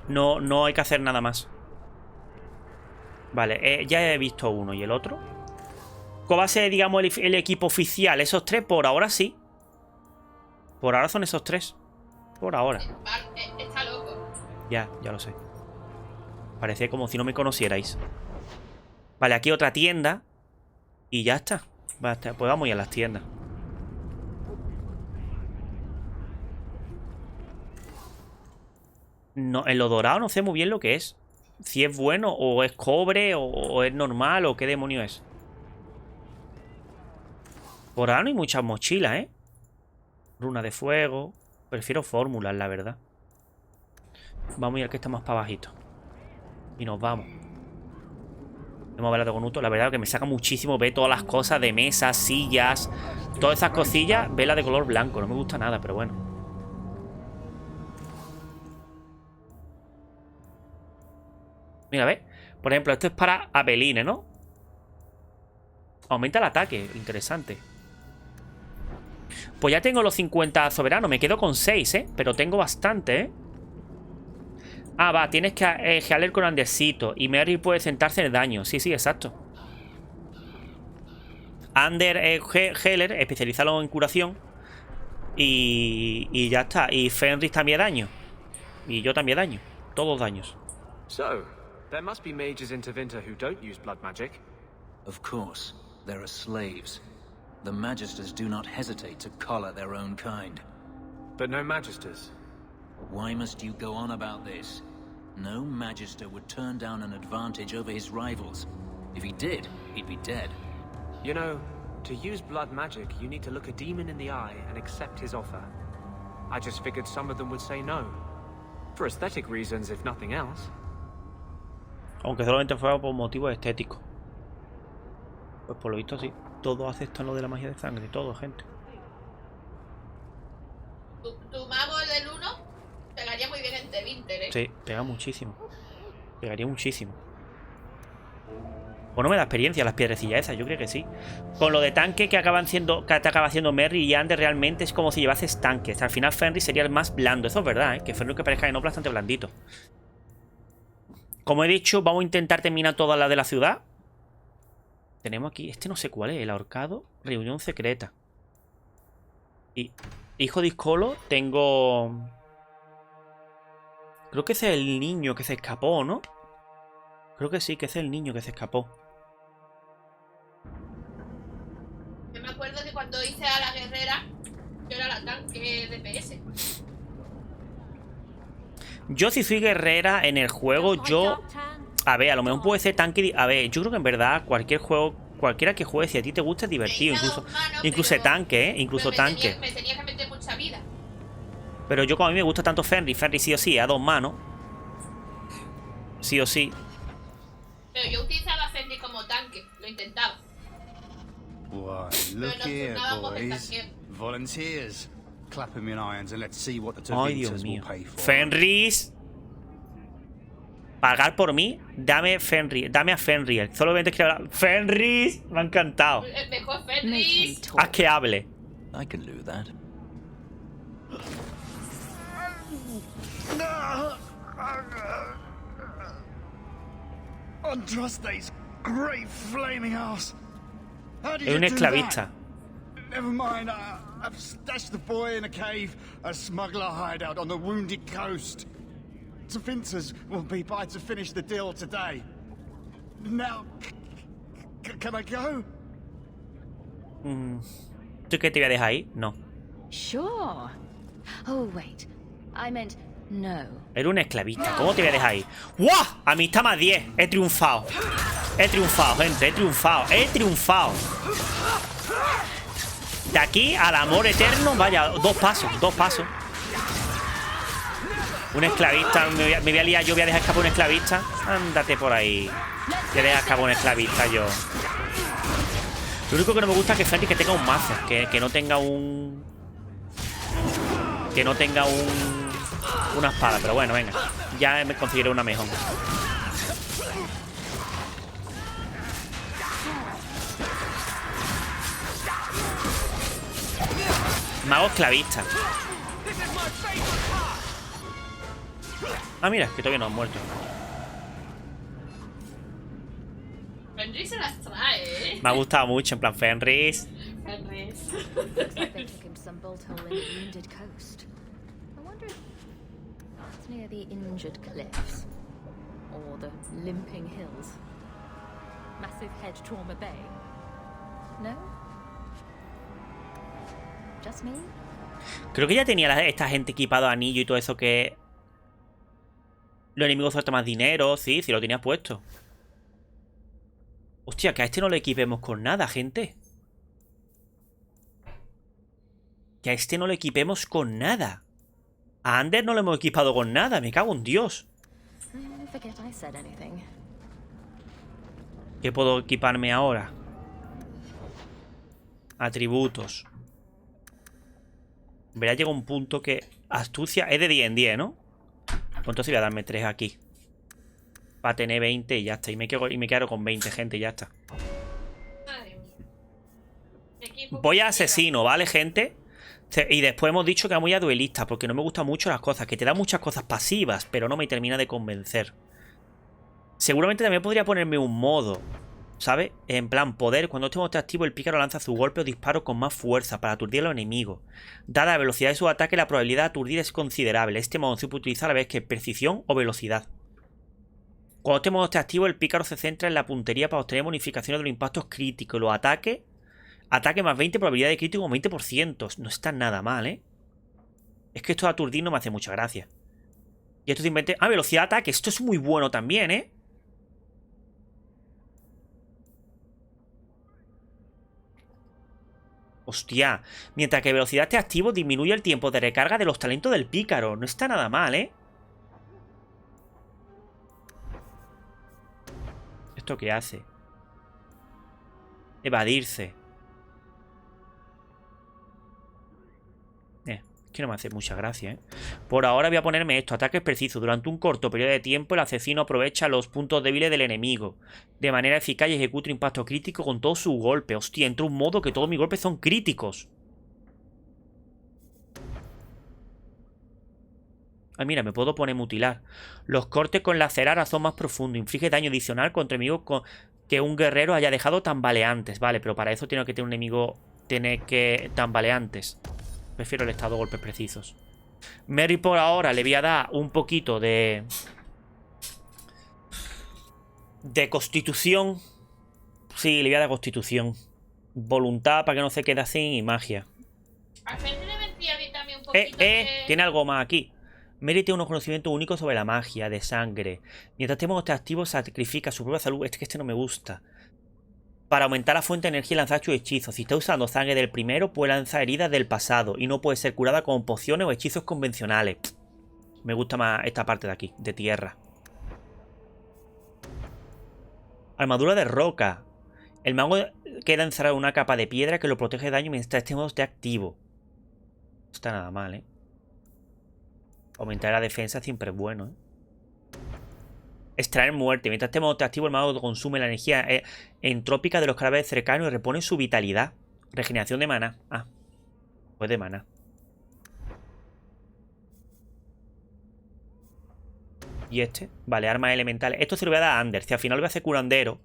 No hay que hacer nada más. Vale, ya he visto uno. ¿Y el otro? ¿Cuál va a ser, digamos, el equipo oficial? ¿Esos 3? Por ahora sí. Por ahora son esos 3. Por ahora. Está loco. Ya lo sé. Parece como si no me conocierais. Vale, aquí otra tienda. Y ya está. Pues vamos ya a las tiendas. No, en lo dorado no sé muy bien lo que es. Si es bueno, o es cobre, o es normal, o qué demonio es. Por ahora no hay muchas mochilas, ¿eh? Runa de fuego. Prefiero fórmulas, la verdad. Vamos a ir al que está más para bajito. Y nos vamos. Hemos hablado con Uto. La verdad que me saca muchísimo ver todas las cosas de mesas, sillas. Todas esas cosillas. Vela de color blanco. No me gusta nada, pero bueno. Mira, ¿ves? Por ejemplo, esto es para Abeline, ¿no? Aumenta el ataque. Interesante. Pues ya tengo los 50 soberanos. Me quedo con 6, ¿eh? Pero tengo bastante, ¿eh? Ah, va. Tienes que jalar con Andercito. Y Merry puede sentarse en el daño. Sí, exacto. Ander Heller, especializado en curación. Y ya está. Y Fenris también daño. Y yo también daño. Todos daños. So, there must be mages in Tevinter who don't use blood magic. Of course. There are slaves. The magisters do not hesitate to collar their own kind. But no magisters. Why must you go on about this? No magister would turn down an advantage over his rivals. If he did, he'd be dead. You know, to use blood magic, you need to look a demon in the eye and accept his offer. I just figured some of them would say no. For aesthetic reasons, if nothing else. Aunque solamente fuera por motivos estéticos. Pues por lo visto sí. Todos aceptan lo de la magia de sangre. Todo, gente. Tu mago del 1 pegaría muy bien en Tevinter, ¿eh? Sí, pega muchísimo. Pegaría muchísimo. O no me da experiencia las piedrecillas esas, yo creo que sí. Con lo de tanque que acaba haciendo Merry y Ander, realmente es como si llevases tanques. Al final Fenris sería el más blando. Eso es verdad, ¿eh? Que Fenris que parezca que no es bastante blandito. Como he dicho, vamos a intentar terminar todas las de la ciudad. Tenemos aquí, este no sé cuál es, el ahorcado, reunión secreta. Y hijo de Iscolo, tengo... Creo que ese es el niño que se escapó, ¿no? Creo que sí, que ese es el niño que se escapó. Yo me acuerdo que cuando hice a la guerrera, yo era la tanque DPS. Yo si soy guerrera en el juego, yo... A ver, a lo mejor puede ser tanque... A ver, yo creo que en verdad cualquier juego, cualquiera que juegue, si a ti te gusta es divertido. Incluso tanque, ¿eh? Incluso tanque. Me tenía que meter mucha vida. Pero yo como a mí me gusta tanto Fenris sí o sí, a 2 manos. Sí o sí. Pero yo utilizaba a Fenris como tanque, lo intentaba. Why, look here, boys. Volunteers. Clap them in irons and let's see what the Tevinters will pay for. Fenris. Pagar por mí, dame Fenris, dame a Fenris. Solamente quiero hablar. Fenris, me ha encantado. Mejor Fenris. Haz que hable. I can do that. Andraste's great flaming ass. How did Es you un do esclavista. that? Never mind, I've stashed the boy in a cave, a smuggler hideout on the Wounded Coast. Tevinters will be by to finish the deal today. Now, can I go? ¿Tú qué te voy a dejar ahí? No. Sure. Oh, wait. I meant no. Era un esclavista. ¿Cómo te voy a dejar ahí? ¡Guau! Amistad más 10. He triunfado. He triunfado, gente. He triunfado. He triunfado. De aquí al amor eterno, vaya, 2 pasos. 2 pasos. Un esclavista. Me voy a liar. Yo voy a dejar escapar un esclavista. Ándate por ahí. Voy a dejar escapar un esclavista yo. Lo único que no me gusta es que Fenris que tenga un mazo. Que no tenga un... Que no tenga una espada. Pero bueno, venga. Ya me conseguiré una mejor. Mago esclavista. Ah, mira, que todavía no han muerto. Fenris se las trae, ¿eh? Me ha gustado mucho, en plan Fenris. Fenris. Looks like they took him to some bolt hole in the wounded coast. I wonder if it's near the injured cliffs. Or the limping hills. Massive Head Trauma Bay. No? Just me? Creo que ya tenía esta gente equipado anillo y todo eso que... Los enemigos sueltan más dinero. Sí, sí lo tenías puesto. Hostia, que a este no lo equipemos con nada, gente. Que a este no lo equipemos con nada. A Ander no lo hemos equipado con nada. Me cago en Dios. ¿Qué puedo equiparme ahora? Atributos. Verá, llega un punto que... Astucia es de 10 en 10, ¿no? Pues entonces voy a darme 3 aquí. Para tener 20 y ya está. Y me quedo con 20, gente, y ya está. Voy a asesino, ¿vale, gente? Y después hemos dicho que voy a duelista, porque no me gustan mucho las cosas. Que te da muchas cosas pasivas, pero no me termina de convencer. Seguramente también podría ponerme un modo, ¿sabes? En plan, poder. Cuando este modo esté activo, el pícaro lanza su golpe o disparo con más fuerza para aturdir a los enemigos. Dada la velocidad de su ataque, la probabilidad de aturdir es considerable. Este modo se puede utilizar a la vez que precisión o velocidad. Cuando este modo esté activo, el pícaro se centra en la puntería para obtener bonificaciones de los impactos críticos. Los ataques... Ataque más 20, probabilidad de crítico con 20%. No está nada mal, ¿eh? Es que esto de aturdir no me hace mucha gracia. Y esto simplemente... Ah, velocidad de ataque. Esto es muy bueno también, ¿eh? Hostia. Mientras que velocidad esté activo, disminuye el tiempo de recarga de los talentos del pícaro. No está nada mal, ¿eh? ¿Esto qué hace? Evadirse. Que no me hace mucha gracia, ¿eh? Por ahora voy a ponerme esto. Ataques precisos. Durante un corto periodo de tiempo, el asesino aprovecha los puntos débiles del enemigo de manera eficaz y ejecuta un impacto crítico con todo su golpe. Hostia, entra un modo que todos mis golpes son críticos. Ah, mira, me puedo poner mutilar. Los cortes con lacerar son más profundos. Inflige daño adicional contra enemigos que un guerrero haya dejado tambaleantes. Vale, pero para eso tiene que tener un enemigo... Tiene que... tambaleantes. Prefiero el estado de golpes precisos. Mary por ahora le voy a dar un poquito de constitución. Sí, le voy a dar constitución. Voluntad para que no se quede así y magia. A Fenris le vendría bien también un poquito de... Tiene algo más aquí. Mary tiene unos conocimientos únicos sobre la magia de sangre. Mientras este modo esté activo, sacrifica su propia salud. Este no me gusta. Para aumentar la fuente de energía y lanzar sus hechizos. Si está usando sangre del primero, puede lanzar heridas del pasado. Y no puede ser curada con pociones o hechizos convencionales. Me gusta más esta parte de aquí, de tierra. Armadura de roca. El mago queda encerrado en una capa de piedra que lo protege de daño mientras este modo esté activo. No está nada mal, ¿eh? Aumentar la defensa siempre es bueno, ¿eh? Extraer muerte. Mientras este modo esté activo, el mago consume la energía entrópica de los cadáveres cercanos y repone su vitalidad. Regeneración de mana. Ah, pues de mana. ¿Y este? Vale, armas elementales. Esto se lo voy a dar a Ander. Si al final lo voy a hacer curandero,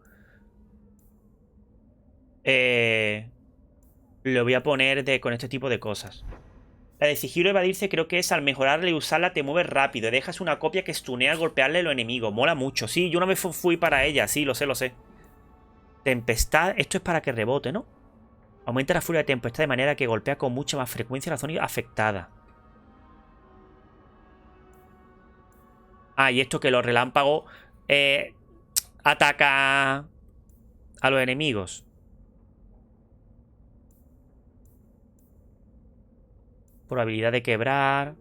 lo voy a poner con este tipo de cosas. La de sigilo evadirse creo que es al mejorarle y usarla te mueves rápido. Dejas una copia que estunea al golpearle a los enemigos. Mola mucho. Sí, yo una vez fui para ella. Sí, lo sé, lo sé. Tempestad. Esto es para que rebote, ¿no? Aumenta la furia de tempestad de manera que golpea con mucha más frecuencia la zona afectada. Ah, y esto que los relámpagos ataca a los enemigos. Probabilidad de quebrar.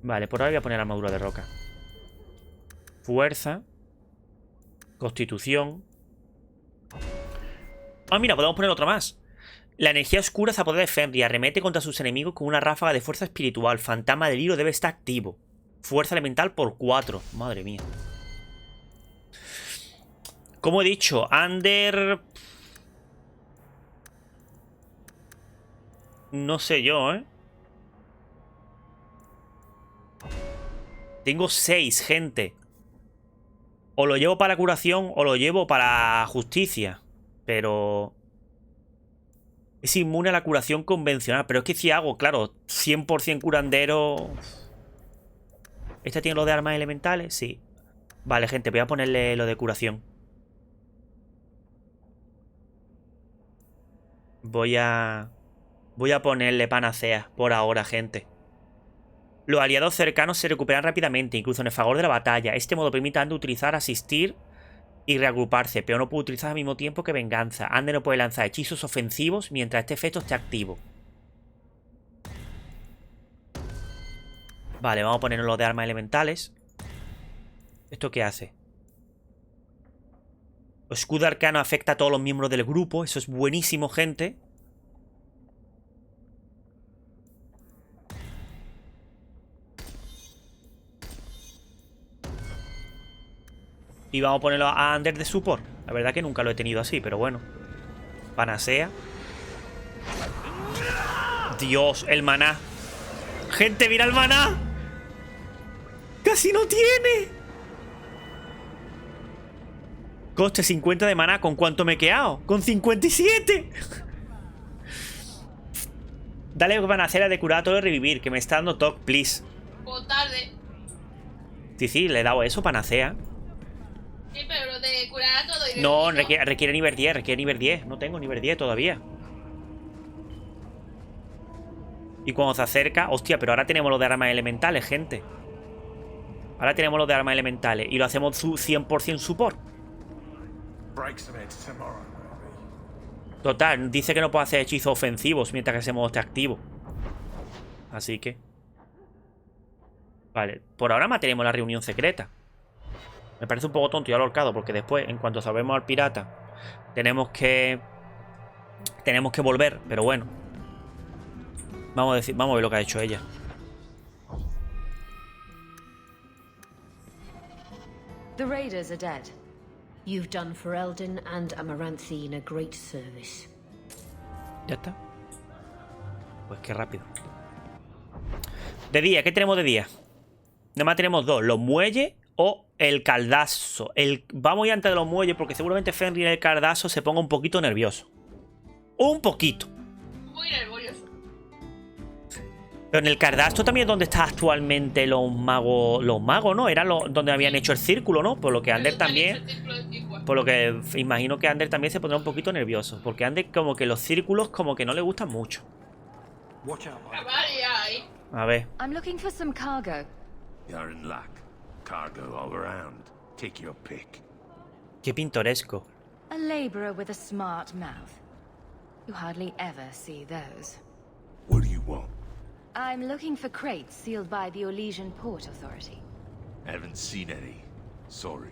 Vale, por ahora voy a poner armadura de roca. Fuerza. Constitución. Ah, mira, podemos poner otra más. La energía oscura se apodera de Fenris y arremete contra sus enemigos con una ráfaga de fuerza espiritual. Fantasma del hilo debe estar activo. Fuerza elemental por 4. Madre mía. Como he dicho, Ander... No sé yo, ¿eh? Tengo 6, gente. O lo llevo para curación o lo llevo para justicia. Pero... es inmune a la curación convencional. Pero es que si hago, claro, 100% curandero... ¿Este tiene lo de armas elementales? Sí. Vale, gente, voy a ponerle lo de curación. Voy a ponerle panacea por ahora, gente. Los aliados cercanos se recuperan rápidamente, incluso en el fragor de la batalla. Este modo permite a Ander utilizar asistir y reagruparse, pero no puede utilizar al mismo tiempo que venganza. Ander no puede lanzar hechizos ofensivos mientras este efecto esté activo. Vale, vamos a ponernos lo de armas elementales. ¿Esto qué hace? Escudo arcano afecta a todos los miembros del grupo. Eso es buenísimo, gente. Y vamos a ponerlo a Ander de support. La verdad que nunca lo he tenido así, pero bueno. Panacea. Dios, el maná. Gente, mira el maná. ¡Casi no tiene! Coste 50 de maná. ¿Con cuánto me he quedado? ¡Con 57! Dale panacea de curar todo y revivir, que me está dando talk, please. O tarde. Sí, le he dado eso, panacea. Sí, pero lo de curar a todo y No, requiere nivel 10, requiere nivel 10. No tengo nivel 10 todavía. Y cuando se acerca... Hostia, pero ahora tenemos lo de armas elementales, gente. Ahora tenemos lo de armas elementales. Y lo hacemos su 100% support. Total, dice que no puede hacer hechizos ofensivos mientras que ese modo esté activo. Así que... Vale, por ahora mantenemos la reunión secreta. Me parece un poco tonto y alorcado, porque después, en cuanto salvemos al pirata, tenemos que volver, pero bueno. Vamos a ver lo que ha hecho ella. The raiders are dead. You've done Ferelden and Amaranthine a great service. Ya está. Pues qué rápido. De día, ¿qué tenemos de día? Nada más tenemos dos, los muelles o el caldazo. Vamos a ir antes de los muelles porque seguramente Fenrir en el caldazo se ponga un poquito nervioso. Un poquito. Muy nervioso. Pero en el caldazo también es donde está actualmente los magos. Los magos, ¿no? Era donde habían hecho el círculo, ¿no? Por lo que Ander también... Por lo que imagino que Ander también se pondrá un poquito nervioso. Porque Ander como que los círculos como que no le gustan mucho. A ver. I'm looking for some cargo. You're in luck. Cargo all around. Take your pick. Qué pintoresco. A laborer with a smart mouth. You hardly ever see those. What do you want? I'm looking for crates sealed by the Orlesian Port Authority. Haven't seen any. Sorry.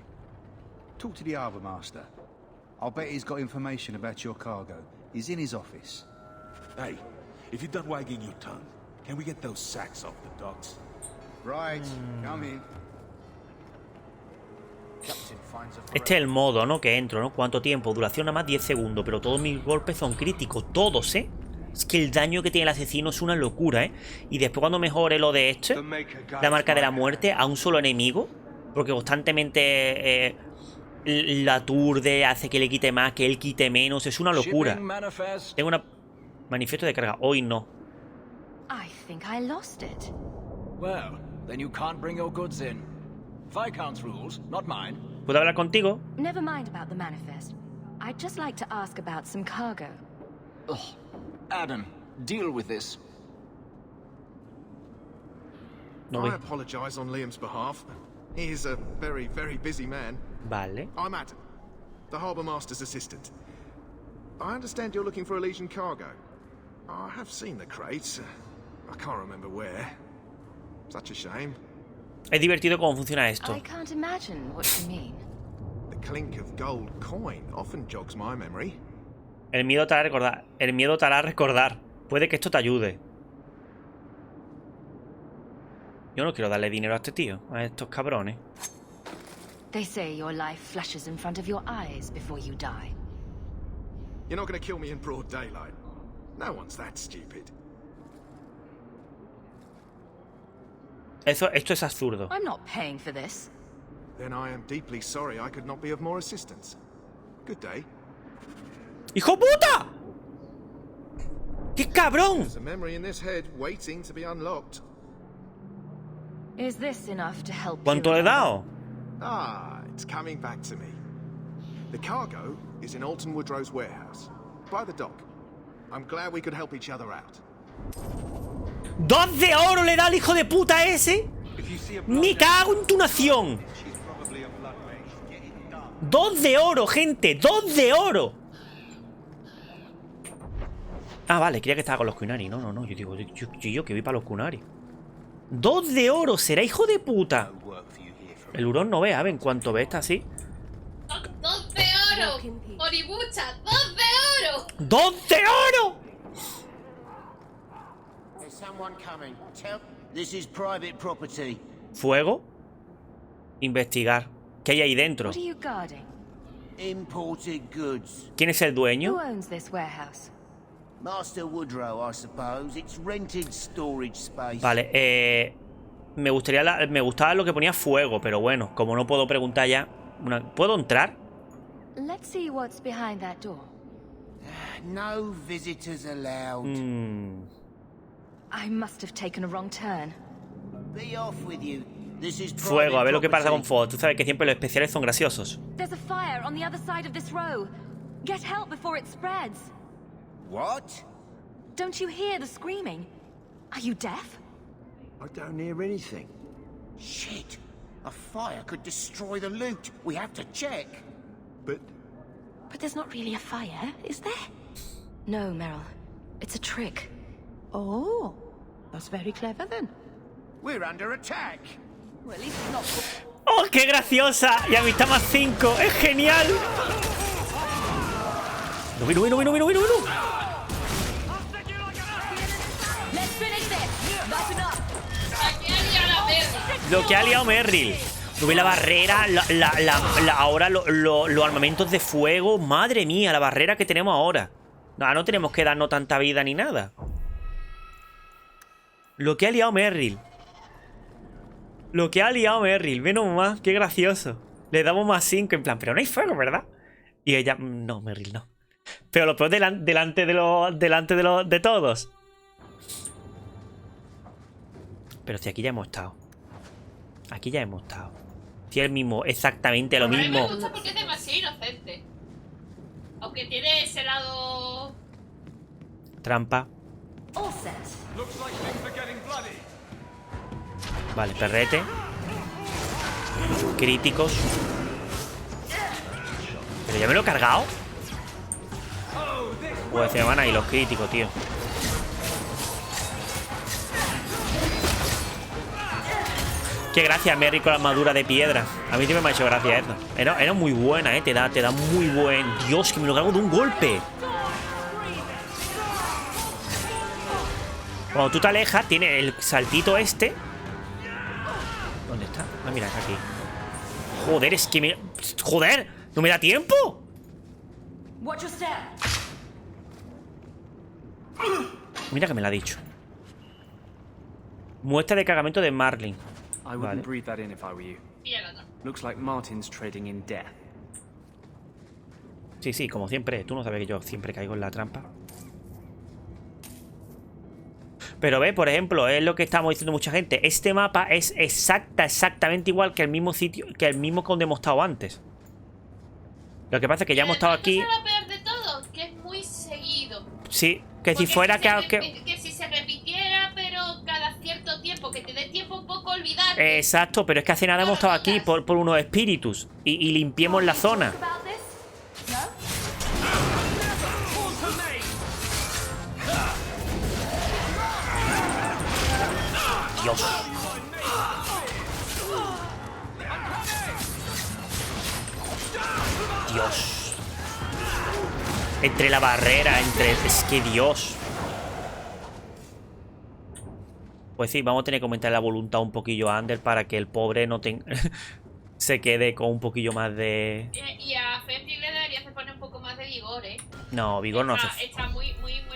Talk to the harbour master. I'll bet he's got information about your cargo. He's in his office. Hey, if you're done wagging your tongue, can we get those sacks off the docks? Right, come in. Este es el modo, ¿no? Que entro, ¿no? ¿Cuánto tiempo? Duración nada más 10 segundos. Pero todos mis golpes son críticos. Todos, ¿eh? Es que el daño que tiene el asesino es una locura, ¿eh? Y después cuando mejore lo de este, la marca de la muerte a un solo enemigo, porque constantemente la aturde, hace que le quite más, que él quite menos. Es una locura. Tengo una... Manifiesto de carga. Hoy no. I think I lost it. Well, then you can't bring your goods in. Viscount's rules, not mine. ¿Puedo hablar contigo? Never mind about the manifest. I'd just like to ask about some cargo. Ugh. Adam, deal with this. No I apologize on Liam's behalf. He is a very, very busy man. Vale. I'm Adam, the harbour master's assistant. I understand you're looking for Elysian cargo. I have seen the crates. I can't remember where. Such a shame. Es divertido cómo funciona esto. I can't imagine what you mean. The clink of gold coin often jogs my memory. El miedo te hará recordar. El miedo te hará recordar. Puede que esto te ayude. Yo no quiero darle dinero a este tío, a estos cabrones. They say your life flashes in front of your eyes before you die. You're not going to kill me in broad daylight. No one's that stupid. Esto es absurdo. I'm not paying for this. Then I am deeply sorry I could not be of more assistance. Good day. ¡Hijo puta! ¡Qué cabrón! There's a memory in this head waiting to be unlocked. Is this enough to help? ¿Cuánto le he dado? Ah, it's coming back to me. The cargo is in Alton Woodrow's warehouse, by the dock. I'm glad we could help each other out. ¡2 de oro le da al hijo de puta ese! ¡Me cago en tu nación! 2 de oro, gente, 2 de oro. Ah, vale, creía que estaba con los Kunari. No, yo digo, yo que voy para los Kunari. 2 de oro, será hijo de puta. El hurón no ve, a ver, en cuanto ve esta así. 2 de oro, Oribucha, 2 de oro. 2 de oro. Fuego. Investigar. ¿Qué hay ahí dentro? ¿Quién es el dueño? Master Woodrow, I suppose. It's rented storage space. Vale, me gustaba lo que ponía fuego, pero bueno, como no puedo preguntar ya, ¿puedo entrar? Let's see what's behind that door. No visitors allowed. I must have taken a wrong turn. Be off with you. This is fuego, a ver lo que pasa con fuego. Tú sabes que siempre los especiales son graciosos. There's a fire on the other side of this row. Get help before it spreads. What? Don't you hear the screaming? Are you deaf? I don't hear anything. Shit. A fire could destroy the loot. We have to check. But there's not really a fire, is there? No, Meryl. It's a trick. Oh, that's very clever then. We're under attack. Well, at least it's not... ¡Oh, qué graciosa! Y amistad más 5. ¡Es genial! ¡No! Lo que ha liado Merrill. ¿No ve la barrera? Ahora los armamentos de fuego. Madre mía, la barrera que tenemos ahora. No tenemos que darnos tanta vida ni nada. Lo que ha liado Merrill. Menos más, qué gracioso. Le damos más 5 en plan, pero no hay fuego, ¿verdad? Y ella, no, Merrill, no. Pero lo peor delante de todos. Pero si aquí ya hemos estado. Si es el mismo, exactamente lo mismo. A mí me gusta porque es demasiado inocente. Aunque tiene ese lado... Trampa. Vale, perrete. Críticos. Pero ya me lo he cargado. Pues se me van ahí los críticos, tío. Qué gracia, Merry, con la armadura de piedra. A mí siempre me ha hecho gracia eso. Era muy buena, te da muy buen. Dios, que me lo cargo de un golpe. Cuando tú te alejas, tiene el saltito este. ¿Dónde está? Ah, mira, está aquí. Joder, es que me... ¡Joder! ¡No me da tiempo! Mira que me lo ha dicho. Muestra de cargamento de Marlin. I wouldn't breathe that in if I were you. Looks like Martin's trading in death. Sí, como siempre. Tú no sabes que yo siempre caigo en la trampa. Pero ve, por ejemplo, es lo que estamos diciendo mucha gente. Este mapa es exactamente igual que el mismo sitio, que el mismo donde hemos estado antes. Lo que pasa es que ya hemos estado aquí. Es lo peor de todo, que es muy seguido. Sí, que si fuera que si se repitiera, pero cada cierto tiempo, que te dé tiempo un poco a olvidar. Exacto, pero es que hace nada hemos estado aquí por unos espíritus y limpiemos la zona. Dios. Dios. Entre la barrera, es que Dios. Pues sí, vamos a tener que aumentar la voluntad un poquillo a Ander para que el pobre no tenga... se quede con un poquillo más de... Y a Ferdi le deberías de poner un poco más de vigor, No, vigor no hace... Está muy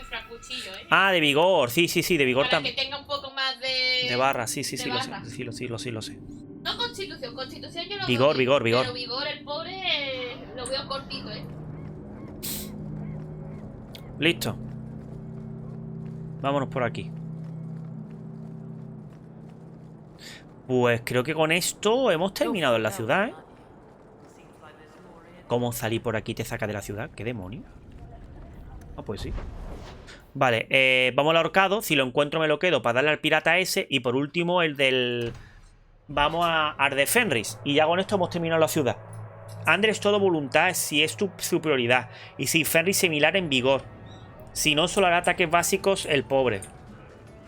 fracuchillo, Ah, de vigor, sí, de vigor también. Para que tenga un poco más de... De barra, sí, lo sé. No con constitución. Constitución yo lo Vigor, vigor, vigor. Pero vigor, el pobre, lo veo cortito, Listo. Vámonos por aquí. Pues creo que con esto hemos terminado en la ciudad, ¿eh? ¿Cómo salir por aquí te saca de la ciudad? ¿Qué demonio? Ah, pues sí. Vale, vamos al ahorcado. Si lo encuentro me lo quedo para darle al pirata ese. Y por último el del... Vamos a de Fenris. Y ya con esto hemos terminado la ciudad. Andrés, todo voluntad si es su prioridad. Y si Fenris similar en vigor. Si no, solo hará ataques básicos el pobre.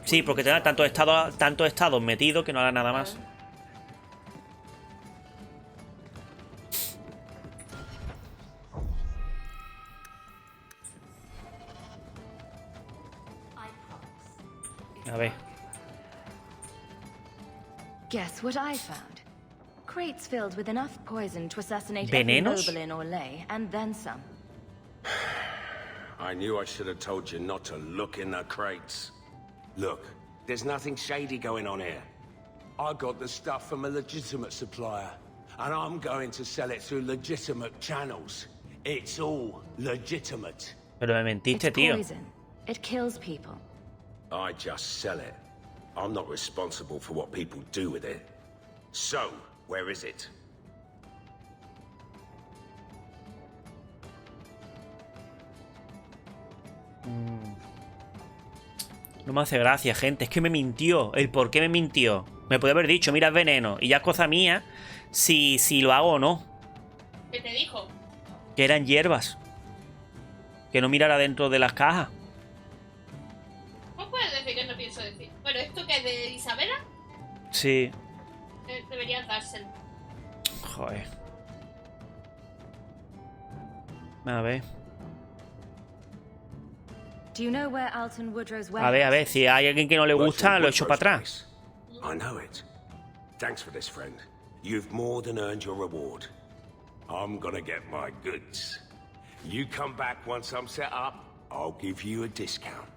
Sí, porque tendrá tantos estados metidos que no hará nada más. A ver. Guess what I found? Crates filled with enough poison to assassinate every ¿Venenos? noble in Orlais, and then some. I knew I should have told you not to look in the crates. Look, there's nothing shady going on here. I got the stuff from a legitimate supplier, and I'm going to sell it through legitimate channels. It's all legitimate. Pero me mentiste, tío. Poison. It kills people. I just sell it. I'm not responsible for what people do with it. So, where is it? No me hace gracia, gente. Es que me mintió. ¿El por qué me mintió? Me puede haber dicho, mira, es veneno. Y ya es cosa mía si lo hago o no. ¿Qué te dijo? Que eran hierbas. Que no mirara dentro de las cajas. ¿Cómo puedes decir que no pienso decir? Bueno, ¿esto que es de Isabela? Sí. Deberías dárselo. Joder. A ver. A ver, si hay alguien que no le gusta, lo echo para atrás. I know it. Thanks for this, friend. You've more than earned your reward. I'm gonna get my goods. You come back once I'm set up, I'll give you a discount.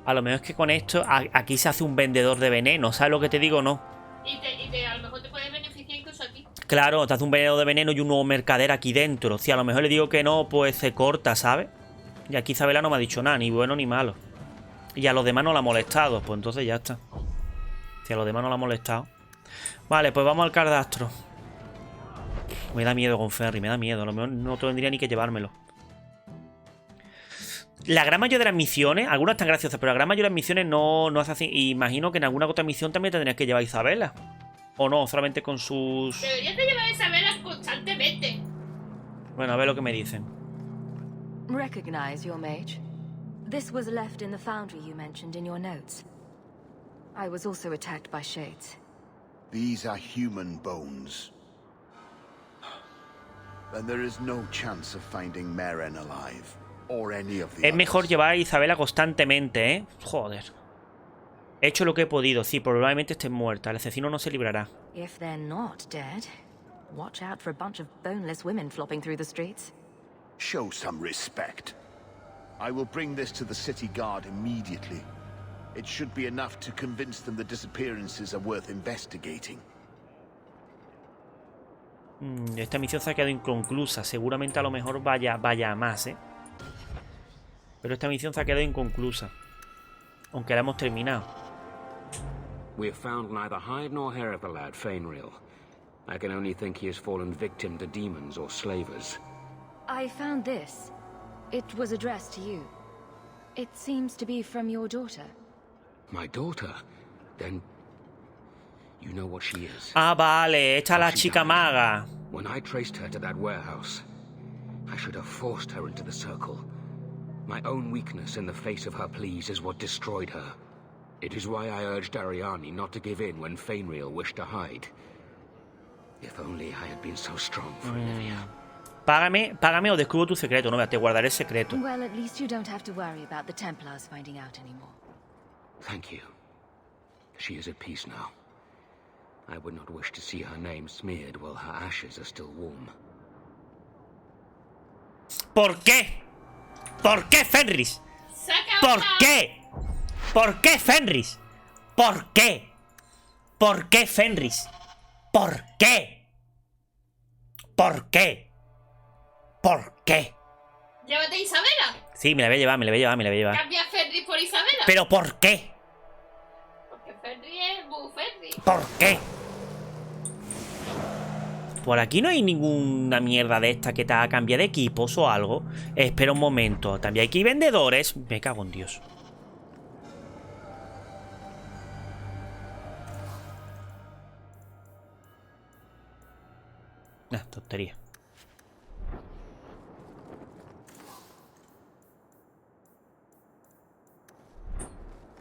A lo mejor es que con esto aquí se hace un vendedor de veneno, ¿sabes lo que te digo? No. Y a lo mejor te puedes beneficiar incluso aquí. Claro, te hace un vendedor de veneno y un nuevo mercader aquí dentro. Si a lo mejor le digo que no, pues se corta, ¿sabes? Y aquí Isabela no me ha dicho nada, ni bueno ni malo. Y a los demás no la ha molestado, pues entonces ya está. Si a los demás no la ha molestado. Vale, pues vamos al cardastro. Me da miedo con Ferry, me da miedo. A lo mejor no tendría ni que llevármelo. La gran mayoría de las misiones, algunas están graciosas, pero la gran mayoría de las misiones no hace así. Y imagino que en alguna otra misión también tendrías que llevar a Isabela. O no, solamente con sus... Deberías de llevar a Isabela constantemente. Bueno, a ver lo que me dicen. Recognize your mage. This was left in the foundry you mentioned in your notes. I was also attacked by shades. These are human bones. And there is no chance of finding Meren alive. Or any of the Es mejor llevar a Isabela constantemente, ¿eh? Joder. He hecho lo que he podido. Sí, probablemente esté muerta. El asesino no se librará. If they're not dead, watch out for a bunch of boneless women flopping through the streets. Show some respect. I will bring this to the city guard immediately. It should be enough to convince them the disappearances are worth investigating. Esta misión se ha quedado inconclusa. Seguramente a lo mejor vaya a más, ¿eh? Pero esta misión se ha quedado inconclusa. Aunque la hemos terminado. We have found neither hide nor hair of the lad, Fainreal. I can only think he has fallen victim to demons or slavers. I found this. It was addressed to you. It seems to be from your daughter. My daughter? Then you know what she is. Ah, vale. Esta es la chica maga. When I traced her to that warehouse, I should have forced her into the circle. My own weakness in the face of her pleas is what destroyed her. It is why I urged Ariani not to give in when Fainreal wished to hide. If only I had been so strong for Olivia. Págame o descubro tu secreto. No, te guardaré el secreto. Well, at least you don't have to worry about the Templars finding out anymore. Thank you. She is at peace now. I would not wish to see her name smeared while her ashes are still warm. ¿Por qué? ¿Por qué, Fenris? ¿Por qué? ¿Por qué, Fenris? ¿Por qué? ¿Por qué, Fenris? ¿Por qué? ¿Por qué? ¿Por qué? Llévate a Isabela. Sí, me la voy a llevar, me la voy a llevar, me la voy a llevar. Cambia a Fenris por Isabela. ¿Pero por qué? Porque Fenris es muy Fenris. ¿Por qué? Por aquí no hay ninguna mierda de esta que te haga cambiar de equipos o algo. Espera un momento. También aquí hay vendedores. Me cago en Dios. Tontería.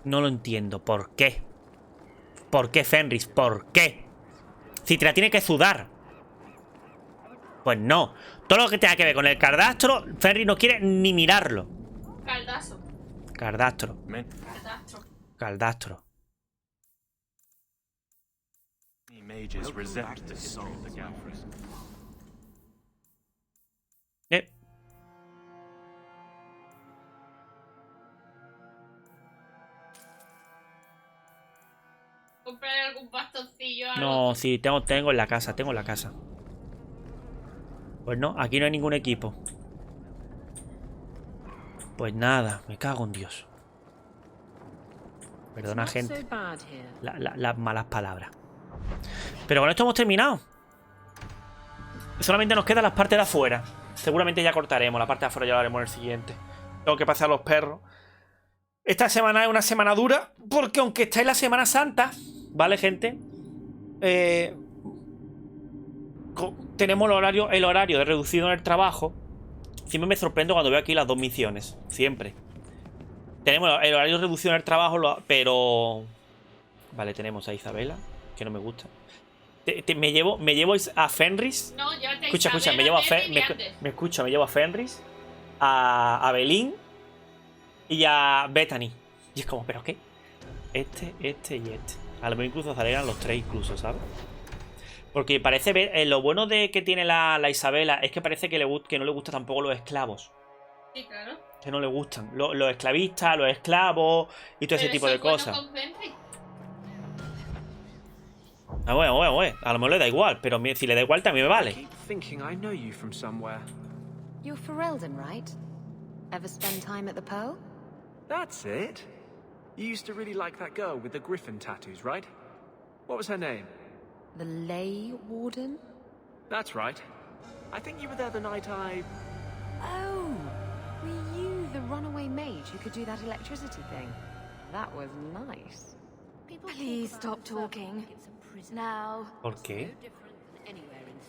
No lo entiendo. ¿Por qué? ¿Por qué, Fenris? ¿Por qué? Si te la tiene que sudar. Pues no. Todo lo que tenga que ver con el cardastro, Fenris no quiere ni mirarlo. Caldazo. Cardastro. Caldastro. Caldastro. Comprar algún bastoncillo. Algo. No, sí, tengo en la casa, tengo en la casa. Pues no, aquí no hay ningún equipo. Pues nada, me cago en Dios. Perdona, gente. Las malas palabras. Pero con esto hemos terminado. Solamente nos quedan las partes de afuera. Seguramente ya cortaremos. La parte de afuera ya la haremos en el siguiente. Tengo que pasar a los perros. Esta semana es una semana dura. Porque aunque está en la Semana Santa, ¿vale, gente? Tenemos el horario de reducido en el trabajo. Siempre me sorprendo cuando veo aquí las dos misiones. Siempre. Tenemos el horario reducido en el trabajo, pero... Vale, tenemos a Isabela, que no me gusta. Me llevo a Fenris. No, llévate a Escucha, Isabela, me llevo a me llevo a Fenris, a Belín y a Bethany. Y es como, ¿pero qué? Este y este. A lo mejor incluso salieran los tres incluso, ¿sabes? Porque parece ver... lo bueno de que tiene la Isabela es que parece que no le gustan tampoco los esclavos. Sí, claro. Que no le gustan. Los esclavistas, los esclavos y todo ese tipo de cosas. Bueno. A lo mejor le da igual, pero si le da igual también me vale. You're Ferelden, right? Ever spend time at the Pearl? That's it. You used to really like that girl with the griffin tattoos, right? What was her name? The Ley Warden? That's right. I think you were there the night I... Oh, were you the runaway mage who could do that electricity thing? That was nice. Please stop talking. Now. ¿Por qué?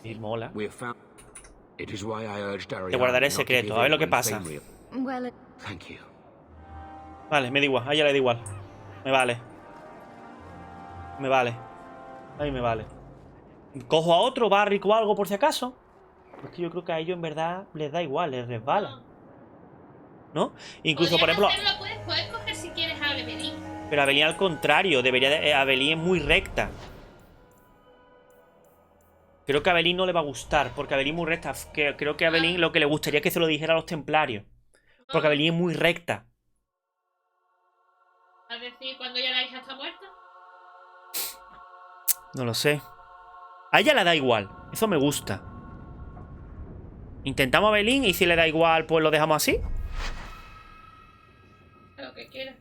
Y mola. Te guardaré secreto, a ver lo que pasa. Vale, me da igual, a ella le da igual. Me vale. A mí me vale. Cojo a otro barric o algo por si acaso. Porque yo creo que a ellos en verdad les da igual, les resbala. ¿No? Incluso, por ejemplo... Puedes coger si quieres a Abelín. Pero Abelín al contrario, Abelín es muy recta. Creo que a Abelín no le va a gustar, porque Abelín es muy recta. Creo que a Abelín lo que le gustaría es que se lo dijera a los templarios. Porque Abelín es muy recta. ¿A decir cuando ya la hija está muerta? No lo sé. A ella le da igual. Eso me gusta. Intentamos a Abelín y si le da igual, pues lo dejamos así. Lo que quiera.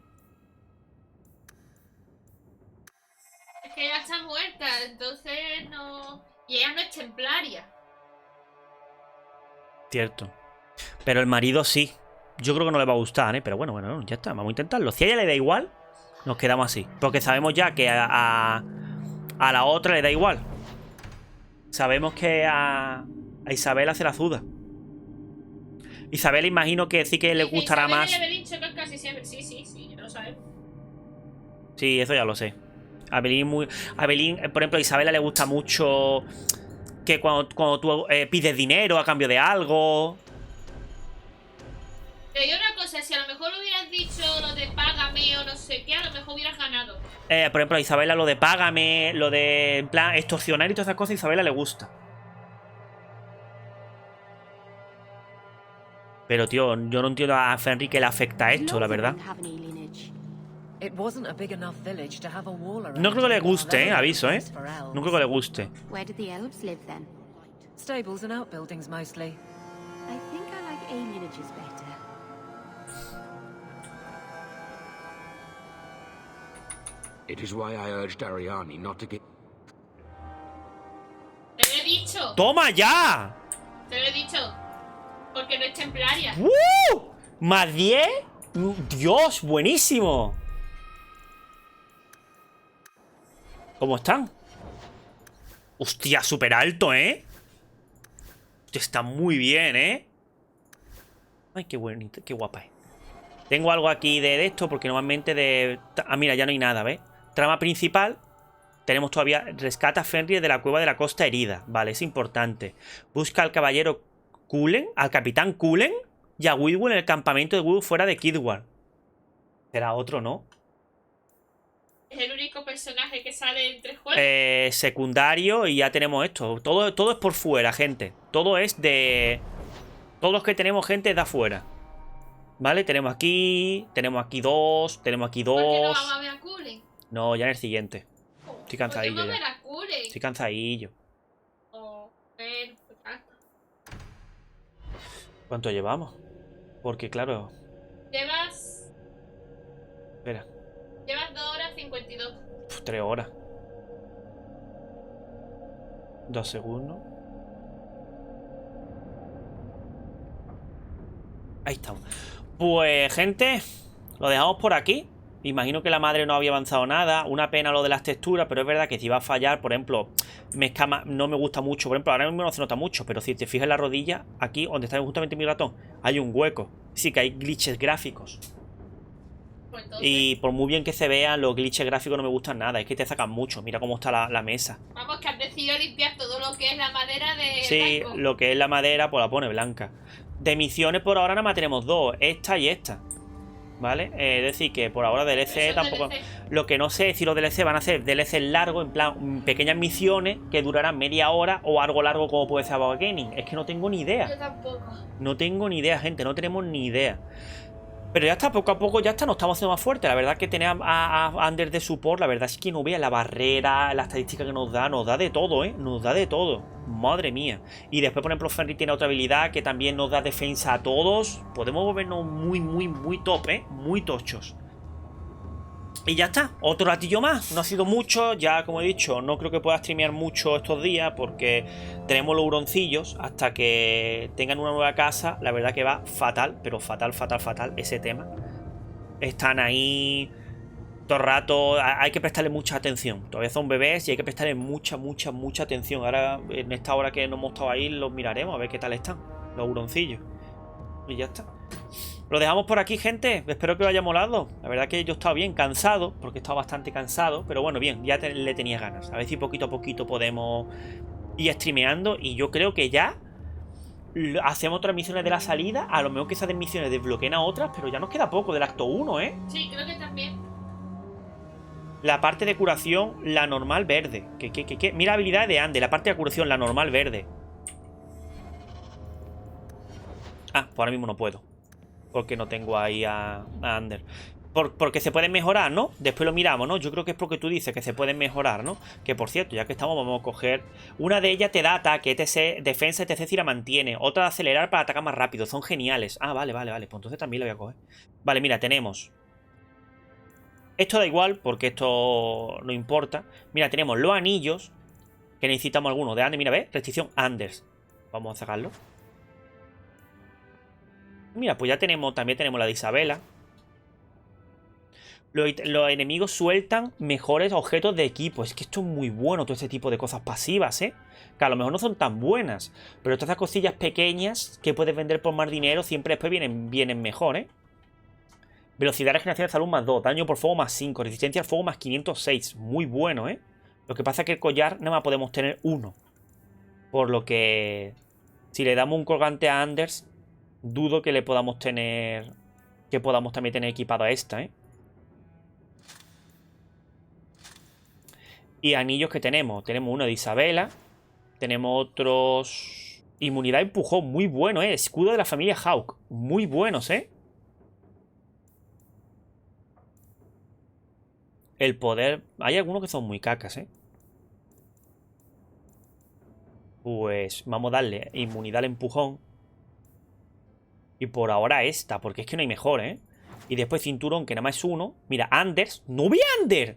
Es que ella está muerta, entonces no... Y ella no es templaria. Cierto. Pero el marido sí. Yo creo que no le va a gustar, ¿eh? Pero bueno, ya está. Vamos a intentarlo. Si a ella le da igual, nos quedamos así. Porque sabemos ya que a la otra le da igual. Sabemos que a Isabela se la suda. Isabela imagino que sí que le gustará más. Casi siempre. Sí, ya lo sabemos. Sí, eso ya lo sé. Abelín, por ejemplo, a Isabela le gusta mucho que cuando tú pides dinero a cambio de algo. Te digo una cosa, si a lo mejor hubieras dicho lo de págame o no sé qué, a lo mejor hubieras ganado. Por ejemplo, a Isabela lo de págame, lo de en plan extorsionar y todas esas cosas, a Isabela le gusta. Pero, tío, yo no entiendo a Fenris que le afecta esto, la verdad. No creo que le guste, aviso, No creo que le guste. Where did the elves live then? Stables and outbuildings mostly. I think I like alierages better. It is why I urged Ariani not to get... Te lo he dicho. ¡Toma ya! Te lo he dicho. Porque no es templaria. ¿Más 10? ¡Dios! ¡Buenísimo! ¿Cómo están? Hostia, súper alto, Hostia, está muy bien, Ay, qué bonito, qué guapa es. Tengo algo aquí de esto, porque normalmente de... Ah, mira, ya no hay nada, ¿ves? Trama principal. Tenemos todavía... Rescata a Fenrir de la cueva de la costa herida. Vale, es importante. Busca al caballero Cullen, al capitán Cullen y a Whitwell en el campamento de Wood fuera de Kirkwall. Será otro, ¿no? Es el único personaje que sale en 3 juegos. Secundario, y ya tenemos esto. Todo es por fuera, gente. Todo es de... Todos los que tenemos, gente, es de afuera. ¿Vale? Tenemos aquí 2, tenemos aquí 2. ¿Por qué no vamos a ver a Cullen? No, ya en el siguiente. Estoy cansadillo. ¿Por qué vamos a ver a Cullen? Estoy cansadillo. ¿Cuánto llevamos? Porque, claro... Llevas... Espera. Llevas 2 horas 52. 3 horas. 2 segundos. Ahí estamos. Pues, gente, lo dejamos por aquí. Imagino que la madre no había avanzado nada. Una pena lo de las texturas, pero es verdad que si va a fallar, por ejemplo, no me gusta mucho. Por ejemplo, ahora mismo no se nota mucho, pero si te fijas en la rodilla, aquí donde está justamente mi ratón, hay un hueco. Sí que hay glitches gráficos. Pues y por muy bien que se vean, los glitches gráficos no me gustan nada. Es que te sacan mucho. Mira cómo está la mesa. Vamos, que has decidido limpiar todo lo que es la madera de... Sí, blanco. Lo que es la madera, pues la pone blanca. De misiones por ahora nada más tenemos 2. Esta y esta. ¿Vale? Es decir, que por ahora DLC tampoco... DLC. Lo que no sé es si los DLC van a ser DLC largos, en plan pequeñas misiones que durarán media hora o algo largo como puede ser About Gaming. Es que no tengo ni idea. Yo tampoco. No tengo ni idea, gente. No tenemos ni idea. Pero ya está, poco a poco ya está, nos estamos haciendo más fuertes. La verdad que tener a Anders de support, la verdad es que no vea la barrera, la estadística que nos da de todo, nos da de todo. Madre mía. Y después, por ejemplo, Fenrir tiene otra habilidad que también nos da defensa a todos. Podemos volvernos muy top, muy tochos. Y ya está, otro ratillo más. No ha sido mucho, ya como he dicho, no creo que pueda streamear mucho estos días porque tenemos los huroncillos hasta que tengan una nueva casa. La verdad que va fatal, pero fatal ese tema. Están ahí todo el rato, hay que prestarle mucha atención. Todavía son bebés y hay que prestarle mucha atención. Ahora, en esta hora que no hemos estado ahí, los miraremos a ver qué tal están los huroncillos. Y ya está. Lo dejamos por aquí, gente. Espero que os haya molado. La verdad que yo he estado bien cansado, porque he estado bastante cansado. Pero bueno, bien, ya le tenía ganas. A ver si poquito a poquito podemos ir streameando. Y yo creo que ya hacemos otras misiones de la salida. A lo mejor que esas misiones desbloqueen a otras, pero ya nos queda poco del acto 1, Sí, creo que también. La parte de curación, la normal verde. ¿Qué? Mira habilidad de Ande, la parte de curación, la normal verde. Ah, pues ahora mismo no puedo. Porque no tengo ahí a Ander. Porque se pueden mejorar, ¿no? Después lo miramos, ¿no? Yo creo que es porque tú dices que se pueden mejorar, ¿no? Que por cierto, ya que estamos, vamos a coger... Una de ellas te da ataque, etc, defensa, etc, si la mantiene. Otra de acelerar para atacar más rápido. Son geniales. Ah, vale. Pues entonces también la voy a coger. Vale, mira, tenemos... Esto da igual, porque esto no importa. Mira, tenemos los anillos, que necesitamos algunos de Anders. Mira, ¿ves? Restricción Anders. Vamos a sacarlo. Mira, pues ya tenemos, también tenemos la de Isabela. Los enemigos sueltan mejores objetos de equipo. Es que esto es muy bueno, todo este tipo de cosas pasivas, Que a lo mejor no son tan buenas, pero estas cosillas pequeñas que puedes vender por más dinero siempre después vienen mejor, Velocidad de regeneración de salud más 2, daño por fuego más 5, resistencia al fuego más 506. Muy bueno, Lo que pasa es que el collar nada más podemos tener uno. Por lo que si le damos un colgante a Anders, dudo que le podamos tener... Que podamos también tener equipado a esta, Y anillos que tenemos. Tenemos uno de Isabela. Tenemos otros... Inmunidad empujón. Muy bueno, Escudo de la familia Hawke. Muy buenos, El poder... Hay algunos que son muy cacas, ¿eh? Pues vamos a darle inmunidad al empujón. Y por ahora esta, porque es que no hay mejor, ¿eh? Y después cinturón, que nada más es uno. Mira, Anders. ¡No vi Anders!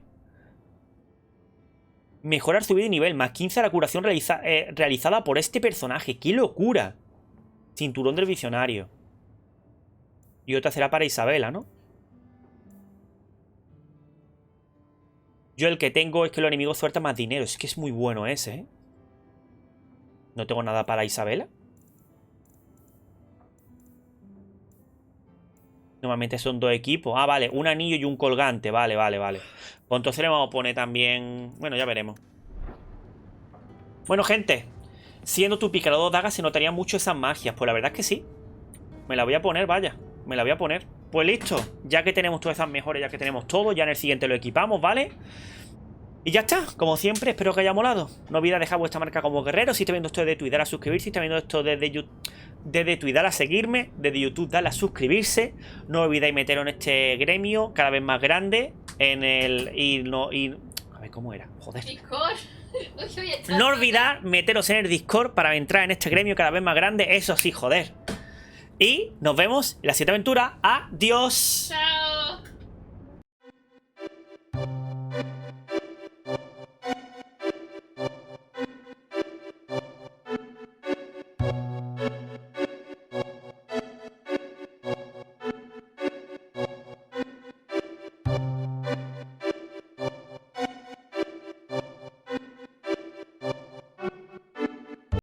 Mejorar su vida de nivel. Más 15 a la curación realizada por este personaje. ¡Qué locura! Cinturón del visionario. Y otra será para Isabela, ¿no? Yo el que tengo es que los enemigos sueltan más dinero. Es que es muy bueno ese, ¿eh? No tengo nada para Isabela. Normalmente son 2 equipos. Ah, vale, un anillo y un colgante. Vale. Pues entonces le vamos a poner también... Bueno, ya veremos. Bueno, gente, siendo tu pícaro 2 dagas se notarían mucho esas magias. Pues la verdad es que sí. Me la voy a poner, vaya. Me la voy a poner. Pues listo. Ya que tenemos todas esas mejores, ya que tenemos todo, ya en el siguiente lo equipamos, ¿vale? Y ya está. Como siempre, espero que haya molado. No olvidéis dejar vuestra marca como guerrero. Si estáis viendo esto desde Twitch, dale a suscribirse. Si estáis viendo esto desde YouTube, desde Twitch, dale a seguirme. Desde YouTube, dale a suscribirse. No olvidéis meteros en este gremio cada vez más grande. En el... A ver, ¿cómo era? Joder. Discord. No olvidar meteros en el Discord para entrar en este gremio cada vez más grande. Eso sí, joder. Y nos vemos en la siguiente aventura. Adiós. Chao.